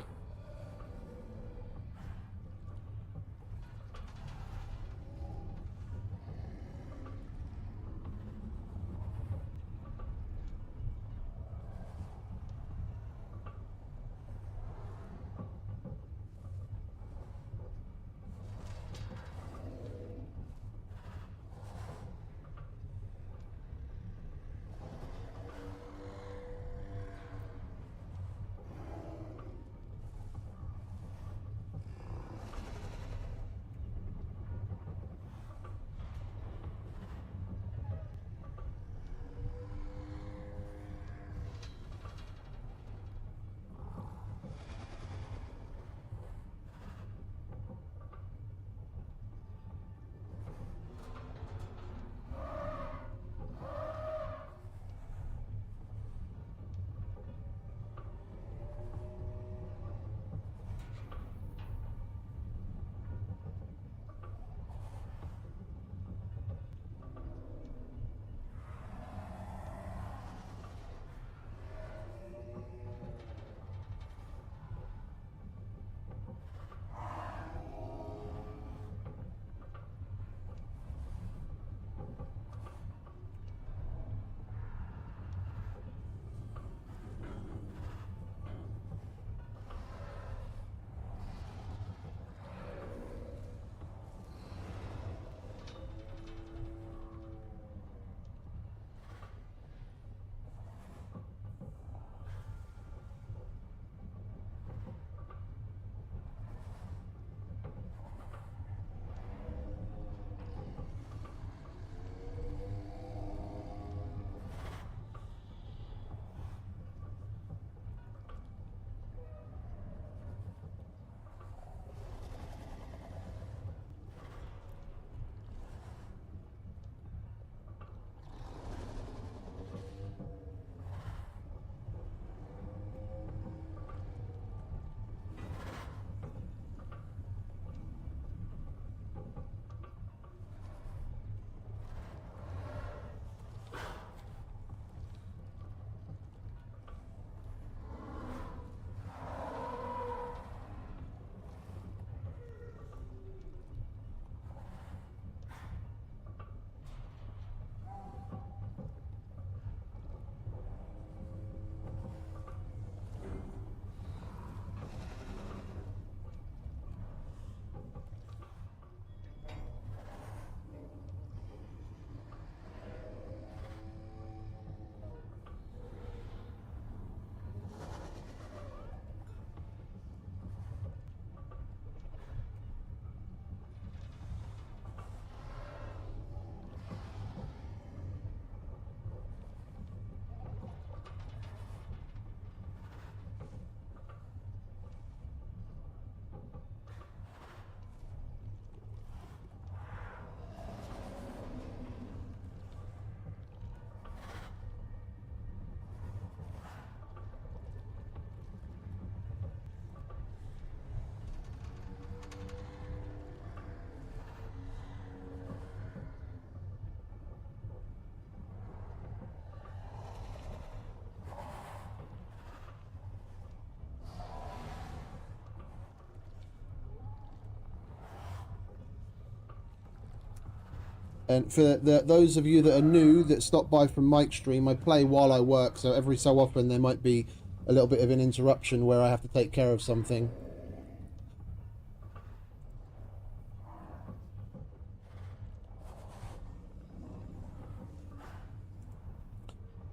And for those of you that are new, that stop by from Mike's stream, I play while I work, so every so often there might be a little bit of an interruption where I have to take care of something.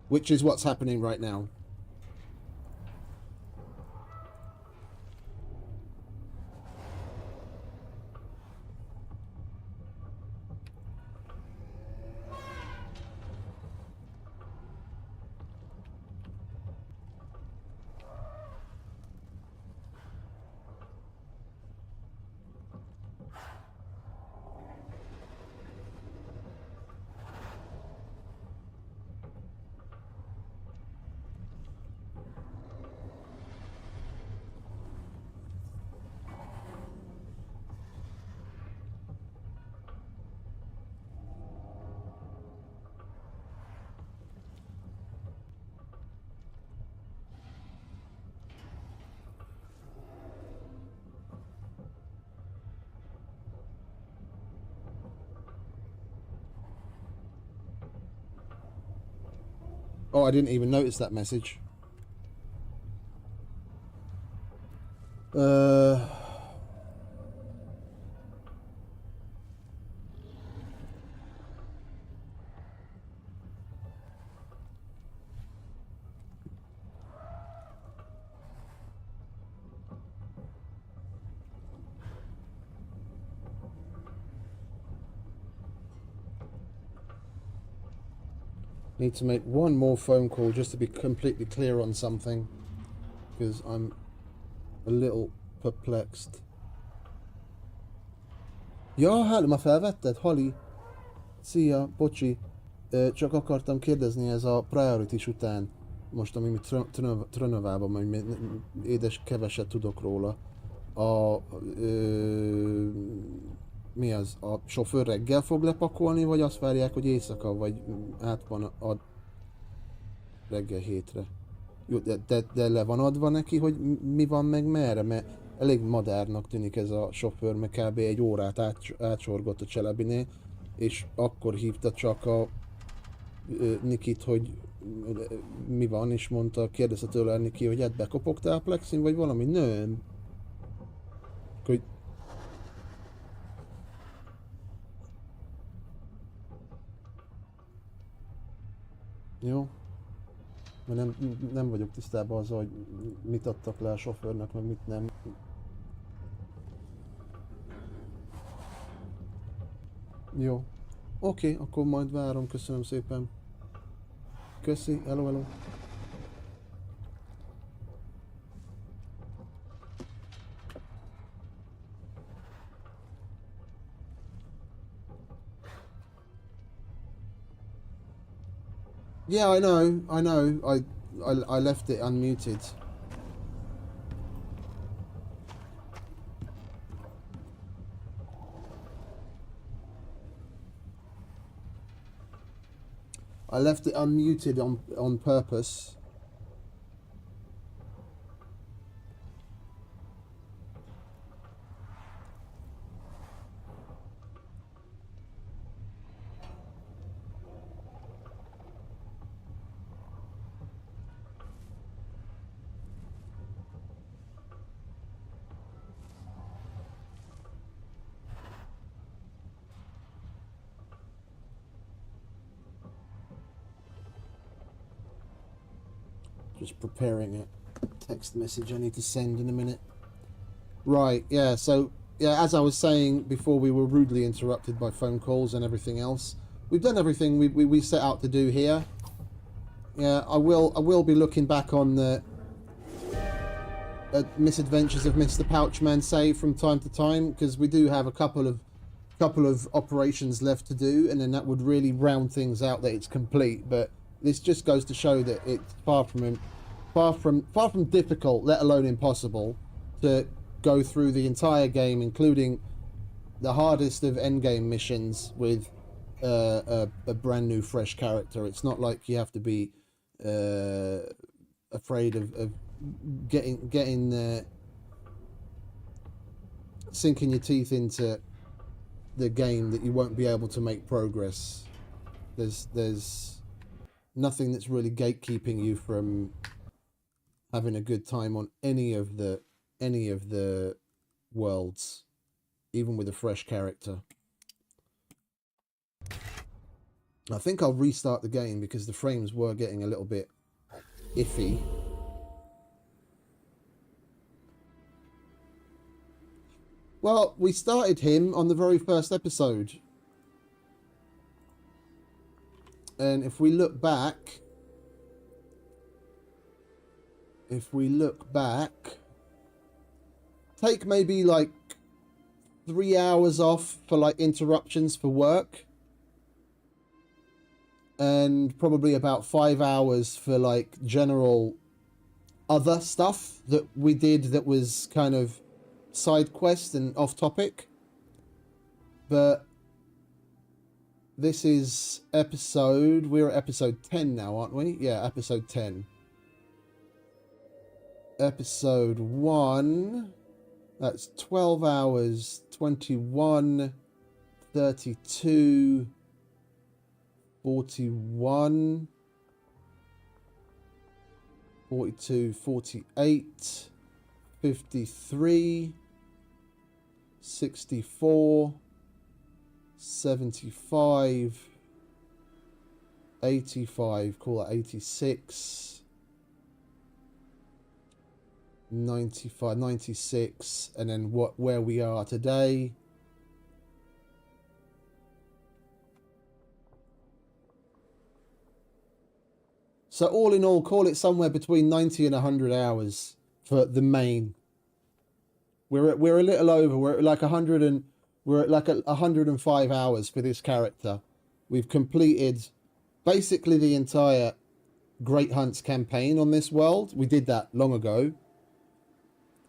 Which is what's happening right now. Oh, I didn't even notice that message. Need to make one more phone call just to be completely clear on something, because I'm a little perplexed. Ja, hallå, felvetted, Hali. Szia, bocsi. Csak akartam kérdezni ez a Priorities után, most ami Trönövában, mert édes keveset tudok róla. Mi az? A sofőr reggel fog lepakolni, vagy azt várják, hogy éjszaka, vagy át van a reggel 7-re? Jó, de le van adva neki, hogy mi van meg merre, mert elég madárnak tűnik ez a sofőr, mert kb. Egy órát átsorgott a Cselebinél, és akkor hívta csak a Nikit, hogy mi van, és mondta, kérdezte tőle Niki, hogy hát bekopogtál a plexin, vagy valami? Nem. Hogy... Jó. Mert nem vagyok tisztában azzal, hogy mit adtak le a sofőrnek, meg mit nem. Jó. Oké, akkor majd várom, köszönöm szépen. Köszi, hello, hello. Yeah, I know. I left it unmuted. I left it unmuted on purpose. Just preparing a text message I need to send in a minute. Right, yeah, so, yeah, as I was saying before, we were rudely interrupted by phone calls and everything else. We've done everything we set out to do here. Yeah, I will be looking back on the misadventures of Mr. PouchMan save from time to time, because we do have a couple of operations left to do, and then that would really round things out that it's complete. But this just goes to show that it's far from difficult, let alone impossible, to go through the entire game, including the hardest of endgame missions, with a brand new, fresh character. It's not like you have to be afraid of getting sinking your teeth into the game that you won't be able to make progress. There's nothing that's really gatekeeping you from having a good time on any of the worlds, even with a fresh character. I think I'll restart the game because the frames were getting a little bit iffy. Well, we started him on the very first episode. And if we look back, take maybe like 3 hours off for like interruptions for work. And probably about 5 hours for like general other stuff that we did that was kind of side quest and off topic. But this is we're at episode 10 now, aren't we? Yeah, episode 10. Episode 1, that's 12 hours, 21, 32, 41, 42, 48, 53, 64, 75, 85, call it 86, 95, 96, and then where we are today. So all in all, call it somewhere between 90 and 100 hours for the main. We're a little over. We're at like 105 hours for this character. We've completed basically the entire Great Hunts campaign on this world. We did that long ago.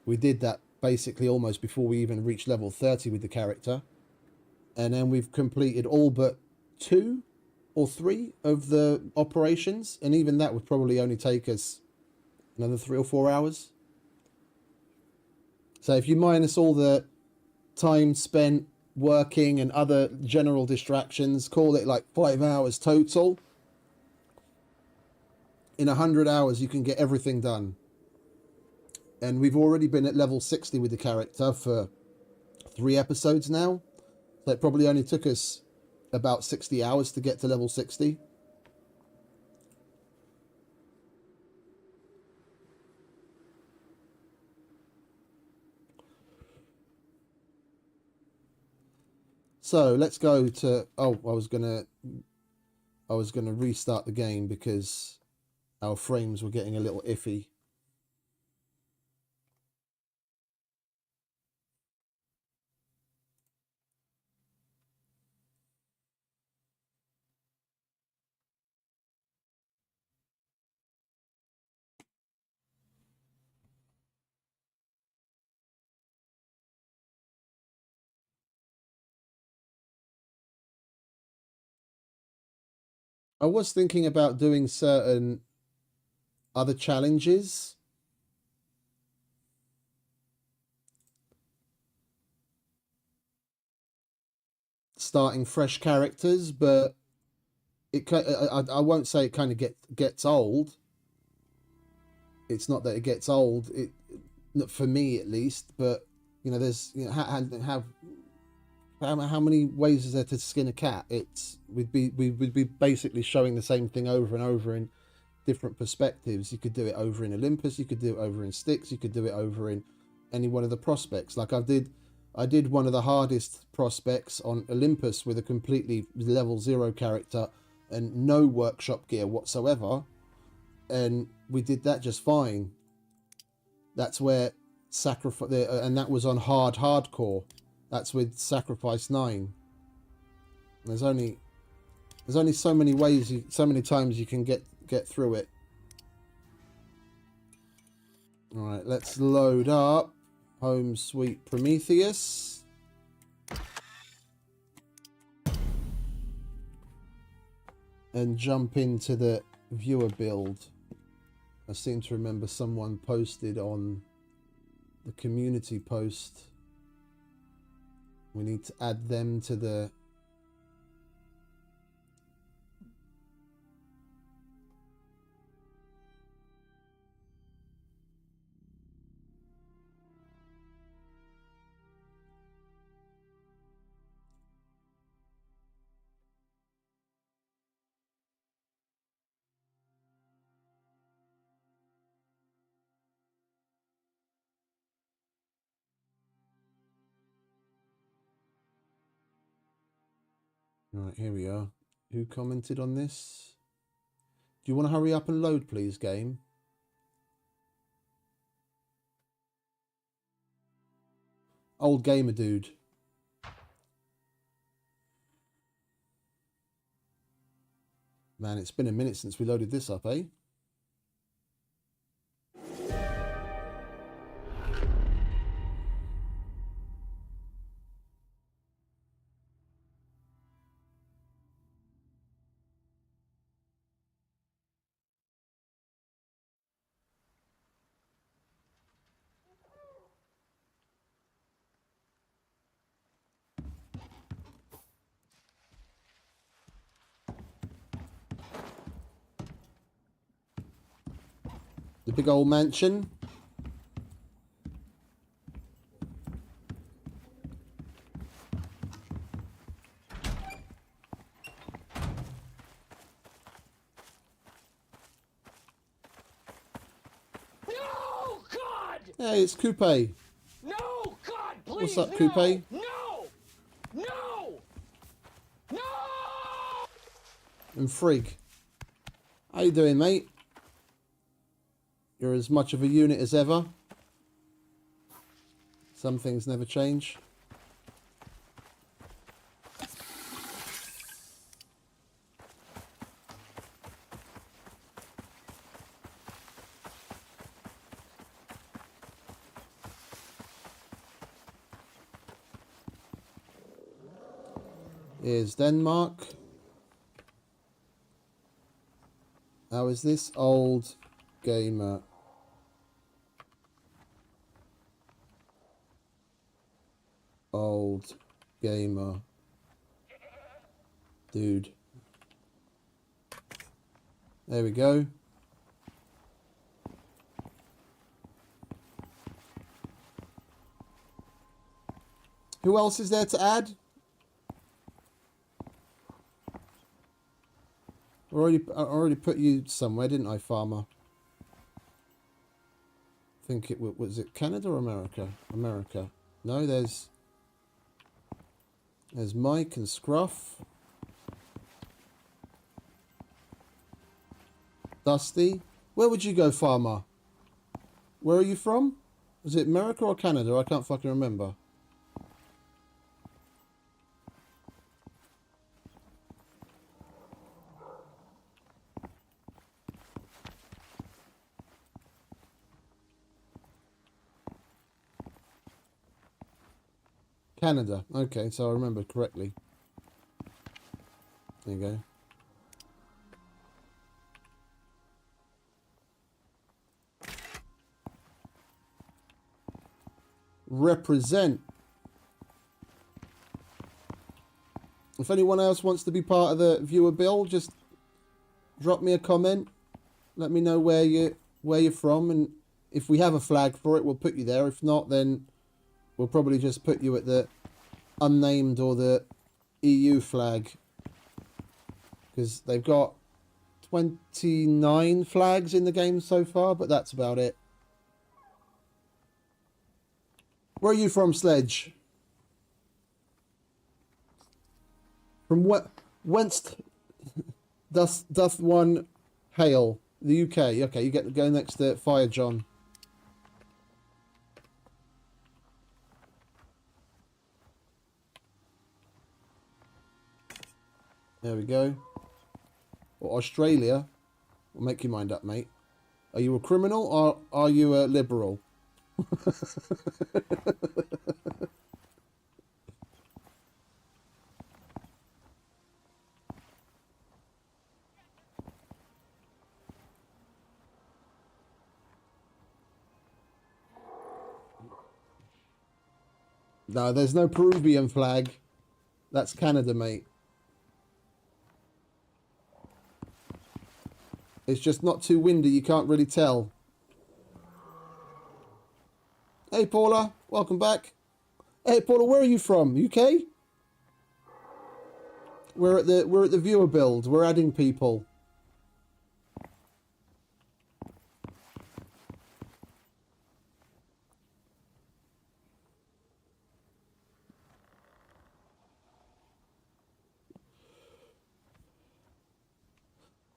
We did that basically almost before we even reached level 30 with the character. And then we've completed all but 2 or 3 of the operations, and even that would probably only take us another 3 or 4 hours. So if you minus all the time spent working and other general distractions, call it like 5 hours total. In 100 hours you can get everything done. And we've already been at level 60 with the character for 3 episodes now. So it probably only took us about 60 hours to get to level 60. So let's go to, I was gonna restart the game because our frames were getting a little iffy. I was thinking about doing certain other challenges. Starting fresh characters, but I won't say it kind of gets old. It's not that it gets old, not for me at least, but you know, there's, you know, how many ways is there to skin a cat? We would be basically showing the same thing over and over in different perspectives. You could do it over in Olympus, you could do it over in Styx, you could do it over in any one of the prospects. Like I did one of the hardest prospects on Olympus with a completely level 0 character and no workshop gear whatsoever, and we did that just fine. That's where and that was on hardcore. That's with Sacrifice 9. There's only so many ways, so many times you can get through it. All right, let's load up Home Sweet Prometheus. And jump into the viewer build. I seem to remember someone posted on the community post We need to add them to the... Right, here we are. Who commented on this? Do you want to hurry up and load, please, game? Old gamer dude. Man, it's been a minute since we loaded this up, eh? The big old mansion. No, God! Hey, it's Coupe. No, God, please, What's up, no! Coupe? No! No! No! And Frig. How you doing, mate? You're as much of a unit as ever. Some things never change. Here's Denmark. How is this? Old gamer. Old gamer. Dude. There we go. Who else is there to add? I already put you somewhere, didn't I, Farmer? I think it was it Canada or America? America. No, there's Mike and Scruff. Dusty. Where would you go, Farmer? Where are you from? Was it America or Canada? I can't fucking remember. Canada. Okay, so I remember correctly. There you go. Represent. If anyone else wants to be part of the viewer bill, just drop me a comment. Let me know where you're from, and if we have a flag for it, we'll put you there. If not, then we'll probably just put you at the unnamed or the EU flag, because they've got 29 flags in the game so far, but that's about it. Where are you from, Sledge? From whence doth one hail? The UK. Okay, you get to go next to Fire John. There we go. Or Australia. Well, make your mind up, mate. Are you a criminal or are you a liberal? No, there's no Peruvian flag. That's Canada, mate. It's just not too windy. You can't really tell. Hey, Paula. Welcome back. Hey, Paula, where are you from? UK? We're at the viewer build. We're adding people.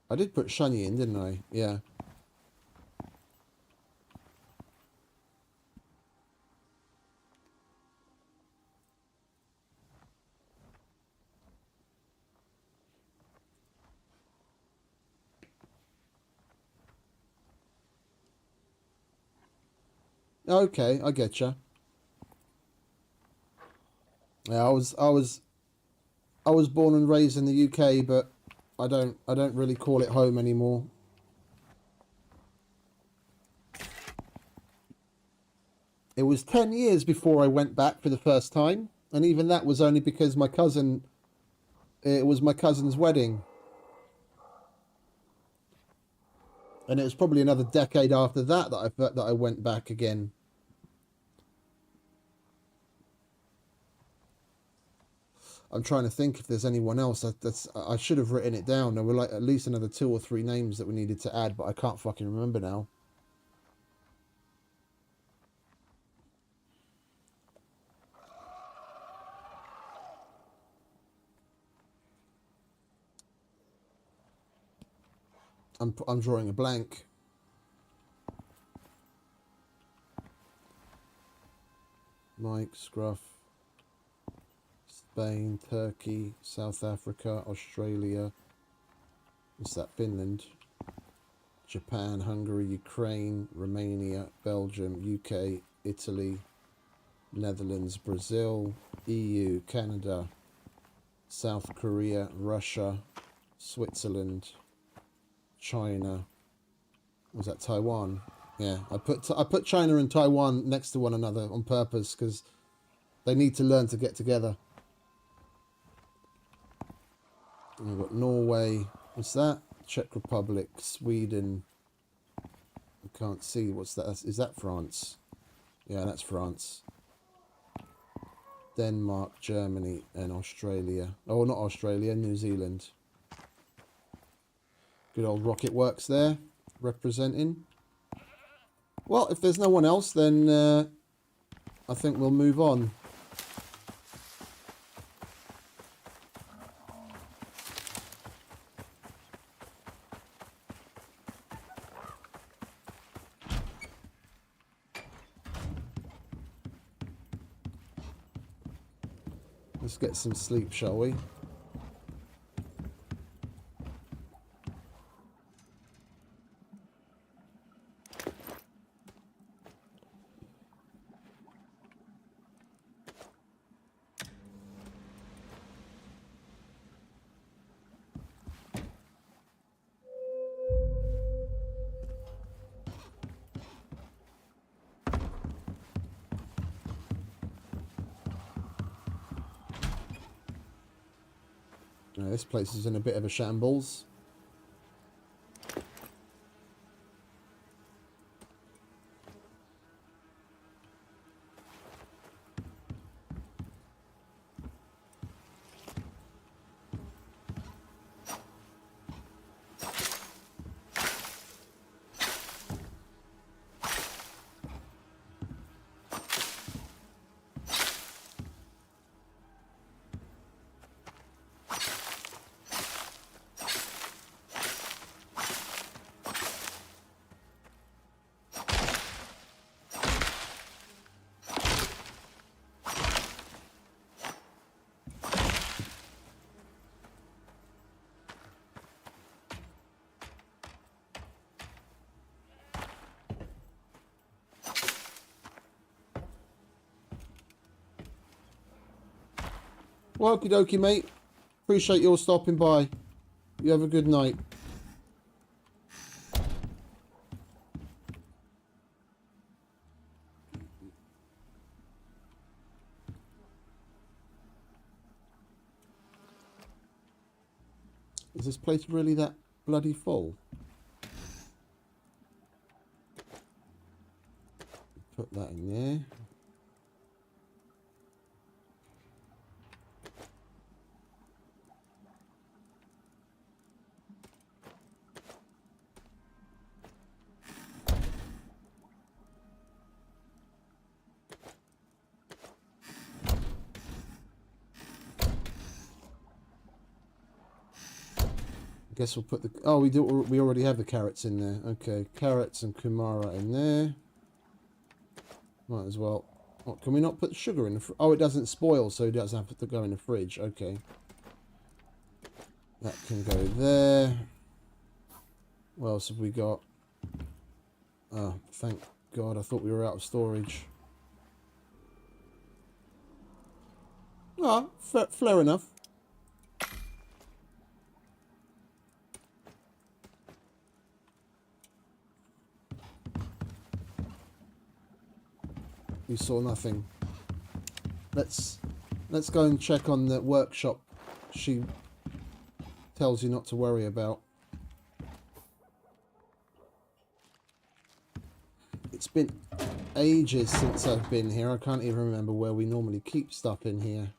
I did put Shani in, didn't I? Yeah. Okay, I get you. Yeah, I was born and raised in the UK, but I don't really call it home anymore. It was 10 years before I went back for the first time, and even that was only because it was my cousin's wedding. And it was probably another decade after that that I went back again. I'm trying to think if there's anyone else. I should have written it down. There were like at least another 2 or 3 names that we needed to add, but I can't fucking remember now. I'm drawing a blank. Mike, Scruff, Spain, Turkey, South Africa, Australia. What's that? Finland, Japan, Hungary, Ukraine, Romania, Belgium, UK, Italy, Netherlands, Brazil, EU, Canada, South Korea, Russia, Switzerland, China. Was that Taiwan? Yeah, I put China and Taiwan next to one another on purpose because they need to learn to get together. And we've got Norway. What's that? Czech Republic, Sweden. I can't see. What's that? Is that France? Yeah, that's France. Denmark, Germany, and Australia. Oh, not Australia, New Zealand. Good old Rocket Works there, representing. Well, if there's no one else, then I think we'll move on. Let's get some sleep, shall we? Now, this place is in a bit of a shambles. Well, okie dokie, mate. Appreciate your stopping by. You have a good night. Is this place really that bloody full? Put that in there. I guess we'll put the... Oh, we already have the carrots in there. Okay, carrots and kumara in there. Might as well... What, can we not put sugar in the... Oh, it doesn't spoil, so it doesn't have to go in the fridge. Okay. That can go there. What else have we got? Oh, thank God. I thought we were out of storage. Ah, fair enough. You saw nothing. Let's go and check on the workshop she tells you not to worry about. It's been ages since I've been here. I can't even remember where we normally keep stuff in here.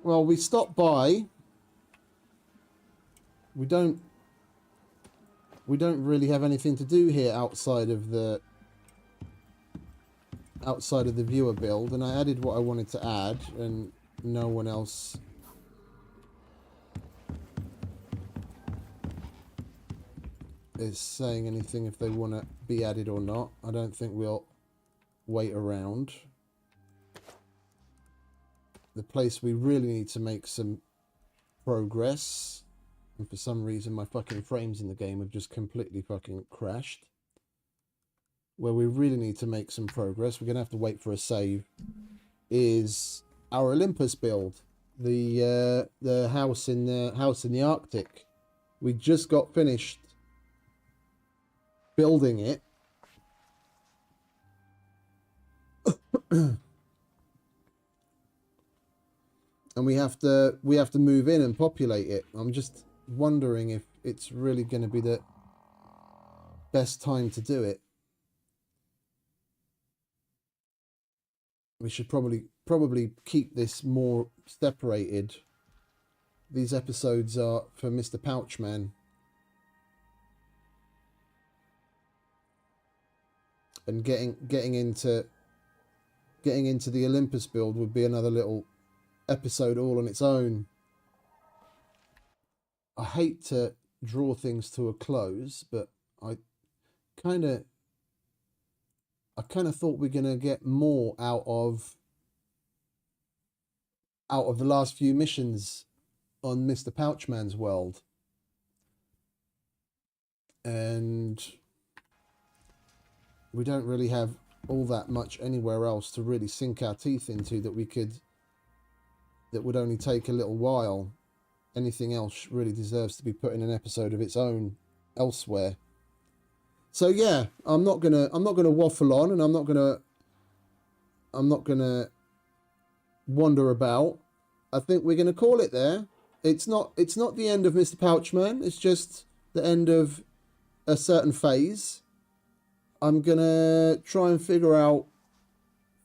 Well, we stopped by. We don't really have anything to do here outside of the viewer build, and I added what I wanted to add, and no one else is saying anything if they want to be added or not. I don't think we'll wait around. The place we really need to make some progress, and for some reason my fucking frames in the game have just completely fucking crashed. Where we really need to make some progress, we're gonna have to wait for a save, is our Olympus build, the house in the Arctic. We just got finished building it. And we have to move in and populate it. I'm just wondering if it's really going to be the best time to do it. We should probably keep this more separated. These episodes are for Mr. PouchMan. And getting into the Olympus build would be another little episode all on its own. I hate to draw things to a close, but I kind of thought we're gonna get more out of the last few missions on Mr. PouchMan's world, and we don't really have all that much anywhere else to really sink our teeth into that would only take a little while. Anything else really deserves to be put in an episode of its own elsewhere. So yeah, I'm not gonna waffle on, and I'm not gonna wander about. I think we're gonna call it there. It's not the end of Mr. PouchMan. It's just the end of a certain phase. I'm gonna try and figure out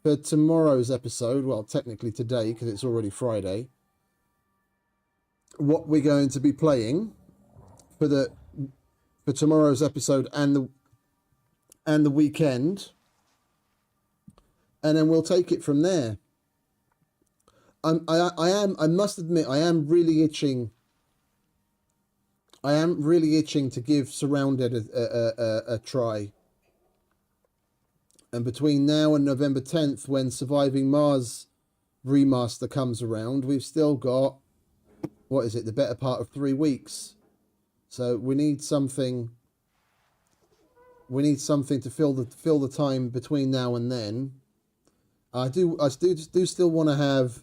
for tomorrow's episode, well, technically today because it's already Friday, what we're going to be playing for tomorrow's episode and the weekend, and then we'll take it from there. I must admit, I am really itching to give Surrounded a try. And between now and November 10th, when Surviving Mars remaster comes around, we've still got, what is it, the better part of 3 weeks. So we need something to fill the time between now and then. I do still want to have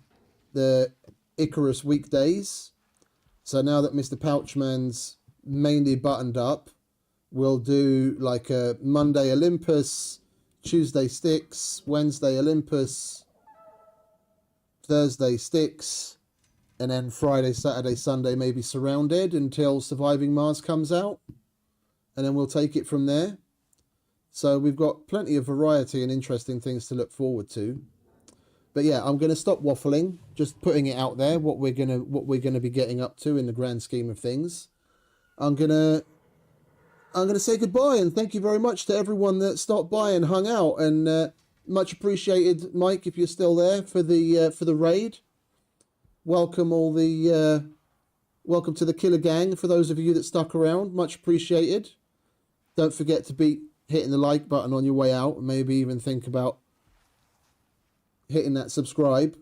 the ICARUS weekdays. So now that Mr. Pouchman's mainly buttoned up, we'll do like a Monday Olympus, Tuesday Sticks, Wednesday Olympus, Thursday Sticks, and then Friday, Saturday, Sunday maybe Surrounded until Surviving Mars comes out. And then we'll take it from there. So we've got plenty of variety and interesting things to look forward to. But yeah, I'm going to stop waffling, just putting it out there, what we're going to be getting up to in the grand scheme of things. I'm going to say goodbye and thank you very much to everyone that stopped by and hung out, and much appreciated, Mike, if you're still there for the raid. Welcome welcome to the Killer Gang for those of you that stuck around, much appreciated. Don't forget to be hitting the like button on your way out, and maybe even think about hitting that subscribe.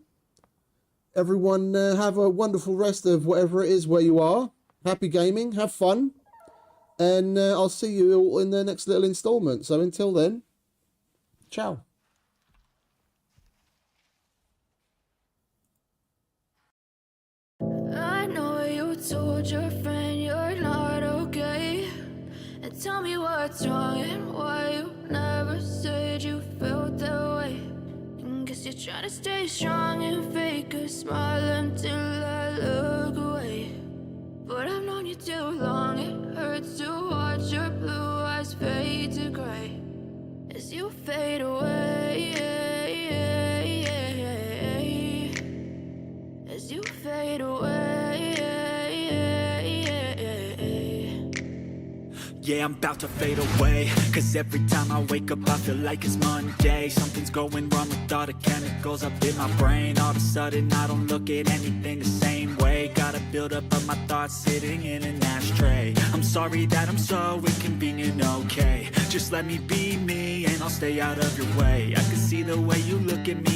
Everyone have a wonderful rest of whatever it is where you are. Happy gaming, have fun, and I'll see you all in the next little installment. So until then, ciao. I know you told your friend you're not okay, and tell me what's wrong and why you never said you felt that way. And guess you're trying to stay strong and fake a smile until I look away. But I've known you too long, it hurts to watch your blue eyes fade to gray as you fade away, as you fade away. Yeah, I'm about to fade away, cause every time I wake up I feel like it's Monday. Something's going wrong with all the chemicals up in my brain. All of a sudden I don't look at anything the same way. Gotta build up of my thoughts sitting in an ashtray. I'm sorry that I'm so inconvenient, okay. Just let me be me and I'll stay out of your way. I can see the way you look at me